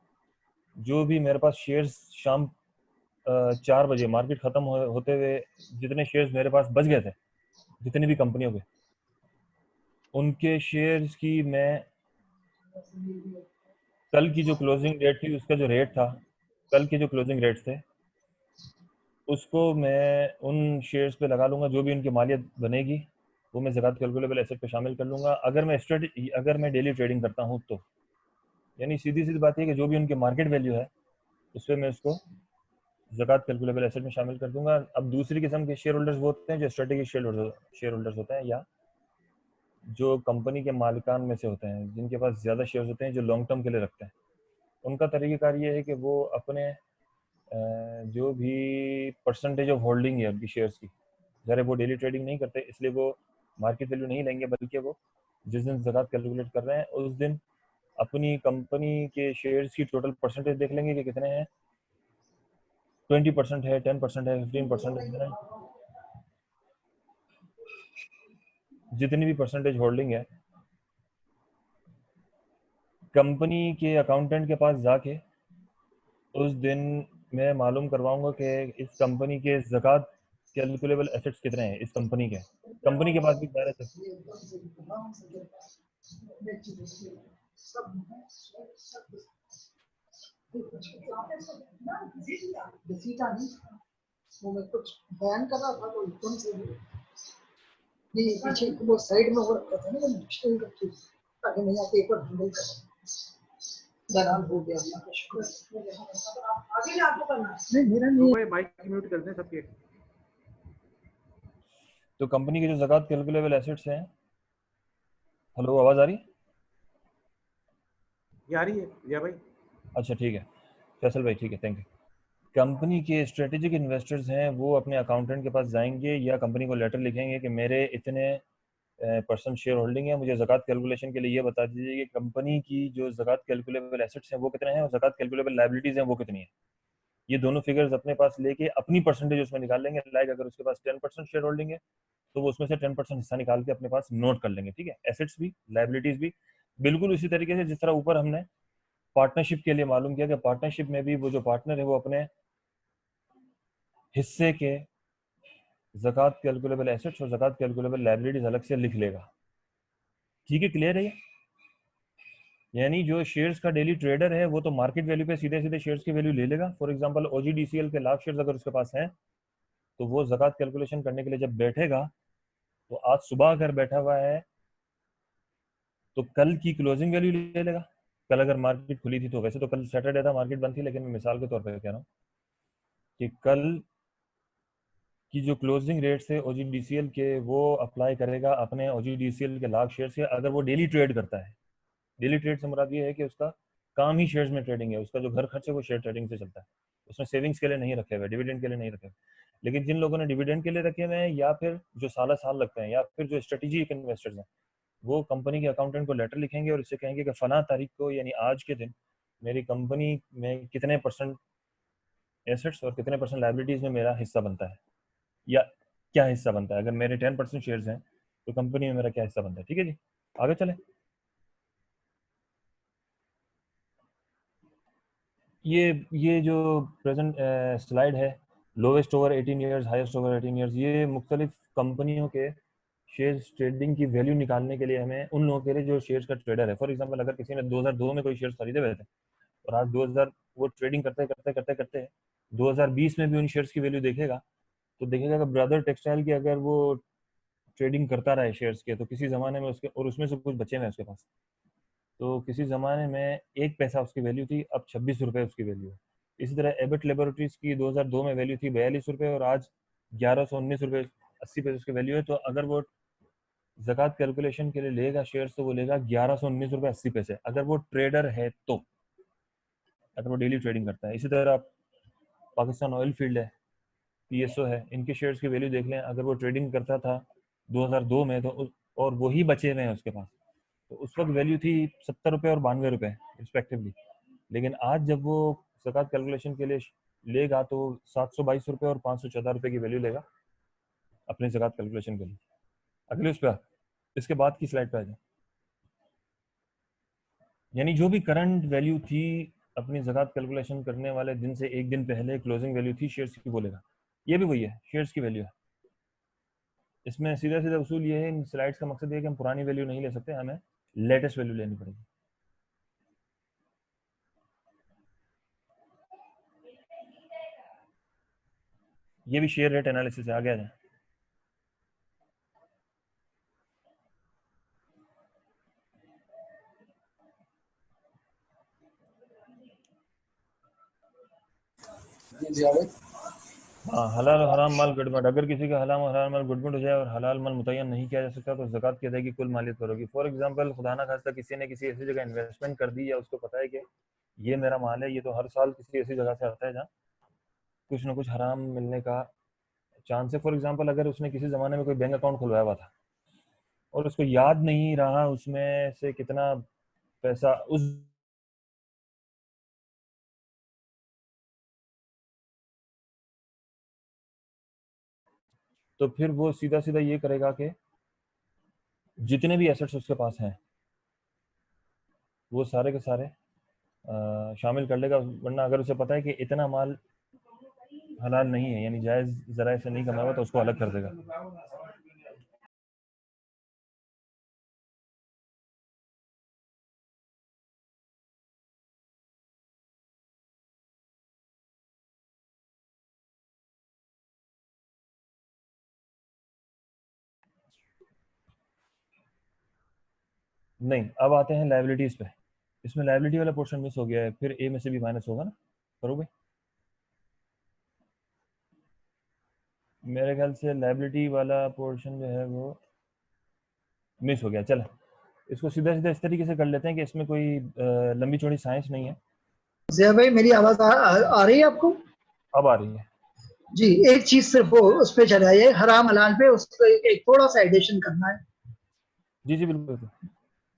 जो भी मेरे पास शेयर्स शाम 4 बजे मार्केट ख़त्म होते हुए जितने शेयर्स मेरे पास बच गए थे, जितनी भी कंपनियों के, उनके शेयर्स की मैं कल की जो क्लोजिंग डेट थी, उसका जो रेट था, कल के जो क्लोजिंग रेट्स थे, उसको मैं उन शेयर्स पे लगा लूँगा, जो भी उनकी मालियत बनेगी वो मैं ज़कात कैलकुलेबल एसेट पे शामिल कर लूँगा। अगर मैं डेली ट्रेडिंग करता हूँ तो, यानी सीधी बात है कि जो भी उनकी मार्केट वैल्यू है उस पर मैं उसको ज़कात कैलकुलेबल एसेट में शामिल कर दूंगा। अब दूसरी किस्म के शेयर होल्डर्स वो होते हैं जो स्ट्रेटेजिक शेयर होल्डर्स होते हैं, या जो कंपनी के मालिकान में से होते हैं, जिनके पास ज़्यादा शेयर्स होते हैं, जो लॉन्ग टर्म के लिए रखते हैं। उनका तरीक़ाकार ये है कि वो अपने जो भी परसेंटेज ऑफ होल्डिंग है उनकी शेयर्स की, ज़रा वो डेली ट्रेडिंग नहीं करते, इसलिए वो मार्केट वैल्यू नहीं लेंगे, बल्कि वो जिस दिन ज़कात कैलकुलेट कर रहे हैं उस दिन अपनी कंपनी के शेयर्स की टोटल परसेंटेज देख लेंगे कि कितने हैं, 20% है, 10% है, 15% है, जितनी भी परसेंटेज होल्डिंग है, कंपनी के अकाउंटेंट के पास जाके उस दिन मैं मालूम करवाऊंगा कि इस कंपनी के ज़कात कैलकुलेबल एसेट्स कितने हैं। इस कंपनी के पास भी दायरा है। वो मैं कुछ बयान कर रहा था तो एकदम से ये पीछे वो साइड में हो रखा था ना, वो डिक्शनरी रखी ताकि मैं यहाँ पे एक बार हैंडल कर दरार हो गया। आगे आपको करना नहीं, मेरा नहीं है। माइक म्यूट कर दें सबके। तो कंपनी के जो ज़कात कैलकुलेबल एसेट्स हैं, हेलो आवाज़ आ रही है? ये आ रही है या भाई? अच्छा ठीक है फैसल भाई, ठीक है, थैंक यू। कंपनी के स्ट्रेटेजिक इन्वेस्टर्स हैं, वो अपने अकाउंटेंट के पास जाएंगे या कंपनी को लेटर लिखेंगे कि मेरे इतने परसेंट शेयर होल्डिंग है, मुझे ज़कात कैलकुलेशन के लिए ये बता दीजिए कि कंपनी की जो ज़कात कैलकुलेबल एसेट्स हैं वो कितने हैं और ज़कात कैलकुलेबल लाइबिलिटीज़ हैं वो कितनी है। ये दोनों फिगर्स अपने पास लेके अपनी परसेंटेज उसमें निकाल लेंगे। लाइक अगर उसके पास 10% शेयर होल्डिंग है तो वो उसमें से 10% हिस्सा निकाल के अपने पास नोट कर लेंगे, ठीक है। एसेट्स भी लाइबिलिटीज़ भी बिल्कुल उसी तरीके से जिस तरह ऊपर हमने पार्टनरशिप के लिए मालूम किया कि पार्टनरशिप में भी वो जो पार्टनर है वो अपने हिस्से के ज़कात कैलकुलेबल एसेट्स और ज़कात कैलकुलेबल लायबिलिटीज अलग से लिख लेगा। ठीक है, क्लियर है ये? यानी जो शेयर्स का डेली ट्रेडर है वो तो मार्केट वैल्यू पे सीधे सीधे शेयर्स की वैल्यू ले लेगा। फॉर एग्जांपल OGDCL के लाख शेयर्स अगर उसके पास हैं तो वो ज़कात कैलकुलेशन करने के लिए जब बैठेगा तो आज सुबह अगर बैठा हुआ है तो कल की क्लोजिंग वैल्यू ले लेगा। कल अगर मार्केट खुली थी तो, वैसे तो कल सैटरडे था, मार्केट बंद थी, लेकिन मैं मिसाल के तौर पर कह रहा हूँ कि कल की जो क्लोजिंग रेट्स है OGDCL के वो अप्लाई करेगा अपने OGDCL के लाख शेयर से, अगर वो डेली ट्रेड करता है। डेली ट्रेड से मुराद ये है कि उसका काम ही शेयर्स में ट्रेडिंग है, उसका जो घर खर्च है वो शेयर ट्रेडिंग से चलता है, उसने सेविंग्स के लिए नहीं रखे हुए, डिविडेंड के लिए नहीं रखे हुए। लेकिन जिन लोगों ने डिविडेंड के लिए रखे हुए हैं या फिर जो साल साल लगते हैं या फिर जो स्ट्रेटेजिक इन्वेस्टर्स हैं, वो कंपनी के अकाउंटेंट को लेटर लिखेंगे और इससे कहेंगे कि फला तारीख को यानी आज के दिन मेरी कंपनी में कितने % एसेट्स और कितने % लायबिलिटीज में मेरा हिस्सा बनता है या क्या हिस्सा बनता है। अगर मेरे 10% शेयर्स हैं तो कंपनी में मेरा क्या हिस्सा बनता है। ठीक है जी, आगे चले। ये जो प्रेजेंट स्लाइड है, lowest over 18 years, highest over 18 years, ये मुख्तलिफ कंपनियों के शेयर्स ट्रेडिंग की वैल्यू निकालने के लिए हमें उन लोगों के लिए जो शेयर्स का ट्रेडर है। फॉर एग्जांपल अगर किसी ने 2002 में कोई शेयर्स खरीदे हुए थे और आज 2000 वो ट्रेडिंग करते करते करते करते 2020 में भी उन शेयर्स की वैल्यू देखेगा तो देखेगा कि ब्रदर टेक्सटाइल की अगर वो ट्रेडिंग करता रहा है शेयर्स के तो किसी ज़माने में उसके, और उसमें से कुछ बचे हुए उसके पास, तो किसी ज़माने में 1 पैसा उसकी वैल्यू थी, अब 26 रुपये उसकी वैल्यू है। इसी तरह एबट लेबोरेटरीज की 2002 में वैल्यू थी 42 रुपये और आज 1119 रुपये 80 पैसे उसकी वैल्यू है। तो अगर वो ज़कात कैलकुलेशन के लिए लेगा शेयर्स तो वो लेगा 1119 रुपये 80 पैसे, अगर वो ट्रेडर है तो, अगर वो डेली ट्रेडिंग करता है। इसी तरह पाकिस्तान ऑयल फील्ड है, PSO है, इनके शेयर्स की वैल्यू देख लें, अगर वो ट्रेडिंग करता था 2002 में तो और वही बचे हुए हैं उसके पास, तो उस वक्त वैल्यू थी 70 रुपये और 92 रुपये रिस्पेक्टिवली। लेकिन आज जब वो ज़कात कैलकुलेशन के लिए लेगा तो 722 रुपये और 514 रुपये की वैल्यू लेगा अपने ज़कात कैलकुलेशन के लिए। अगले उस पर, इसके बाद की स्लाइड पे आ जाए। यानी जो भी करंट वैल्यू थी अपनी ज़कात कैलकुलेशन करने वाले दिन से एक दिन पहले क्लोजिंग वैल्यू थी शेयर्स की, बोलेगा। ये भी वही है, शेयर्स की वैल्यू है। इसमें सीधा सीधा उसूल ये है, इन स्लाइड्स का मकसद ये है कि हम पुरानी वैल्यू नहीं ले सकते, हमें लेटेस्ट वैल्यू लेनी पड़ेगी। ये भी शेयर रेट एनालिसिस है, आगे आ जाए। हाँ, हलाल और हराम माल गड़बड़, अगर किसी का हलाल और हराम माल गड़बड़ हो जाए और हलाल माल मुतय्यन नहीं किया जा सकता तो ज़कात की अदायगी कुल मालियत पर होगी। फॉर एग्जांपल खुदा ना खास्ता किसी ने किसी ऐसी जगह इन्वेस्टमेंट कर दी या उसको पता है कि ये मेरा माल है, ये तो हर साल किसी ऐसी जगह से आता है जहाँ कुछ ना कुछ हराम मिलने का चांस है। फॉर एग्जांपल अगर उसने किसी ज़माने में कोई बैंक अकाउंट खुलवाया हुआ था और उसको याद नहीं रहा उसमें से कितना पैसा उस तो फिर वो सीधा सीधा ये करेगा कि जितने भी एसेट्स उसके पास हैं वो सारे के सारे शामिल कर लेगा। वरना अगर उसे पता है कि इतना माल हलाल नहीं है यानी जायज़ ज़राए से नहीं कमाया हुआ तो उसको अलग कर देगा। नहीं, अब आते हैं लायबिलिटीज पे। इसमें लायबिलिटी वाला पोर्शन मिस हो गया है, फिर ए में से भी माइनस होगा ना, करोगे? मेरे ख्याल से लायबिलिटी वाला पोर्शन जो है वो मिस हो गया। चलो इसको सीधा सीधा इस तरीके से कर लेते हैं कि इसमें कोई लंबी चौड़ी साइंस नहीं है। ज़िया भाई मेरी आवाज आ रही है आपको? अब आ रही है जी। एक चीज सिर्फ वो उस पे चढ़ाइए, हराम हलाल पे उसको एक थोड़ा सा एडिशन करना है। जी जी बिल्कुल बिल्कुल,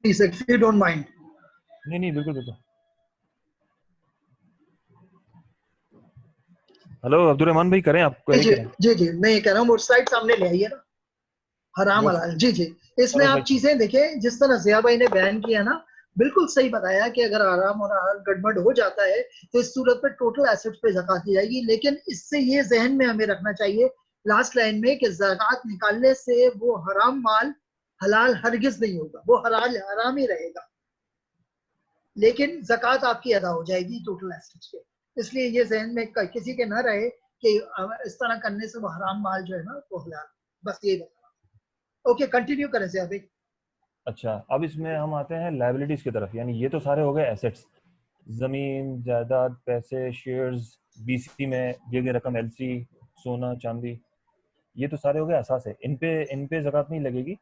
please if you don't mind. नहीं नहीं बिल्कुल बिल्कुल। हेलो अब्दुल रहमान भाई, करें आपको? जी जी जी, मैं ये कह रहा हूँ वो स्लाइड सामने ले आइए ना, हराम हलाल। जी जी, इसमें आप चीजें देखिए जिस तरह ज़िया भाई ने बयान किया ना, बिल्कुल सही बताया कि अगर आराम और हलाल गड़बड़ हो जाता है तो इस सूरत में टोटल एसेट्स पे ज़कात दी जाएगी। लेकिन इससे ये जहन में हमें रखना चाहिए लास्ट लाइन में कि ज़कात निकालने से वो हराम माल हलाल हरगिज नहीं होगा, वो हराम ही रहेगा, लेकिन ज़कात आपकी अदा हो जाएगी टोटल एसेट्स पे। इसलिए ये जहन में किसी के ना रहे कि इस तरह करने से वो हराम माल जो है ना वो हलाल। बस ये बताना। ओके, कंटिन्यू करें से अभी। अच्छा, अब इसमें हम आते हैं लायबिलिटीज की तरफ। यानी ये तो सारे हो गए एसेट्स, जमीन जायदाद, पैसे, शेयर्स, बीसी में दिए गए रकम, एलसी, सोना चांदी, ये तो सारे हो गए असास है, इन पे ज़कात नहीं लगेगी।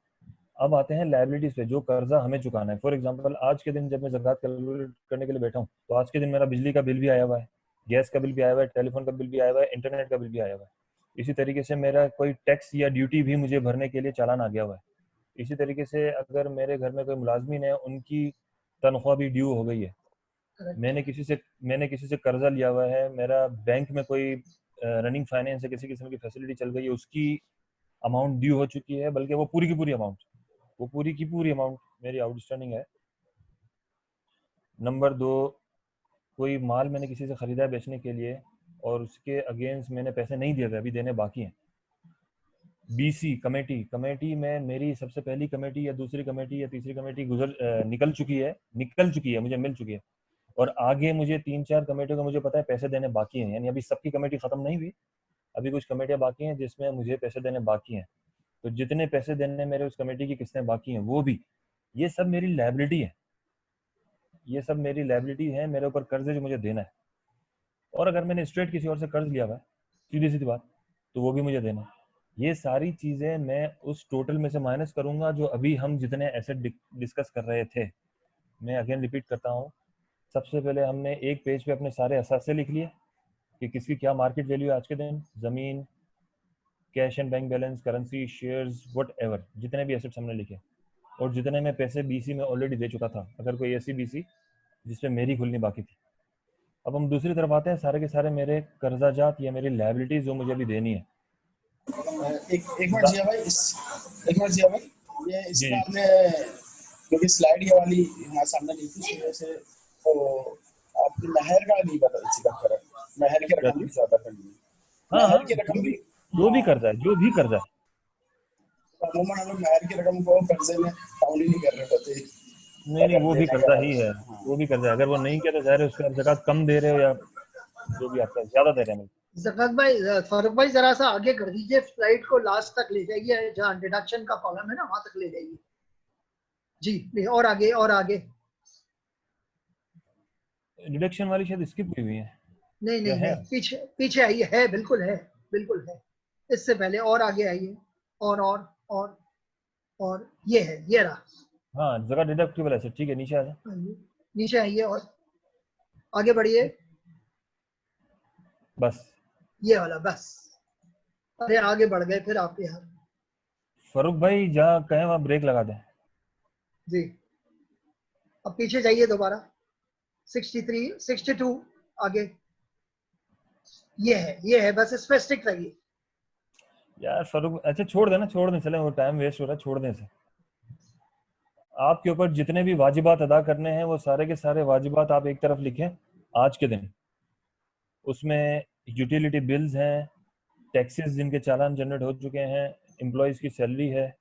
अब आते हैं लायबिलिटीज पे, जो कर्जा हमें चुकाना है। फॉर एग्जांपल आज के दिन जब मैं ज़कात कैलकुलेट करने के लिए बैठा हूँ तो आज के दिन मेरा बिजली का बिल भी आया हुआ है, गैस का बिल भी आया हुआ है, टेलीफोन का बिल भी आया हुआ है, इंटरनेट का बिल भी आया हुआ है। इसी तरीके से मेरा कोई टैक्स या ड्यूटी भी मुझे भरने के लिए चालान आ गया हुआ है। इसी तरीके से अगर मेरे घर में कोई मुलाजमीन है, उनकी तनख्वाह भी ड्यू हो गई है। मैंने किसी से कर्जा लिया हुआ है, मेरा बैंक में कोई रनिंग फाइनेंस है, किसी किस्म की फैसिलिटी चल गई है, उसकी अमाउंट ड्यू हो चुकी है, बल्कि वो पूरी की पूरी अमाउंट मेरी आउटस्टैंडिंग है। नंबर 2, कोई माल मैंने किसी से खरीदा है बेचने के लिए और उसके अगेंस्ट मैंने पैसे नहीं दिए थे, अभी देने बाकी हैं। बीसी कमेटी में मेरी सबसे पहली कमेटी या दूसरी कमेटी या तीसरी कमेटी निकल चुकी है, मुझे मिल चुकी है, और आगे मुझे 3-4 कमेटियों का मुझे पता है पैसे देने बाकी हैं। यानी अभी सबकी कमेटी खत्म नहीं हुई, अभी कुछ कमेटियां बाकी हैं जिसमें मुझे पैसे देने बाकी हैं। तो जितने पैसे देने मेरे उस कमेटी की किस्तें बाकी हैं वो भी, ये सब मेरी लायबिलिटी है, मेरे ऊपर कर्ज है जो मुझे देना है। और अगर मैंने स्ट्रेट किसी और से कर्ज लिया हुआ है, सीधी बात, तो वो भी मुझे देना है। ये सारी चीजें मैं उस टोटल में से माइनस करूंगा जो अभी हम जितने एसेट डिस्कस कर रहे थे। मैं अगेन रिपीट करता हूँ, सबसे पहले हमने एक पेज पे अपने सारे असासे लिख लिए कि किसकी क्या मार्केट वैल्यू है आज के दिन, जमीन, cash and bank balance, currency, shares, whatever, जितने भी एसेट्स हमने लिखे, और जितने मैं पैसे बीसी में ऑलरेडी दे चुका था, अगर कोई ऐसी बीसी जिसपे मेरी खुलनी बाकी थी। अब हम दूसरी तरफ आते हैं, सारे के सारे मेरे कर्जाजात या मेरी लायबिलिटीज जो मुझे अभी देनी है। एक मिनट जिया भाई, ये इसमें आपने क्योंकि स्लाइड ये वाली हमारे सामने नहीं थी, इस वजह से तो आपने महर का नहीं बता जिक्र करा, महर की रकम भी ज्यादा करनी है। महर की रकम भी जो भी कर्जा है अमूमन हम लोग महर की रकम को कर्जे में काउंट ही नहीं कर रहे होते। नहीं, वो भी कर्जा ही है, वो भी कर्जा है। अगर वो नहीं किया तो ज़ाहिर है उसका ज़कात कम दे रहे हो या जो भी आपका ज्यादा दे रहे हैं। ज़कात भाई, फारूक भाई जरा सा आगे कर दीजिए, स्लाइड को लास्ट तक ले जाइए, जहाँ डिडक्शन का कॉलम है ना वहां तक ले जाइए जी। और आगे डिडक्शन वाली शायद स्किप हुई है। नहीं, पीछे आइए, है बिल्कुल है। इससे पहले और आगे आइए, और ये है, ये रहा। हाँ, जगह डिडक्टिबल है, ठीक है, नीचे आइए और आगे बढ़िए, बस ये वाला, बस। अरे आगे बढ़ गए फिर आप यार। फरूक भाई जहाँ कहें वहाँ ब्रेक लगा दें जी। अब पीछे जाइए दोबारा, 63, 62 आगे, ये है, बस इस पे स्टिक रहिए यार फरूक। अच्छा छोड़ दें, चले, वो टाइम वेस्ट हो रहा है, छोड़ दें इसे। आपके ऊपर जितने भी वाजिबात अदा करने हैं वो सारे के सारे वाजिबात आप एक तरफ लिखें आज के दिन। उसमें यूटिलिटी बिल्स हैं, टैक्सेस जिनके चालान जनरेट हो चुके हैं, एम्प्लॉयज की सैलरी है,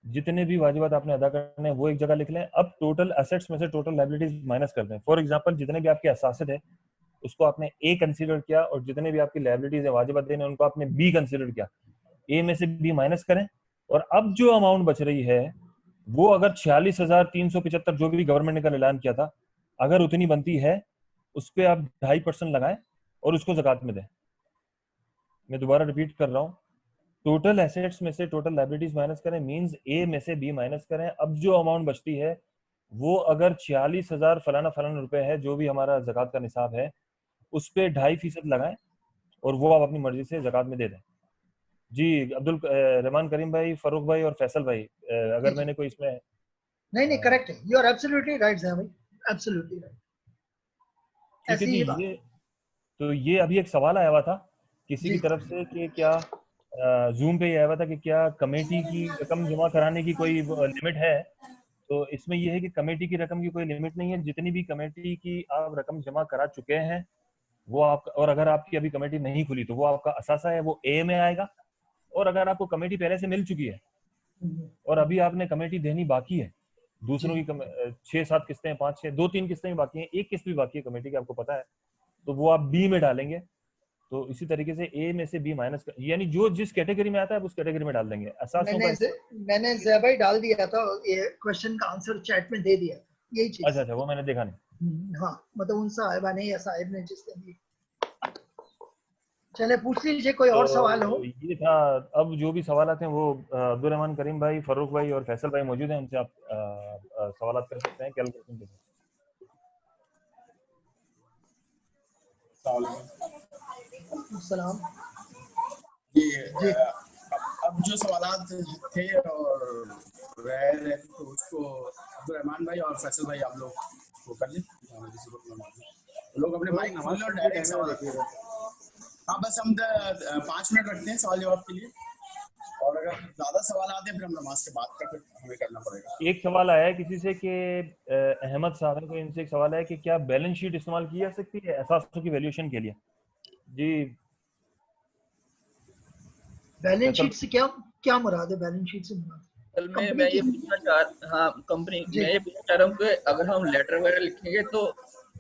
जितने भी वाजिबात आपने अदा करने हैं वो एक जगह लिख लें। अब टोटल एसेट्स में से टोटल लायबिलिटीज माइनस कर दें। फॉर एग्जांपल जितने भी आपके असासिद है उसको आपने ए कंसीडर किया, और जितने भी आपकी लायबिलिटीज है वाजिबात देने उनको आपने बी कंसीडर किया। ए में से बी माइनस करें, और अब जो अमाउंट बच रही है वो अगर 46,375 जो भी गवर्नमेंट ने कल ऐलान किया था, अगर उतनी बनती है उस पर आप 2.5% लगाएं और उसको ज़कात में दें। मैं दोबारा रिपीट कर रहा हूँ, टोटल एसेट्स में से टोटल लायबिलिटीज माइनस करें, मींस ए में से बी माइनस करें। अब जो अमाउंट बचती है वो अगर 46,000 फलाना रुपए है, जो भी हमारा ज़कात का निसाब है, उस पर 2.5% लगाएं और वो आप अपनी मर्जी से ज़कात में दे दें। जी अब्दुल रहमान करीम भाई, फरूक भाई और फैसल भाई, अगर मैंने कोई इसमें नहीं करेक्ट है, you are absolutely right sir भाई, एब्सोल्युटली राइट। ठीक है जी। ये अभी एक सवाल आया हुआ था किसी की तरफ से कि क्या जूम पे आया हुआ था कि क्या कमेटी की रकम जमा कराने की कोई लिमिट है। तो इसमें ये है कि कमेटी की रकम की कोई लिमिट नहीं है, जितनी भी कमेटी की आप रकम जमा करा चुके हैं वो आप, और अगर आपकी अभी कमेटी नहीं खुली तो वो आपका असासा है, वो ए में आएगा। और अगर आपको कमेटी पहले से मिल चुकी है और अभी आपने कमेटी देनी बाकी है, दूसरों की 6-7 किस्तें, 5-6, 2-3 किस्तें भी बाकी हैं, एक किस्त भी बाकी है कमेटी की, आपको पता है, तो वो आप बी में डालेंगे। तो इसी तरीके से ए में से बी माइनस, यानी जो जिस कैटेगरी में आता है उस कैटेगरी में डाल देंगे। मैंने ज़ैबाई डाल दिया था, ये क्वेश्चन का आंसर चैट में दे दिया, यही चीज। अच्छा, वो मैंने देखा नहीं। हाँ, मतलब उन साहिबा ने या साहिब ने जिसने भी। चले पूछ लीजिए, कोई और सवाल हो। ये था। अब जो भी सवाल हैं वो अब्दुल रहमान, करीम भाई, फरूक भाई और फैसल भाई मौजूद हैं, उनसे आप सवाल कर सकते हैं। कैलकुलेशन के सलाम जी। अब जो सवालात थे और रह रहे तो उसको अब्दुल रहमान भाई और फैसल भाई आप लोग वो कर लें, लोग अपने माइक खोल लो, डायरेक्ट सवाल। हाँ, बस हम 5 मिनट रखते हैं सवाल जवाब के लिए, और अगर ज्यादा सवाल आते हैं फिर हम नमाज के बाद का फिर हमें करना पड़ेगा। एक सवाल आया है किसी से कि अहमद साहब है, कोई इनसे एक सवाल है कि क्या बैलेंस शीट इस्तेमाल की जा सकती है असासों की वैल्यूएशन के लिए? जी, बैलेंस शीट से क्या मुराद है? बैलेंस शीट से मुराद मैं ये पूछना चाह कंपनी मैं ये पूछना चाह रहा हूँ कि अगर हम लेटर वगैरह लिखेंगे तो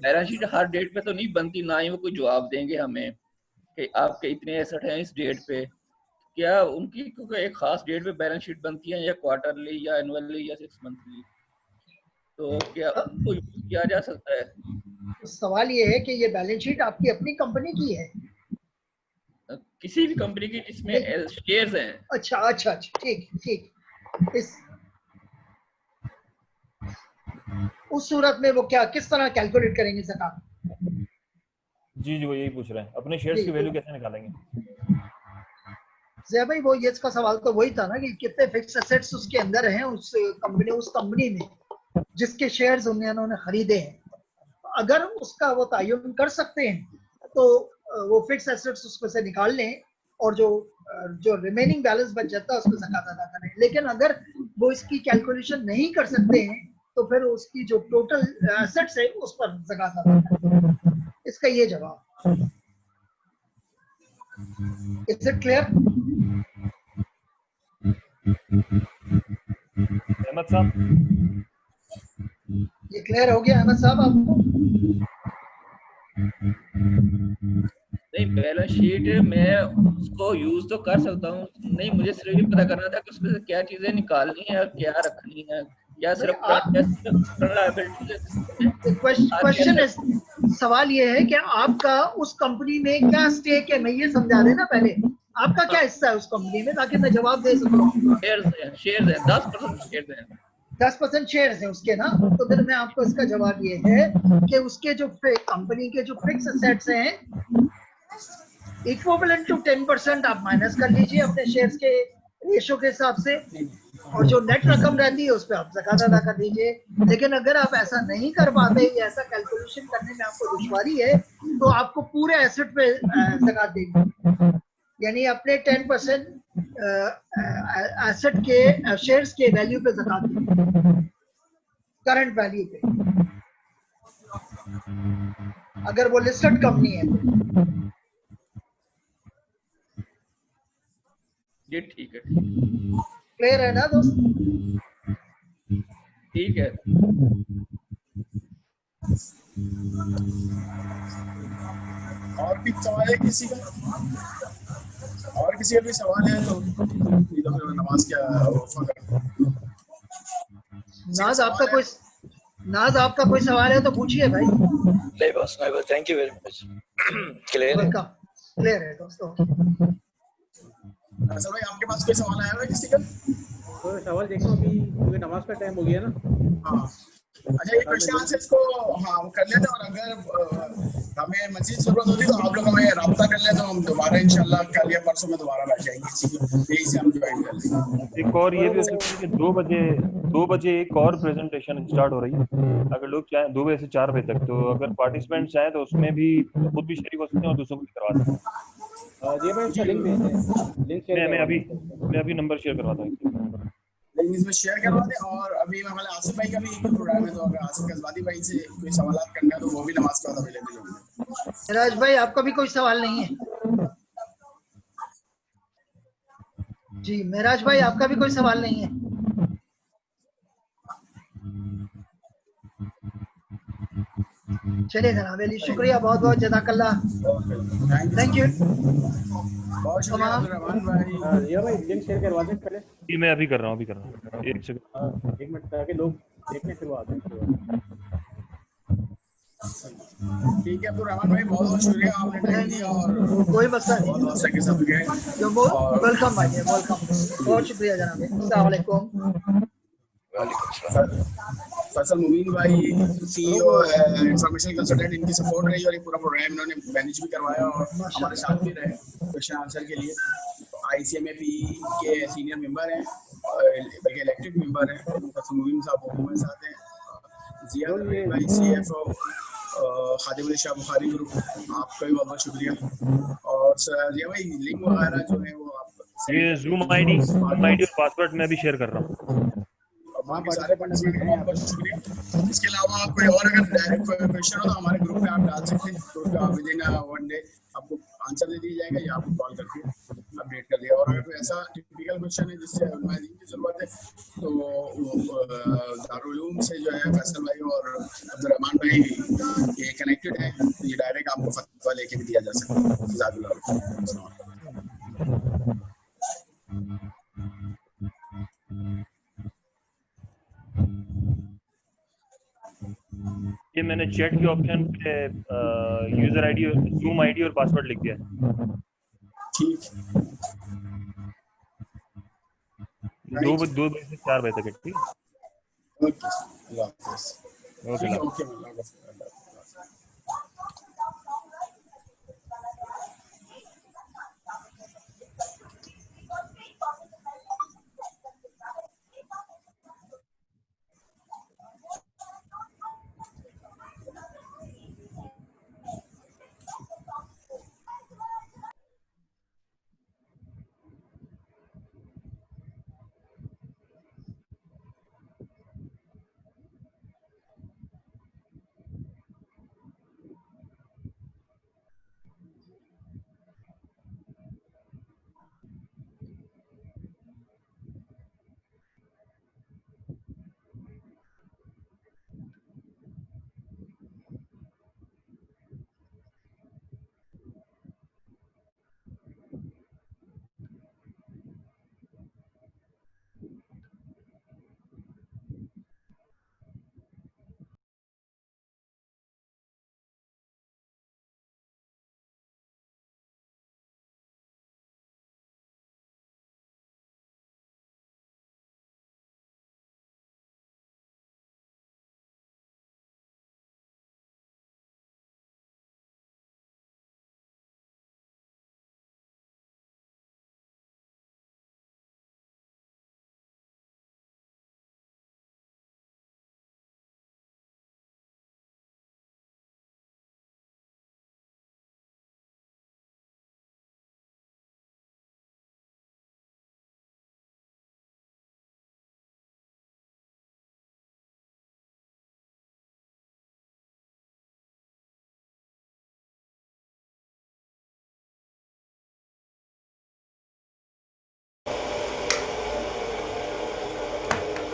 बैलेंस शीट हर डेट पे तो नहीं बनती, ना ही वो कोई जवाब देंगे हमें कि आपके इतने एसेट हैं इस डेट पे। क्या उनकी क्योंकि एक खास डेट पे बैलेंस शीट बनती है, या क्वार्टरली या एनुअली या 6 मंथली, तो क्या उनको यूज किया जा सकता है? तो सवाल ये है कि ये बैलेंस शीट आपकी अपनी कंपनी की है? किसी भी कंपनी की जिसमें शेयर्स हैं। अच्छा, ठीक। उस सूरत में वो क्या किस तरह कैलकुलेट करेंगे ज़कात? जी वो यही पूछ रहे हैं, अपने शेयर्स की वैल्यू कैसे निकालेंगे? ज़ैब भाई, वो ये इसका सवाल तो वही था ना कि कितने फिक्स एसेट्स उसके अंदर हैं उस कंपनी में जिसके शेयर्स उन्होंने खरीदे हैं। अगर उसका वो तयन कर सकते हैं तो वो फिक्स एसेट्स उसको से निकाल लें और जो रिमेनिंग बैलेंस बच जाता है उसको ज़कात अदा करें। लेकिन अगर वो इसकी कैलकुलेशन नहीं कर सकते हैं तो फिर उसकी जो टोटल एसेट्स है उस पर ज़कात अदा करें। इसका ये जवाब। Is it clear? अहमद साहब, ये क्लियर हो गया अहमद साहब आपको? नहीं, बैलेंस शीट मैं उसको यूज तो कर सकता हूँ, नहीं मुझे सिर्फ ये पता करना था कि उसमें से क्या चीजें निकालनी है, क्या रखनी है, या सिर्फ क्वेश्चन है। सवाल ये है कि आपका उस कंपनी में क्या स्टेक है, मैं ये समझा देना पहले, आपका क्या हिस्सा है उस कंपनी में ताकि मैं जवाब दे सकूं। शेयर्स है 10% शेयर्स हैं, 10% शेयर्स हैं उसके ना। तो फिर मैं आपको इसका जवाब ये है कि उसके जो कंपनी के जो फिक्स एसेट्स हैं इक्विवेलेंट टू 10% आप माइनस कर लीजिए अपने शेयर्स के रेशो के हिसाब से, और जो नेट रकम रहती है उस पर आप ज़कात अदा कर दीजिए। लेकिन अगर आप ऐसा नहीं कर पाते या ऐसा कैलकुलेशन करने में आपको दुश्वारी है तो आपको पूरे एसेट पे ज़कात देनी, यानी अपने 10% एसेट के शेयर्स के वैल्यू पे ज़कात देनी, करंट वैल्यू पे, अगर वो लिस्टेड कंपनी है तो। जी ठीक है, क्लियर है ना दोस्त? ठीक है। और भी सवाल है किसी का? और किसी का भी सवाल है तो नमाज क्या? नाज आपका कोई सवाल है तो पूछिए भाई। नहीं बस thank you very much. Clear है दोस्तों। असल भाई आपके पास कोई सवाल आया है किसी का? कोई सवाल देखो, अभी क्योंकि नमाज का टाइम हो गया ना। हाँ, अच्छा ये क्वेश्चन आंसर इसको हम कर लेते हैं, और अगर हमें मजीद जरूरत होती तो आप लोग हमें राब्ता कर लें तो हम दोबारा इंशाल्लाह कल या परसों में दोबारा बैठ जाएंगे, यही से हम ज्वाइन कर लेंगे। एक और ये भी हो सकता है कि 2 बजे एक और प्रेजेंटेशन स्टार्ट हो रही है, अगर लोग चाहें 2 बजे से 4 बजे तक, तो अगर पार्टिसिपेंट्स चाहें तो उसमें भी खुद भी शरीक हो सकते हैं और दूसरों को भी करवा सकते हैं। जी मैं इसका लिंक भेज दें, लिंक शेयर मैं अभी नंबर शेयर करवाता हूँ। इसमें शेयर करवा दें। और अभी हमारे आसिफ भाई का भी एक प्रोग्राम है, तो अगर आसिफ गजवादी भाई से कोई सवाल करना है तो वो भी नमाज के बाद अवेलेबल होंगे। राज भाई आपका भी कोई सवाल नहीं है? जी महराज भाई आपका भी कोई सवाल नहीं है? चलिए जनाब अली, शुक्रिया, बहुत बहुत जज़ाकल्लाह, थैंक यू। बहुत शुक्रिया अब्दुल रहमान भाई। ये भाई लिंक शेयर करवा दें पहले। जी मैं अभी कर रहा हूँ, एक सेकंड। 1 मिनट ताकि लोग देखने शुरुआत करें। ठीक है अब्दुल रहमान भाई, बहुत बहुत शुक्रिया, आपने टाइम दिया और कोई मसला नहीं, बहुत के साथ गए। वेलकम भाई, वेलकम, बहुत शुक्रिया जनाब। अस्सलाम वालेकुम। फैसल मुबीन भाई CEO इंफॉर्मेशन कंसल्टेंट, इनकी सपोर्ट रही और ये पूरा प्रोग्राम इन्होंने मैनेज भी करवाया और हमारे साथ भी रहे क्वेश्चन आंसर के लिए। ICMAP के सीनियर मेंबर हैं, बल्कि इलेक्टेड मेंबर हैं। फैसल मुबीन साहब वो हमारे साथ हैं। जिया भाई CFO खादिम अली शाह बुखारी ग्रुप, आपका भी बहुत बहुत शुक्रिया। और जिया भाई लिंक वगैरह जो है वो आप ये Zoom ID और पासवर्ड मैं भी शेयर कर रहा हूँ। बाकी सारे पार्टिसिपेंट का बहुत शुक्रिया। इसके अलावा कोई और अगर डायरेक्ट क्वेश्चन हो तो हमारे ग्रुप में आप डाल सकते हैं, तो विद इन 1 डे आपको आंसर दे दिया जाएगा या आपको कॉल करके अपडेट कर दिया। और अगर कोई ऐसा टिपिकल क्वेश्चन है जिससे ऑर्गेनाइजिंग की जरूरत है तो दारुल उलूम से जो है फैसल भाई और अब्दुल रहमान भाई ये कनेक्टेड है, तो ये डायरेक्ट आपको फतवा लेके भी दिया जा सकता है। जज़ाकुल्लाह। ये मैंने चैट के ऑप्शन पे यूजर आईडी, Zoom ID और पासवर्ड लिख दिया है। ठीक, 2 बजे से 4 बजे तक है, ठीक है? ओके, अल्लाह हाफ़िज़। ओके।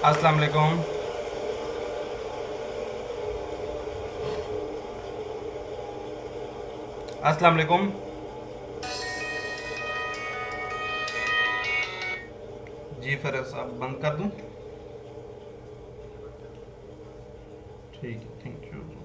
अस्सलाम वालेकुम। अस्सलाम वालेकुम। जी फिर अब बंद कर दूं? ठीक है, थैंक यू।